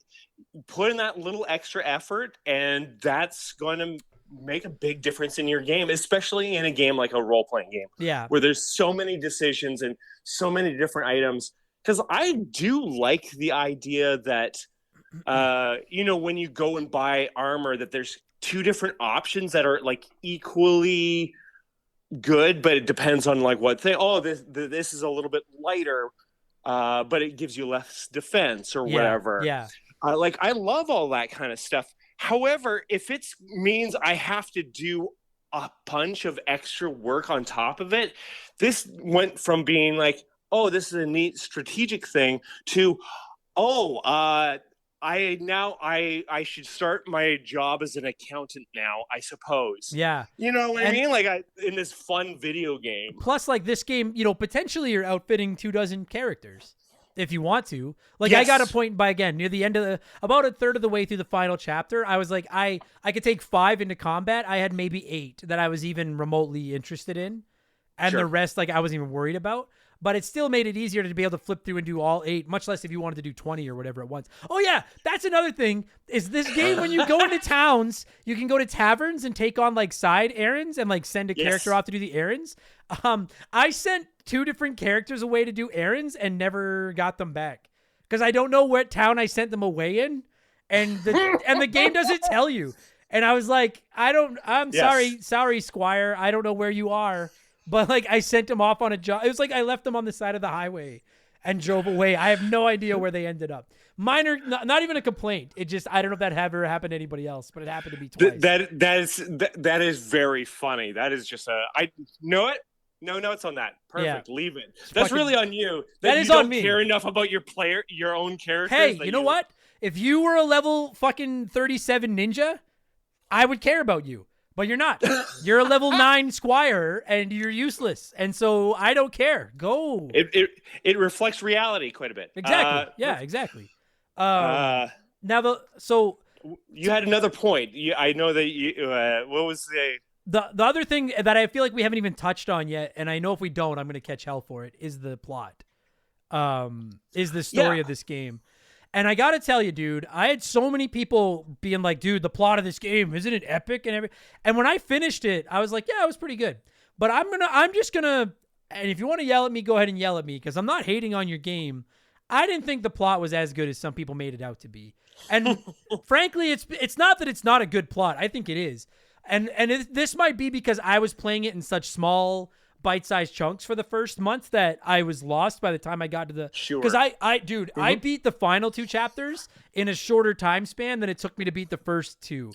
put in that little extra effort, and that's going to make a big difference in your game, especially in a game like a role-playing game.
Yeah.
Where there's so many decisions and so many different items. Because I do like the idea that, when you go and buy armor, that there's two different options that are like equally good, but it depends on like what thing. Oh, this is a little bit lighter, but it gives you less defense or whatever.
Yeah.
I love all that kind of stuff. However, if it means I have to do a bunch of extra work on top of it, this went from being like, oh, this is a neat strategic thing to, I should start my job as an accountant now, I suppose.
Yeah.
You know what I mean? Like in this fun video game.
Plus, like this game, potentially you're outfitting 24 characters if you want to. Like I got a point by, again, near the end of about a third of the way through the final chapter, I was like, I could take 5 into combat. I had maybe 8 that I was even remotely interested in. And the rest, like, I wasn't even worried about. But it still made it easier to be able to flip through and do all 8, much less if you wanted to do 20 or whatever at once. Oh, yeah, that's another thing, is this game, when you go into towns, you can go to taverns and take on, like, side errands and, like, send a character off to do the errands. I sent 2 different characters away to do errands and never got them back. Because I don't know what town I sent them away in, and the game doesn't tell you. And I was like, sorry, Squire, I don't know where you are. But, like, I sent them off on a job. It was like I left them on the side of the highway and drove away. I have no idea where they ended up. Minor, not even a complaint. It just, I don't know if that ever happened to anybody else, but it happened to me twice.
That is very funny. That is just I know it. No notes on that. Perfect. Leave it.
It's
That's
fucking-
really on you.
That
you
is
don't
on me.
care enough about your own characters.
Hey,
that
you know what? If you were a level fucking 37 ninja, I would care about you. But you're not. You're a level 9 squire, and you're useless. And so I don't care. Go.
It reflects reality quite a bit.
Exactly. Yeah, exactly.
Uh,
Now,
you had another point. I know that you. What was
the other thing that I feel like we haven't even touched on yet, and I know if we don't, I'm going to catch hell for it, is the plot. Is the story of this game. And I got to tell you, dude, I had so many people being like, dude, the plot of this game, isn't it epic? And when I finished it, I was like, yeah, it was pretty good. But I'm just going to, and if you want to yell at me, go ahead and yell at me, because I'm not hating on your game. I didn't think the plot was as good as some people made it out to be. And frankly, it's not that it's not a good plot. I think it is. And this might be because I was playing it in such small bite-sized chunks for the first month that I was lost by the time I got to the because I beat the final 2 chapters in a shorter time span than it took me to beat the first 2.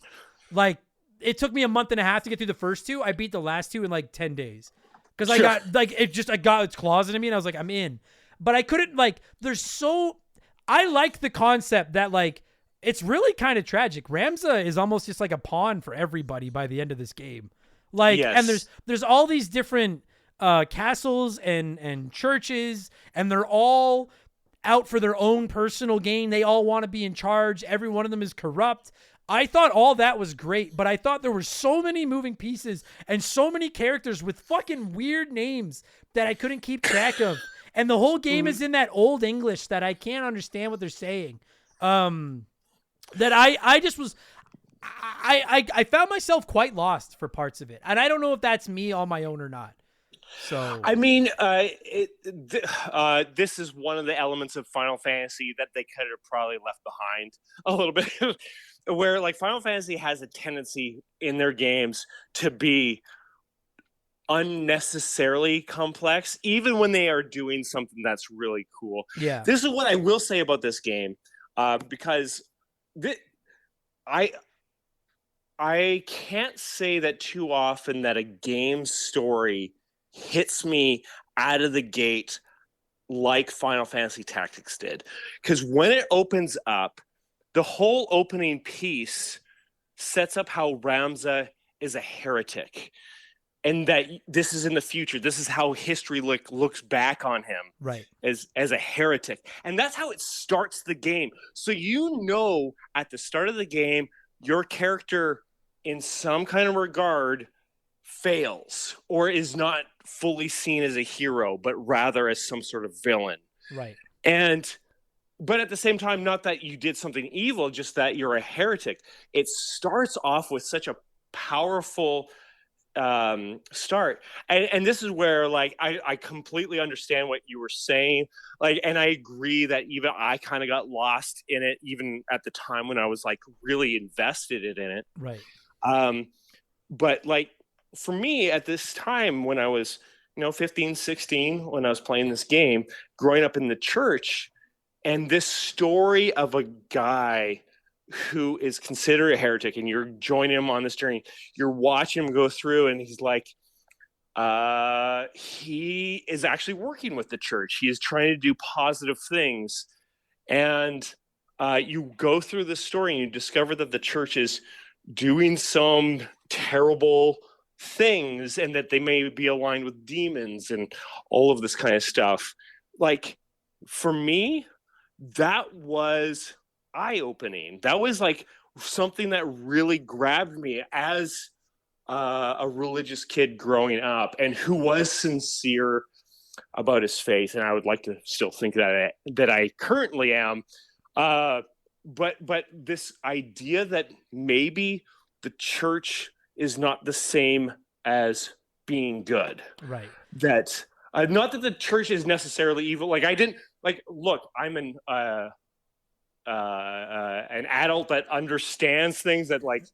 Like, it took me a month and a half to get through the first 2. I beat the last 2 in like 10 days because I got its claws into me and I was like, I'm in. But I couldn't, like, I like the concept that, like, it's really kind of tragic. Ramza is almost just like a pawn for everybody by the end of this game. Like, and there's all these different castles and churches, and they're all out for their own personal gain. They all want to be in charge. Every one of them is corrupt. I thought all that was great, but I thought there were so many moving pieces and so many characters with fucking weird names that I couldn't keep track of. And the whole game is in that old English that I can't understand what they're saying. That I just was, I found myself quite lost for parts of it. And I don't know if that's me on my own or not. So
I mean, this is one of the elements of Final Fantasy that they could have probably left behind a little bit, where like Final Fantasy has a tendency in their games to be unnecessarily complex, even when they are doing something that's really cool.
Yeah,
this is what I will say about this game, because I can't say that too often that a game's story hits me out of the gate like Final Fantasy Tactics did. Because when it opens up, the whole opening piece sets up how Ramza is a heretic. And that this is in the future. This is how history looks back on him,
right,
as a heretic. And that's how it starts the game. So you know at the start of the game, your character in some kind of regard fails or is not fully seen as a hero, but rather as some sort of villain.
Right.
But at the same time, not that you did something evil, just that you're a heretic. It starts off with such a powerful start. And this is where, like, I completely understand what you were saying. Like, and I agree that even I kind of got lost in it, even at the time when I was like really invested in it.
Right.
But like, for me at this time when I was, 15, 16, when I was playing this game, growing up in the church, and this story of a guy who is considered a heretic, and you're joining him on this journey, you're watching him go through, and he's like, he is actually working with the church. He is trying to do positive things. And you go through this story and you discover that the church is doing some terrible things and that they may be aligned with demons and all of this kind of stuff. Like, for me, that was eye-opening. That was like something that really grabbed me as a religious kid growing up and who was sincere about his faith. And I would like to still think that I currently am. But this idea that maybe the church is not the same as being good.
Right.
That not that the church is necessarily evil. Like, I didn't like, look, I'm an adult that understands things that, like,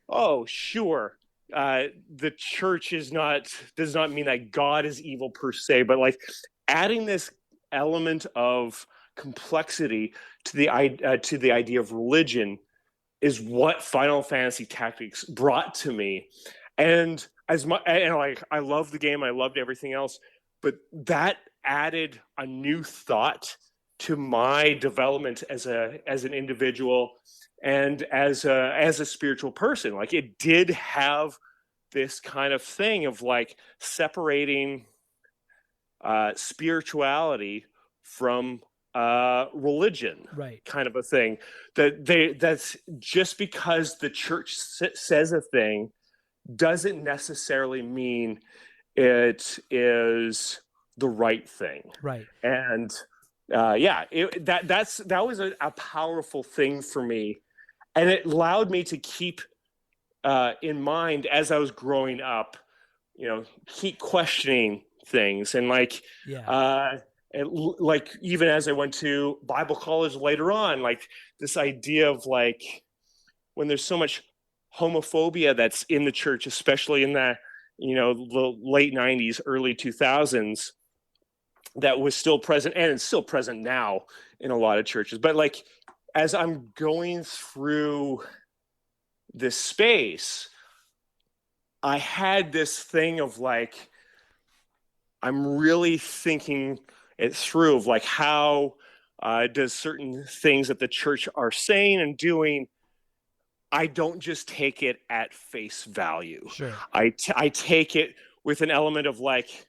oh, sure. The church does not mean that God is evil per se, but like adding this element of complexity to the idea of religion is what Final Fantasy Tactics brought to me. And as much, and like I loved the game, I loved everything else, but that added a new thought to my development as an individual and as a spiritual person. Like it did have this kind of thing of like separating spirituality from religion,
Right.
kind of a thing. That's just because the church says a thing doesn't necessarily mean it is the right thing.
Right.
And that was a powerful thing for me, and it allowed me to keep in mind as I was growing up, keep questioning things, and like like even as I went to Bible college later on, like this idea of like when there's so much homophobia that's in the church, especially in the the late 90s, early 2000s, that was still present, and it's still present now in a lot of churches. But like as I'm going through this space, I had this thing of like, I'm really thinking it through of like how does certain things that the church are saying and doing, I don't just take it at face value.
Sure.
I take it with an element of like,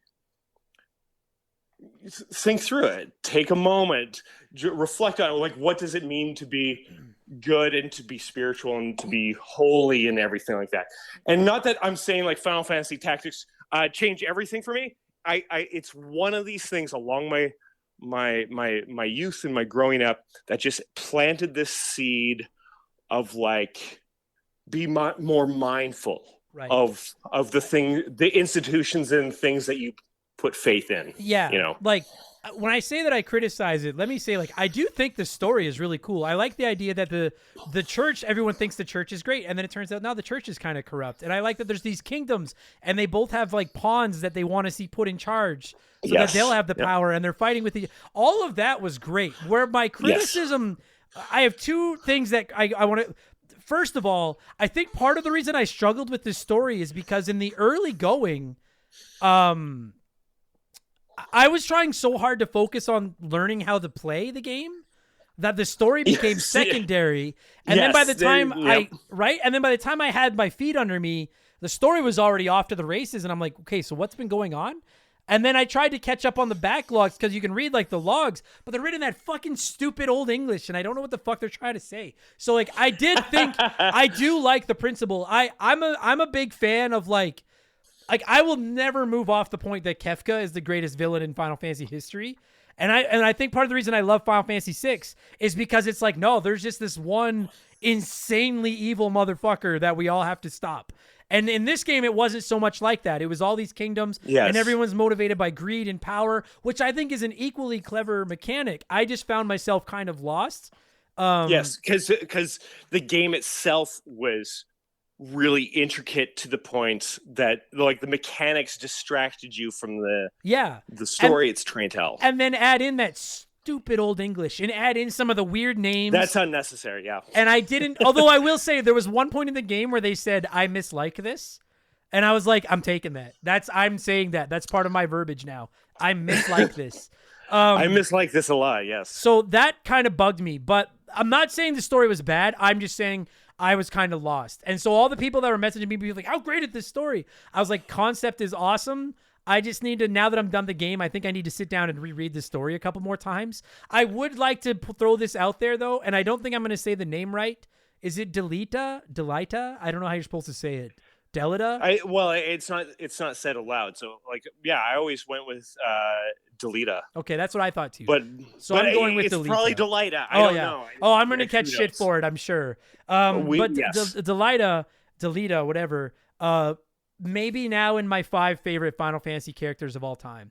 think through it, take a moment, reflect on it. Like, what does it mean to be good and to be spiritual and to be holy and everything like that? And not that I'm saying like Final Fantasy Tactics change everything for me. It's one of these things along my youth and my growing up that just planted this seed of like, be more mindful of the institutions and things that you put faith in.
Yeah. Like when I say that I criticize it, let me say like, I do think the story is really cool. I like the idea that the church, everyone thinks the church is great. And then it turns out now the church is kind of corrupt. And I like that there's these kingdoms and they both have like pawns that they want to see put in charge so that they'll have the power, and they're fighting with all of that was great. Where my criticism, I have two things that I want to, first of all, I think part of the reason I struggled with this story is because in the early going, I was trying so hard to focus on learning how to play the game that the story became secondary. And then by the time and then by the time I had my feet under me, the story was already off to the races. And I'm like, okay, so what's been going on? And then I tried to catch up on the backlogs because you can read like the logs, but they're written in that fucking stupid old English, and I don't know what the fuck they're trying to say. So like, I did think I do like the principle. I'm a big fan of like I will never move off the point that Kefka is the greatest villain in Final Fantasy history. And I think part of the reason I love Final Fantasy VI is because it's like, no, there's just this one insanely evil motherfucker that we all have to stop. And in this game, it wasn't so much like that. It was all these kingdoms, and everyone's motivated by greed and power, which I think is an equally clever mechanic. I just found myself kind of lost.
Yes, because the game itself was really intricate to the point that like the mechanics distracted you from the story it's trying to tell.
And then add in that stupid old English and add in some of the weird names.
That's unnecessary, yeah.
And I didn't, although I will say there was one point in the game where they said, I mislike this. And I was like, I'm taking that. I'm saying that. That's part of my verbiage now. I mislike this.
I mislike this a lot, yes.
So that kind of bugged me, but I'm not saying the story was bad. I'm just saying I was kind of lost. And so all the people that were messaging me be like, how great is this story? I was like, concept is awesome. I just need to, now that I'm done the game, I think I need to sit down and reread the story a couple more times. I would like to throw this out there though, and I don't think I'm going to say the name right. Is it Delita? I don't know how you're supposed to say it. Delita?
Well, it's not said aloud. So like, yeah, I always went with Delita.
Okay, that's what I thought too.
But
I'm going with
it's
Delita.
Probably Delita. I don't know.
Oh, I'm gonna catch shit for it, I'm sure. Delita, whatever. Maybe now in my 5 favorite Final Fantasy characters of all time.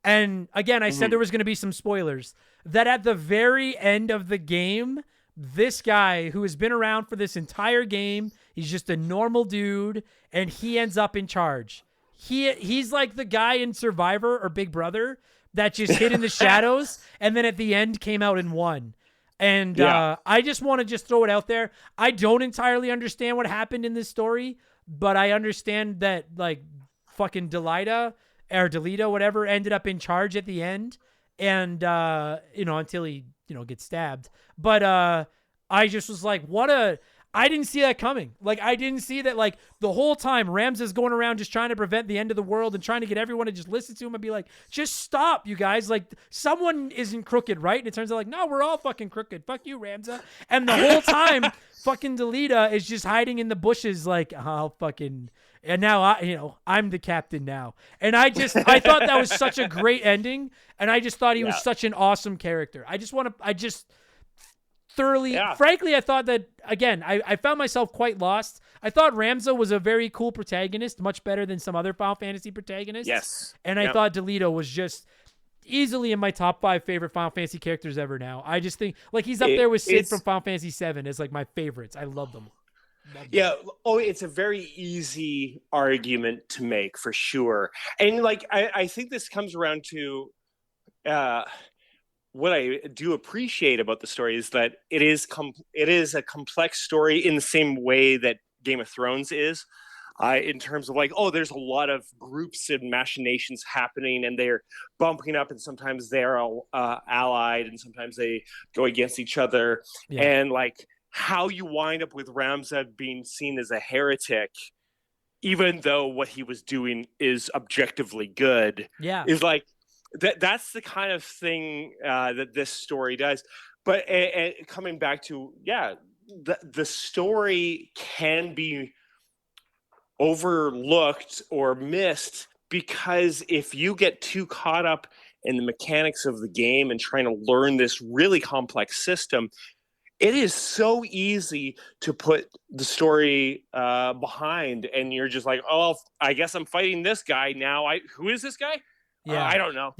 And again, I said there was gonna be some spoilers. That at the very end of the game, this guy who has been around for this entire game, he's just a normal dude, and he ends up in charge. He's like the guy in Survivor or Big Brother that just hid in the shadows and then at the end came out and won. And I just want to just throw it out there. I don't entirely understand what happened in this story, but I understand that like fucking Delito, whatever, ended up in charge at the end, and until he gets stabbed. But I just was like, I didn't see that coming. Like, I didn't see that, like, the whole time Ramza's going around just trying to prevent the end of the world and trying to get everyone to just listen to him and be like, just stop, you guys. Like, someone isn't crooked, right? And it turns out, like, no, we're all fucking crooked. Fuck you, Ramza. And the whole time, fucking Delita is just hiding in the bushes like, and now I'm the captain now. And I thought that was such a great ending. And I just thought he was such an awesome character. Frankly, I thought that, again, I found myself quite lost. I thought Ramza was a very cool protagonist, much better than some other Final Fantasy protagonists.
Yes.
And I thought Delito was just easily in my top 5 favorite Final Fantasy characters ever now. I just think, like, he's up there with Sid from Final Fantasy VII as, like, my favorites. I love them.
It's a very easy argument to make, for sure. And, like, I think this comes around to... what I do appreciate about the story is that it is a complex story in the same way that Game of Thrones is, in terms of like, there's a lot of groups and machinations happening, and they're bumping up, and sometimes they're allied, and sometimes they go against each other, and like how you wind up with Ramza being seen as a heretic, even though what he was doing is objectively good, is like. That's the kind of thing that this story does. But coming back to, the story can be overlooked or missed because if you get too caught up in the mechanics of the game and trying to learn this really complex system, it is so easy to put the story behind, and you're just like, I guess I'm fighting this guy now. Who is this guy? I don't know.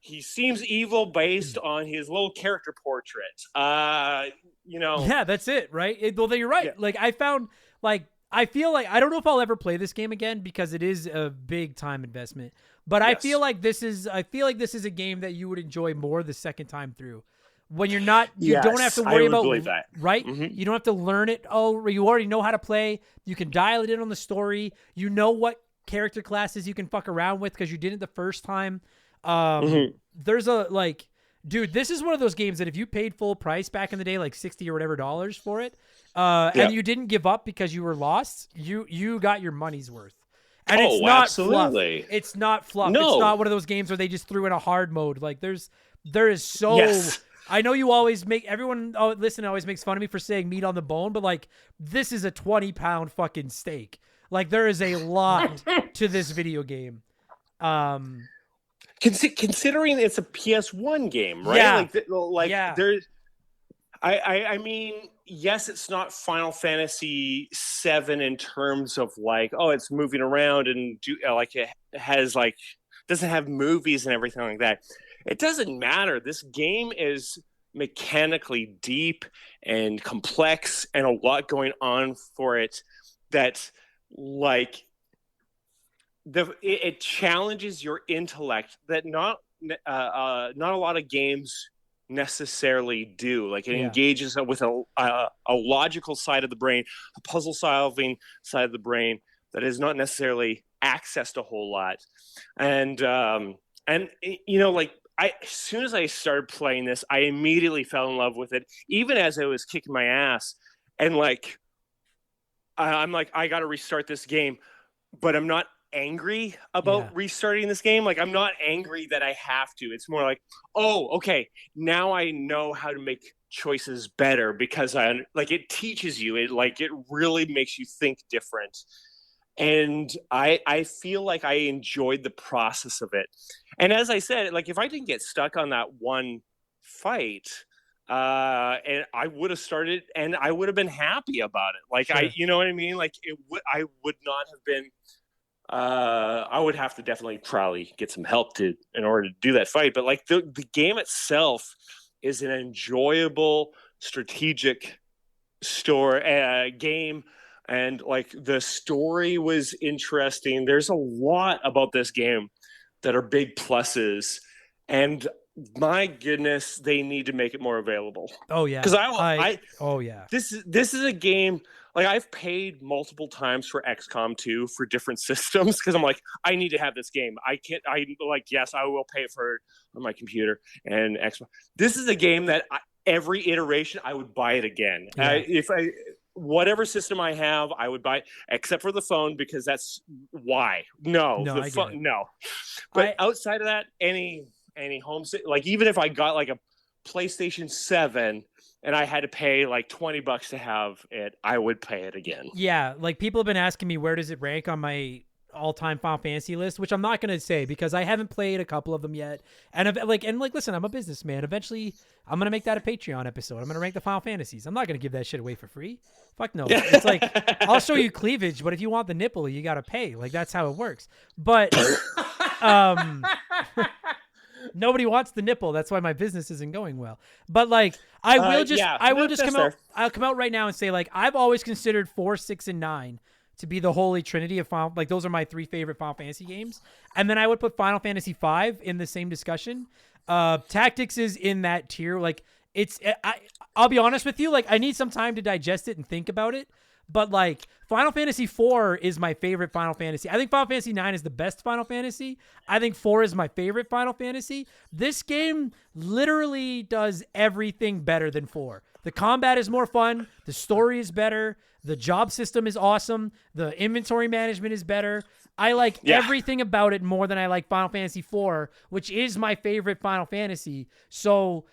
He seems evil based on his little character portrait.
Yeah, that's it, right? Well, you're right. Like, I found, like, I feel like, I don't know if I'll ever play this game again because it is a big time investment. But I feel like this is a game that you would enjoy more the second time through. When you're not, you don't have to worry about, right? Mm-hmm. You don't have to learn it. You already know how to play. You can dial it in on the story. You know what character classes you can fuck around with because you did it the first time. There's dude, this is one of those games that if you paid full price back in the day, like $60 or whatever dollars for it, and you didn't give up because you were lost, you got your money's worth. And it's not
absolutely
fluff. It's not fluff.
No.
It's not one of those games where they just threw in a hard mode. Like there is so I know you always make everyone always makes fun of me for saying meat on the bone, but like this is a 20-pound fucking steak. Like there is a lot to this video game.
Considering it's a PS1 game, right? There's, I mean, yes, it's not Final Fantasy VII in terms of like, it's moving around and it has like doesn't have movies and everything like that. It doesn't matter. This game is mechanically deep and complex, and a lot going on for it. That like it challenges your intellect that not a lot of games necessarily do. Like it engages with a logical side of the brain, a puzzle solving side of the brain that is not necessarily accessed a whole lot. And as soon as I started playing this, I immediately fell in love with it, even as I was kicking my ass. And like, I'm like, I got to restart this game, but I'm not angry about restarting this game. Like, I'm not angry that I have to. It's more like, okay, now I know how to make choices better because it teaches you. It really makes you think different. And I feel like I enjoyed the process of it. And as I said, like if I didn't get stuck on that one fight, and I would have started and I would have been happy about it. Like sure. You know what I mean? Like I would not have been, I would have to definitely probably get some help in order to do that fight. But like the game itself is an enjoyable strategic game. And like the story was interesting. There's a lot about this game that are big pluses. And my goodness, they need to make it more available.
Oh yeah.
Because
oh yeah.
this is a game, like, I've paid multiple times for XCOM 2 for different systems because I'm like, I need to have this game. Yes, I will pay for it on my computer and Xbox. This is a game that every iteration I would buy it again.
Yeah.
Whatever system I have, I would buy it, except for the phone, because that's why. No,
I get it.
no. But outside of that, any home, like, even if I got like a PlayStation 7 and I had to pay like $20 to have it, I would pay it again.
Yeah, like, people have been asking me, where does it rank on my all-time Final Fantasy list, which I'm not going to say because I haven't played a couple of them yet. And listen, I'm a businessman. Eventually, I'm going to make that a Patreon episode. I'm going to rank the Final Fantasies. I'm not going to give that shit away for free. Fuck no. It's like, I'll show you cleavage, but if you want the nipple, you got to pay. Like, that's how it works. But nobody wants the nipple. That's why my business isn't going well. But like, I'll come out right now and say, like, I've always considered 4, 6, and 9 to be the holy trinity of Final. Like, those are my 3 favorite Final Fantasy games. And then I would put Final Fantasy 5 in the same discussion. Tactics is in that tier. Like, I'll be honest with you. Like, I need some time to digest it and think about it. But like, Final Fantasy 4 is my favorite Final Fantasy. I think Final Fantasy 9 is the best Final Fantasy. I think 4 is my favorite Final Fantasy. This game literally does everything better than 4. The combat is more fun. The story is better. The job system is awesome. The inventory management is better. I like everything about it more than I like Final Fantasy 4, which is my favorite Final Fantasy. So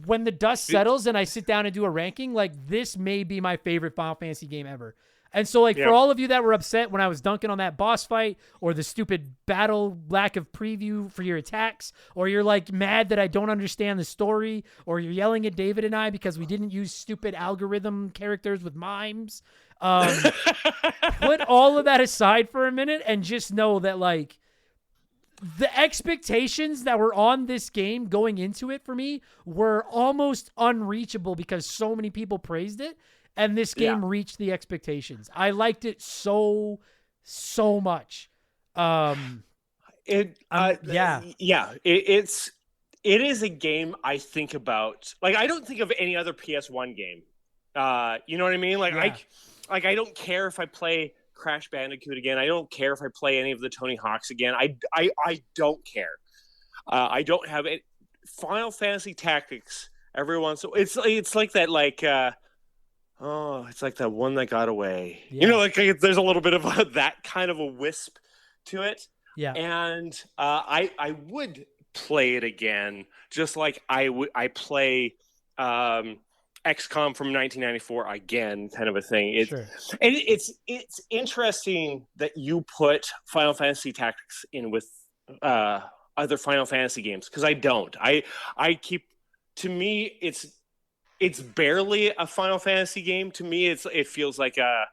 when the dust settles and I sit down and do a ranking, like, this may be my favorite Final Fantasy game ever. And so, like, for all of you that were upset when I was dunking on that boss fight, or the stupid battle lack of preview for your attacks, or you're like mad that I don't understand the story, or you're yelling at David and I because we didn't use stupid algorithm characters with mimes, put all of that aside for a minute and just know that, like, the expectations that were on this game going into it for me were almost unreachable because so many people praised it, and this game reached the expectations. I liked it so much.
It is a game I think about. Like, I don't think of any other PS1 game. You know what I mean? Like, I don't care if I play Crash Bandicoot again. I don't care if I play any of the Tony Hawks again. I don't care. I don't have it. Final Fantasy Tactics every once. It's like that, like, it's like that one that got away. Yeah. You know, like, there's a little bit of that kind of a wisp to it.
Yeah.
And I would play it again, just like I play XCOM from 1994 again, kind of a thing.
Sure.
And it's interesting that you put Final Fantasy Tactics in with other Final Fantasy games, because I don't. I keep, to me, it's barely a Final Fantasy game. To me, it feels like a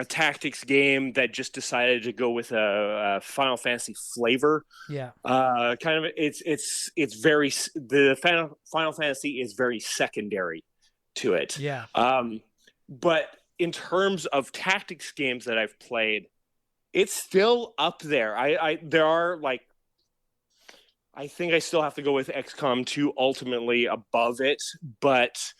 tactics game that just decided to go with a Final Fantasy flavor.
Yeah.
Kind of, it's very, the Final Fantasy is very secondary to it.
Yeah.
But in terms of tactics games that I've played, it's still up there. There are, like, I think I still have to go with XCOM 2 ultimately above it, but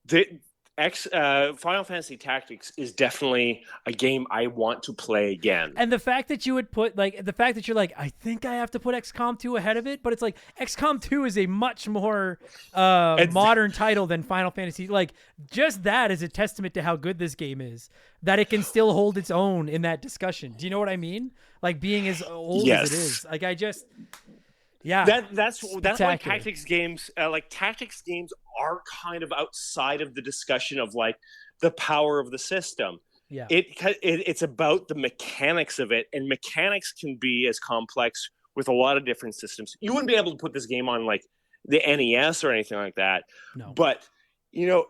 Final Fantasy Tactics is definitely a game I want to play again.
And the fact that you would put, like, the fact that you're like, I think I have to put XCOM 2 ahead of it, but it's like XCOM 2 is a much more modern title than Final Fantasy. Like, just that is a testament to how good this game is, that it can still hold its own in that discussion. Do you know what I mean? Like, being as old as it is. Like,
that's why tactics games are kind of outside of the discussion of, like, the power of the system.
Yeah,
it's about the mechanics of it, and mechanics can be as complex with a lot of different systems. You wouldn't be able to put this game on, like, the NES or anything like that.
No,
but you know.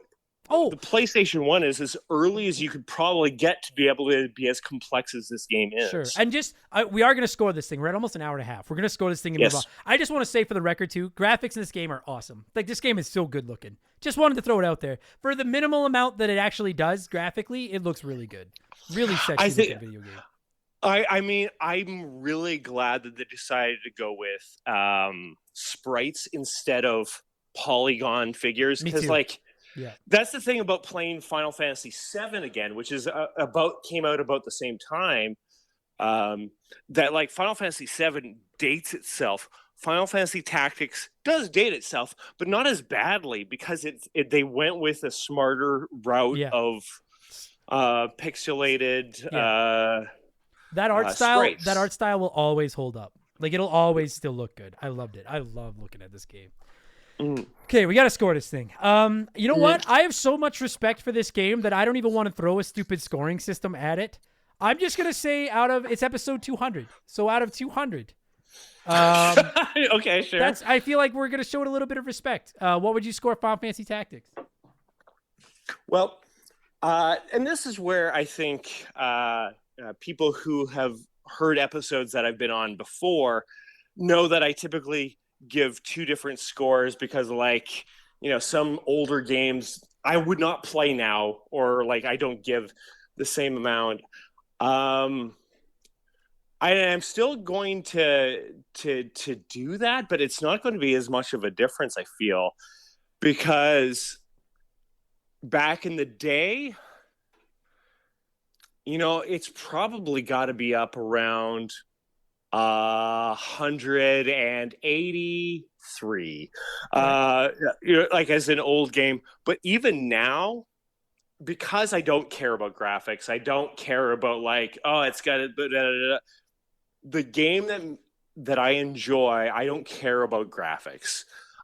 The PlayStation 1 is as early as you could probably get to be able to be as complex as this game is.
Sure. And we are going to score this thing. We're at almost an hour and a half. We're going to score this thing and move on. I just want to say, for the record, too, graphics in this game are awesome. Like, this game is so good looking. Just wanted to throw it out there. For the minimal amount that it actually does graphically, it looks really good. Really sexy video game.
I mean, I'm really glad that they decided to go with sprites instead of polygon figures,
Me
because
too.
like
Yeah.
that's the thing about playing Final Fantasy VII again, which is came out about the same time. That like Final Fantasy VII dates itself. Final Fantasy Tactics does date itself, but not as badly because they went with a smarter route
Yeah.
of pixelated
That art
sprites.
style will always hold up. Like it'll always still look good. I loved it. I love looking at this game. Okay, we got to score this thing. You know what? I have so much respect for this game that I don't even want to throw a stupid scoring system at it. I'm just going to say it's episode 200. So out of 200.
Okay, sure.
I feel like we're going to show it a little bit of respect. What would you score Final Fantasy Tactics?
Well, and this is where I think people who have heard episodes that I've been on before know that I typically give two different scores because, like, some older games I would not play now, or like I don't give the same amount. I am still going to do that, but it's not going to be as much of a difference, I feel, because back in the day, it's probably got to be up around 183, like as an old game. But even now, because I don't care about graphics, I don't care about like, oh, it's got the game that I enjoy. I don't care about graphics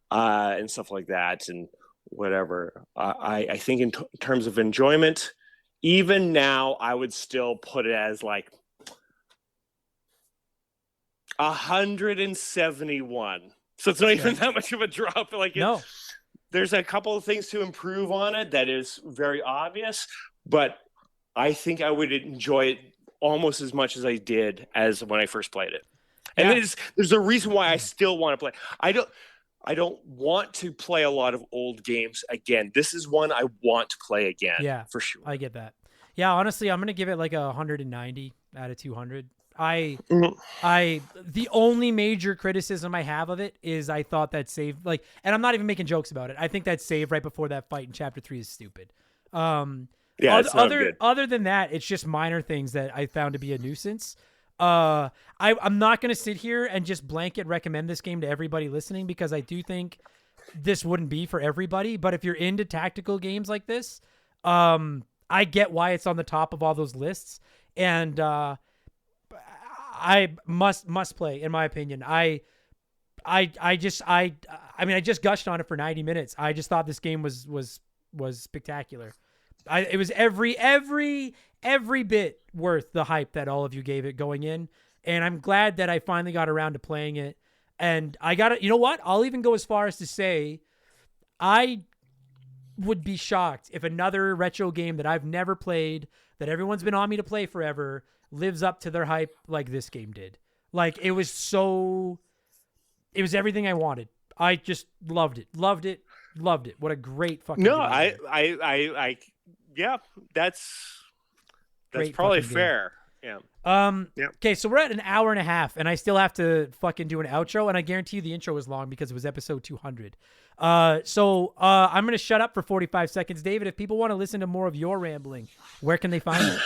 and stuff like that and whatever. I think in terms of enjoyment, even now, I would still put it as like 171. So it's not even that much of a drop. Like,
No.
There's a couple of things to improve on it that is very obvious, but I think I would enjoy it almost as much as I did as when I first played it. And there's a reason why I still want to play. I don't want to play a lot of old games again. This is one I want to play again.
Yeah,
for sure.
I get that. Yeah, honestly, I'm gonna give it like 190 out of 200. The only major criticism I have of it is I thought that save, like, and I'm not even making jokes about it. I think that save right before that fight in Chapter 3 is stupid.
It's not good.
Other than that, it's just minor things that I found to be a nuisance. I'm not going to sit here and just blanket recommend this game to everybody listening because I do think this wouldn't be for everybody. But if you're into tactical games like this, I get why it's on the top of all those lists. And I must play, in my opinion. I just gushed on it for 90 minutes. I just thought this game was spectacular. It was every bit worth the hype that all of you gave it going in. And I'm glad that I finally got around to playing it. And I got it. You know what? I'll even go as far as to say I would be shocked if another retro game that I've never played, that everyone's been on me to play forever, lives up to their hype like this game did. Like, it was everything I wanted. I just loved it. Loved it. What a great fucking
No,
game.
Yeah, that's
Great
probably
fucking
fair. Yeah.
Okay, so we're at an hour and a half, and I still have to fucking do an outro, and I guarantee you the intro was long because it was episode 200. So I'm going to shut up for 45 seconds. David, if people want to listen to more of your rambling, where can they find it?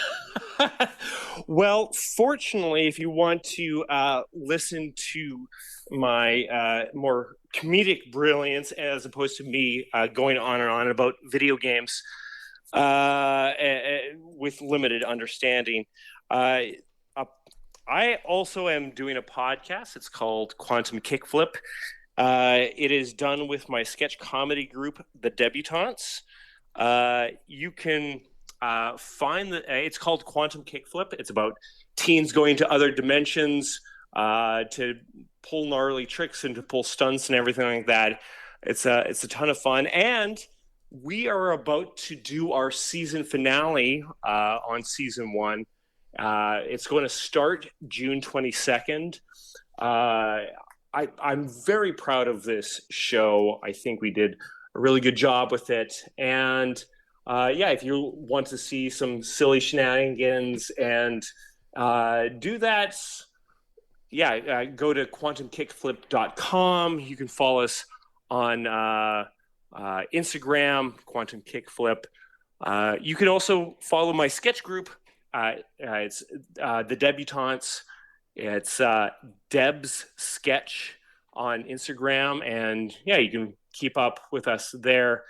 Well, fortunately, if you want to listen to my more comedic brilliance as opposed to me going on and on about video games with limited understanding, I also am doing a podcast. It's called Quantum Kickflip. It is done with my sketch comedy group, The Debutantes. You can find it's called Quantum Kickflip. It's about teens going to other dimensions to pull gnarly tricks and to pull stunts and everything like that. It's a ton of fun, and we are about to do our season finale on season 1. It's going to start June 22nd. I'm very proud of this show. I think we did a really good job with it. And if you want to see some silly shenanigans and do that. Yeah, go to quantumkickflip.com. You can follow us on Instagram, Quantum Kickflip. You can also follow my sketch group. It's the Debutantes. It's Deb's Sketch on Instagram. And yeah, you can keep up with us there,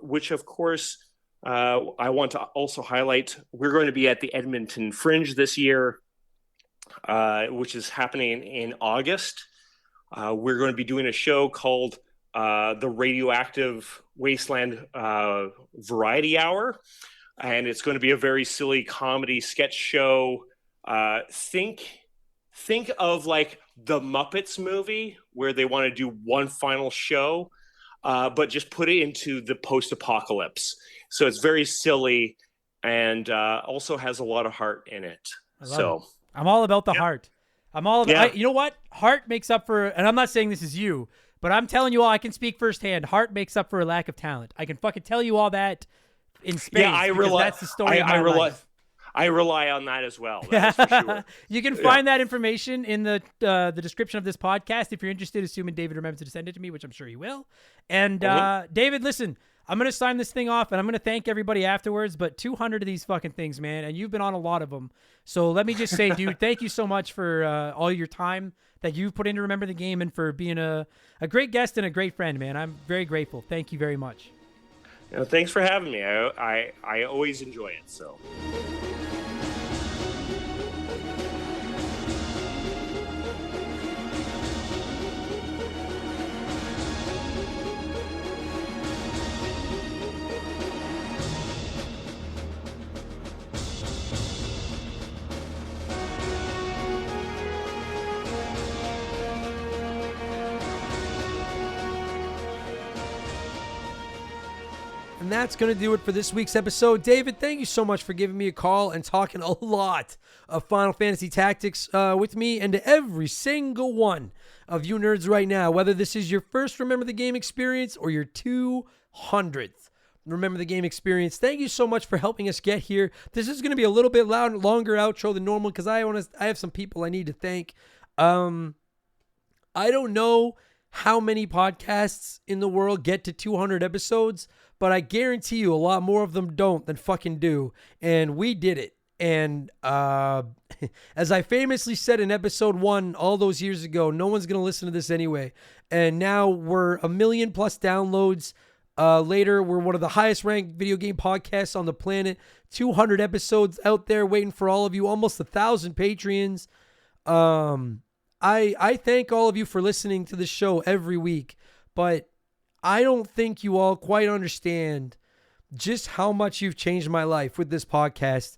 which of course, I want to also highlight, we're going to be at the Edmonton Fringe this year, which is happening in August. We're going to be doing a show called the Radioactive Wasteland Variety Hour, and it's going to be a very silly comedy sketch show. Think of like the Muppets movie where they want to do one final show, but just put it into the post-apocalypse. So it's very silly and also has a lot of heart in it. So
I'm all about the heart. I'm all about, you know what? Heart makes up for, and I'm not saying this is you, but I'm telling you all, I can speak firsthand. Heart makes up for a lack of talent. I can fucking tell you all that in space.
Yeah,
that's the story of my life.
I rely on that as well. That is for sure.
You can find that information in the description of this podcast if you're interested, assuming David remembers to send it to me, which I'm sure he will. And David, listen, I'm going to sign this thing off, and I'm going to thank everybody afterwards, but 200 of these fucking things, man, and you've been on a lot of them. So let me just say, dude, thank you so much for all your time that you've put in to Remember the Game and for being a great guest and a great friend, man. I'm very grateful. Thank you very much.
Thanks for having me. I always enjoy it, so...
And that's going to do it for this week's episode. David, thank you so much for giving me a call and talking a lot of Final Fantasy Tactics with me and to every single one of you nerds right now, whether this is your first Remember the Game experience or your 200th Remember the Game experience. Thank you so much for helping us get here. This is going to be a little bit longer outro than normal because I have some people I need to thank. I don't know how many podcasts in the world get to 200 episodes, but I guarantee you a lot more of them don't than fucking do. And we did it. And as I famously said in episode 1 all those years ago, no one's going to listen to this anyway. And now we're 1 million plus downloads. Later, we're one of the highest ranked video game podcasts on the planet. 200 episodes out there waiting for all of you. Almost 1,000 Patreons. I thank all of you for listening to the show every week, but I don't think you all quite understand just how much you've changed my life with this podcast.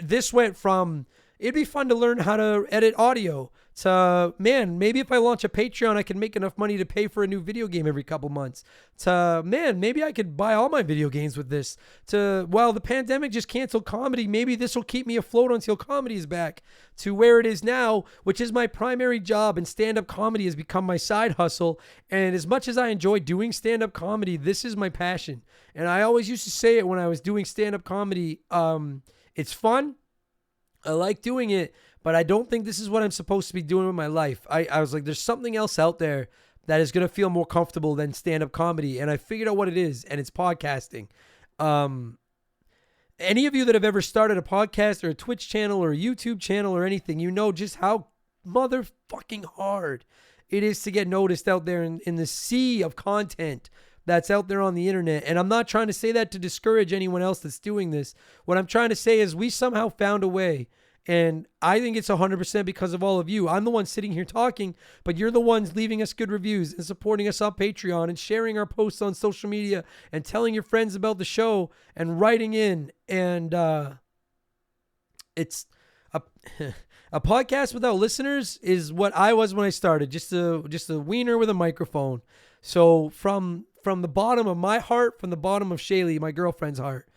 This went from, it'd be fun to learn how to edit audio, to, man, maybe if I launch a Patreon, I can make enough money to pay for a new video game every couple months, to, man, maybe I could buy all my video games with this, to, well, the pandemic just canceled comedy, maybe this will keep me afloat until comedy is back, to where it is now, which is my primary job, and stand-up comedy has become my side hustle. And as much as I enjoy doing stand-up comedy, this is my passion. And I always used to say it when I was doing stand-up comedy, it's fun, I like doing it, but I don't think this is what I'm supposed to be doing with my life. I was like, there's something else out there that is going to feel more comfortable than stand-up comedy. And I figured out what it is, and it's podcasting. Any of you that have ever started a podcast or a Twitch channel or a YouTube channel or anything, you know just how motherfucking hard it is to get noticed out there in the sea of content that's out there on the internet. And I'm not trying to say that to discourage anyone else that's doing this. What I'm trying to say is we somehow found a way. And I think it's 100% because of all of you. I'm the one sitting here talking, but you're the ones leaving us good reviews and supporting us on Patreon and sharing our posts on social media and telling your friends about the show and writing in. And it's a podcast without listeners is what I was when I started, just a wiener with a microphone. So from the bottom of my heart, from the bottom of Shaylee, my girlfriend's heart,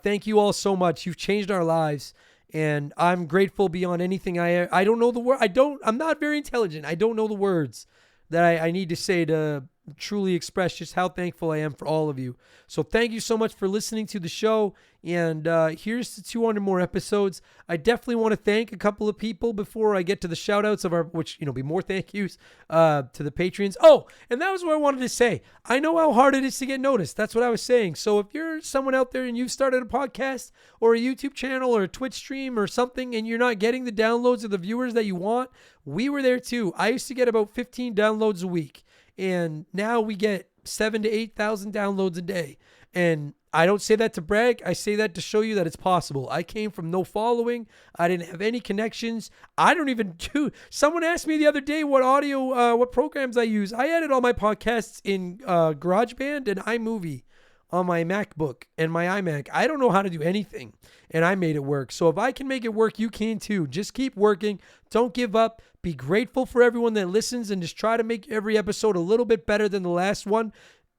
thank you all so much. You've changed our lives. And I'm grateful beyond anything. I don't know the word. I'm not very intelligent. I don't know the words that I need to say to truly express just how thankful I am for all of you. So thank you so much for listening to the show. And here's to 200 more episodes. I definitely want to thank a couple of people before I get to the shout outs of our, which, you know, be more thank yous to the Patreons. Oh, and that was what I wanted to say. I know how hard it is to get noticed. That's what I was saying. So if you're someone out there and you've started a podcast or a YouTube channel or a Twitch stream or something and you're not getting the downloads or the viewers that you want, we were there too. I used to get about 15 downloads a week, and now we get 7,000 to 8,000 downloads a day. And I don't say that to brag. I say that to show you that it's possible. I came from no following. I didn't have any connections. I don't even do. Someone asked me the other day what programs I use. I edit all my podcasts in GarageBand and iMovie on my MacBook and my iMac. I don't know how to do anything, and I made it work. So if I can make it work, you can too. Just keep working. Don't give up. Be grateful for everyone that listens, and just try to make every episode a little bit better than the last one.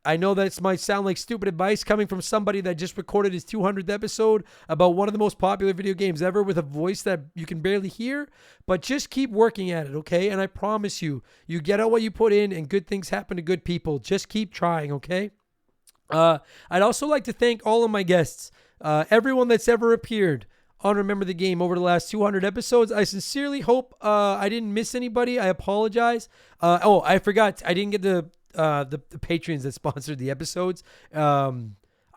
I know that might sound like stupid advice coming from somebody that just recorded his 200th episode about one of the most popular video games ever with a voice that you can barely hear, but just keep working at it, okay? And I promise you, you get out what you put in and good things happen to good people. Just keep trying, okay? I'd also like to thank all of my guests, everyone that's ever appeared on Remember the Game over the last 200 episodes. I sincerely hope I didn't miss anybody. I apologize. I forgot. I didn't get the patrons that sponsored the episodes. I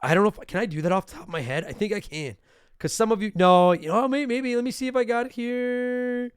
don't know can I do that off the top of my head? I think I can, because some of you maybe let me see if I got it here.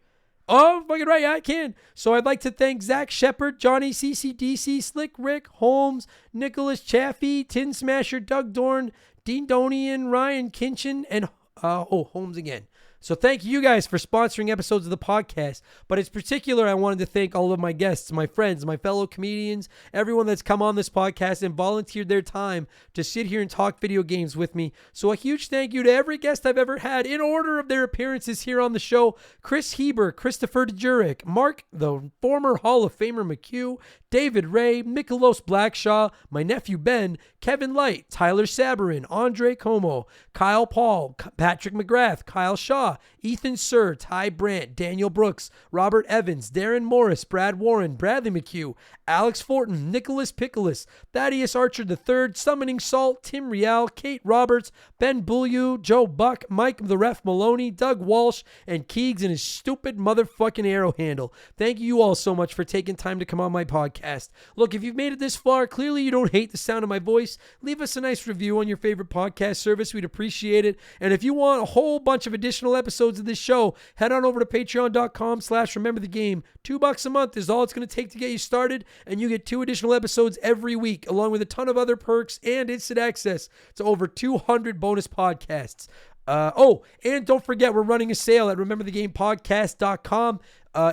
Oh, fucking right, yeah, I can. So I'd like to thank Zach Shepard, Johnny CCDC, Slick Rick, Holmes, Nicholas Chaffee, Tin Smasher, Doug Dorn, Dean Donian, Ryan Kinchin, and Holmes again. So thank you guys for sponsoring episodes of the podcast. But in particular, I wanted to thank all of my guests, my friends, my fellow comedians, everyone that's come on this podcast and volunteered their time to sit here and talk video games with me. So a huge thank you to every guest I've ever had in order of their appearances here on the show. Chris Heber, Christopher DeJuric, Mark, the former Hall of Famer McHugh, David Ray, Mikolos Blackshaw, my nephew Ben, Kevin Light, Tyler Sabarin, Andre Como, Kyle Paul, Patrick McGrath, Kyle Shaw, Ethan Sir, Ty Brandt, Daniel Brooks, Robert Evans, Darren Morris, Brad Warren, Bradley McHugh, Alex Fortin, Nicholas Pickles, Thaddeus Archer III, Summoning Salt, Tim Rial, Kate Roberts, Ben Bulliu, Joe Buck, Mike the Ref Maloney, Doug Walsh, and Keegs and his stupid motherfucking arrow handle. Thank you all so much for taking time to come on my podcast. Look, if you've made it this far, clearly you don't hate the sound of my voice. Leave us a nice review on your favorite podcast service. We'd appreciate it. And if you want a whole bunch of additional episodes of this show, head on over to patreon.com/rememberthegame. $2 a month is all it's going to take to get you started, and you get 2 additional episodes every week, along with a ton of other perks and instant access to over 200 bonus podcasts. And don't forget, we're running a sale at rememberthegamepodcast.com.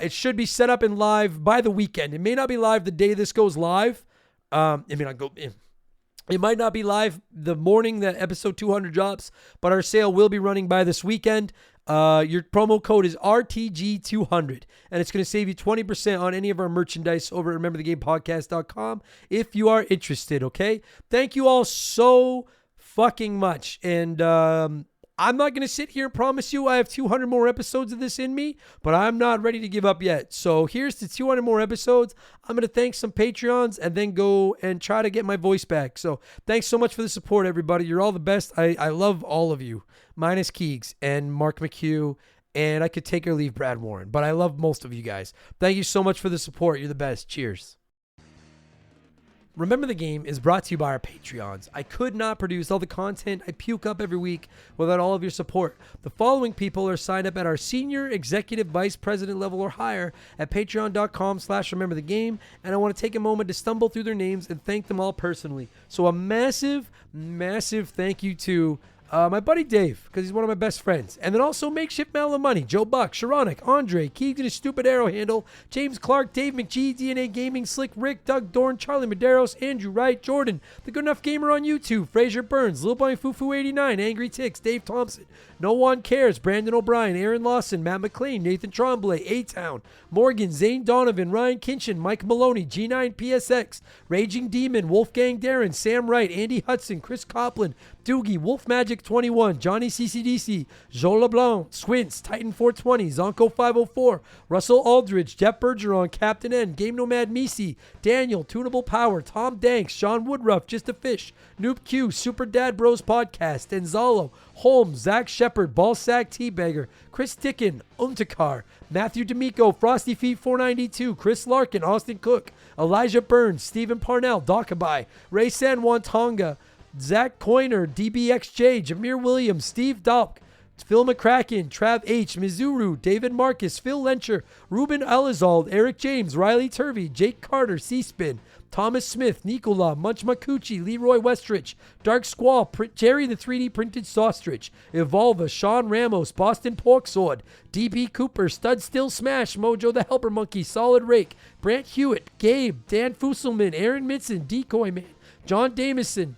It should be set up and live by the weekend. It may not be live the day this goes live. It might not be live the morning that episode 200 drops, but our sale will be running by this weekend. Your promo code is RTG200, and it's going to save you 20% on any of our merchandise over at rememberthegamepodcast.com if you are interested, okay? Thank you all so fucking much, and I'm not going to sit here and promise you I have 200 more episodes of this in me, but I'm not ready to give up yet. So here's to 200 more episodes. I'm going to thank some Patreons and then go and try to get my voice back. So thanks so much for the support, everybody. You're all the best. I love all of you, minus Keegs and Mark McHugh, and I could take or leave Brad Warren, but I love most of you guys. Thank you so much for the support. You're the best. Cheers. Remember the Game is brought to you by our Patreons. I could not produce all the content I puke up every week without all of your support. The following people are signed up at our senior executive vice president level or higher at patreon.com/rememberthegame, and I want to take a moment to stumble through their names and thank them all personally. So a massive, massive thank you to my buddy Dave, because he's one of my best friends. And then also Makeshift Mail of Money, Joe Buck, Sharonik, Andre, Keegan his stupid arrow handle, James Clark, Dave McGee, DNA Gaming, Slick Rick, Doug Dorn, Charlie Medeiros, Andrew Wright, Jordan, The Good Enough Gamer on YouTube, Fraser Burns, Lil Boy Fufu 89, Angry Ticks, Dave Thompson, No One Cares, Brandon O'Brien, Aaron Lawson, Matt McLean, Nathan Tremblay, A-Town, Morgan, Zane Donovan, Ryan Kinchin, Mike Maloney, G9PSX, Raging Demon, Wolfgang Darren, Sam Wright, Andy Hudson, Chris Copland, Doogie, Wolf Magic Vic21, Johnny CCDC, Joel LeBlanc, Swints, Titan 420, Zonko 504, Russell Aldridge, Jeff Bergeron, Captain N, Game Nomad Misi, Daniel, Tunable Power, Tom Danks, Sean Woodruff, Just a Fish, Noob Q, Super Dad Bros Podcast, Enzalo, Holmes, Zach Shepard, Ballsack Teabagger, Chris Dickin, Untakar, Matthew D'Amico, Frosty Feet 492, Chris Larkin, Austin Cook, Elijah Burns, Stephen Parnell, Dakabai, Ray San Tonga, Zach Coiner, DBXJ, Jameer Williams, Steve Dalk, Phil McCracken, Trav H, Mizuru, David Marcus, Phil Lencher, Ruben Elizald, Eric James, Riley Turvey, Jake Carter, C-Spin, Thomas Smith, Nikola, Munch Makuchi, Leroy Westrich, Dark Squall, Jerry the 3D Printed Saustrich, Evolva, Sean Ramos, Boston Pork Sword, DB Cooper, Stud Still Smash, Mojo the Helper Monkey, Solid Rake, Brant Hewitt, Gabe, Dan Fusselman, Aaron Mitson, Decoy Man, John Jameson,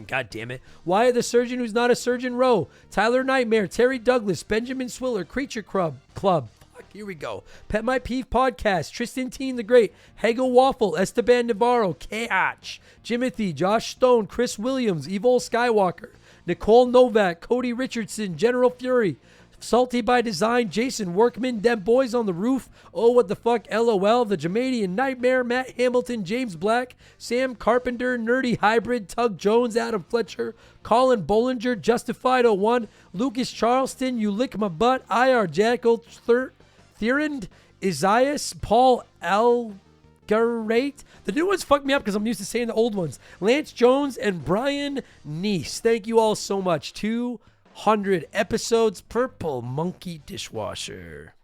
god damn it, Wyatt the Surgeon Who's Not a Surgeon Rowe, Tyler Nightmare, Terry Douglas, Benjamin Swiller, Creature Club, here we go, Pet My Peeve Podcast, Tristan Teen the Great, Hegel Waffle, Esteban Navarro, Kach, Jimothy, Josh Stone, Chris Williams, Evil Skywalker, Nicole Novak, Cody Richardson, General Fury, Salty by Design, Jason Workman, Dem Boys on the Roof, Oh What the Fuck, LOL, The Jamadian Nightmare, Matt Hamilton, James Black, Sam Carpenter, Nerdy Hybrid, Tug Jones, Adam Fletcher, Colin Bollinger, Justified 01, Lucas Charleston, You Lick My Butt, IR Jackal, Thierend, Isaias, Paul Algarate. The new ones fuck me up because I'm used to saying the old ones. Lance Jones and Brian Neese. Thank you all so much. 200 episodes. Purple Monkey Dishwasher.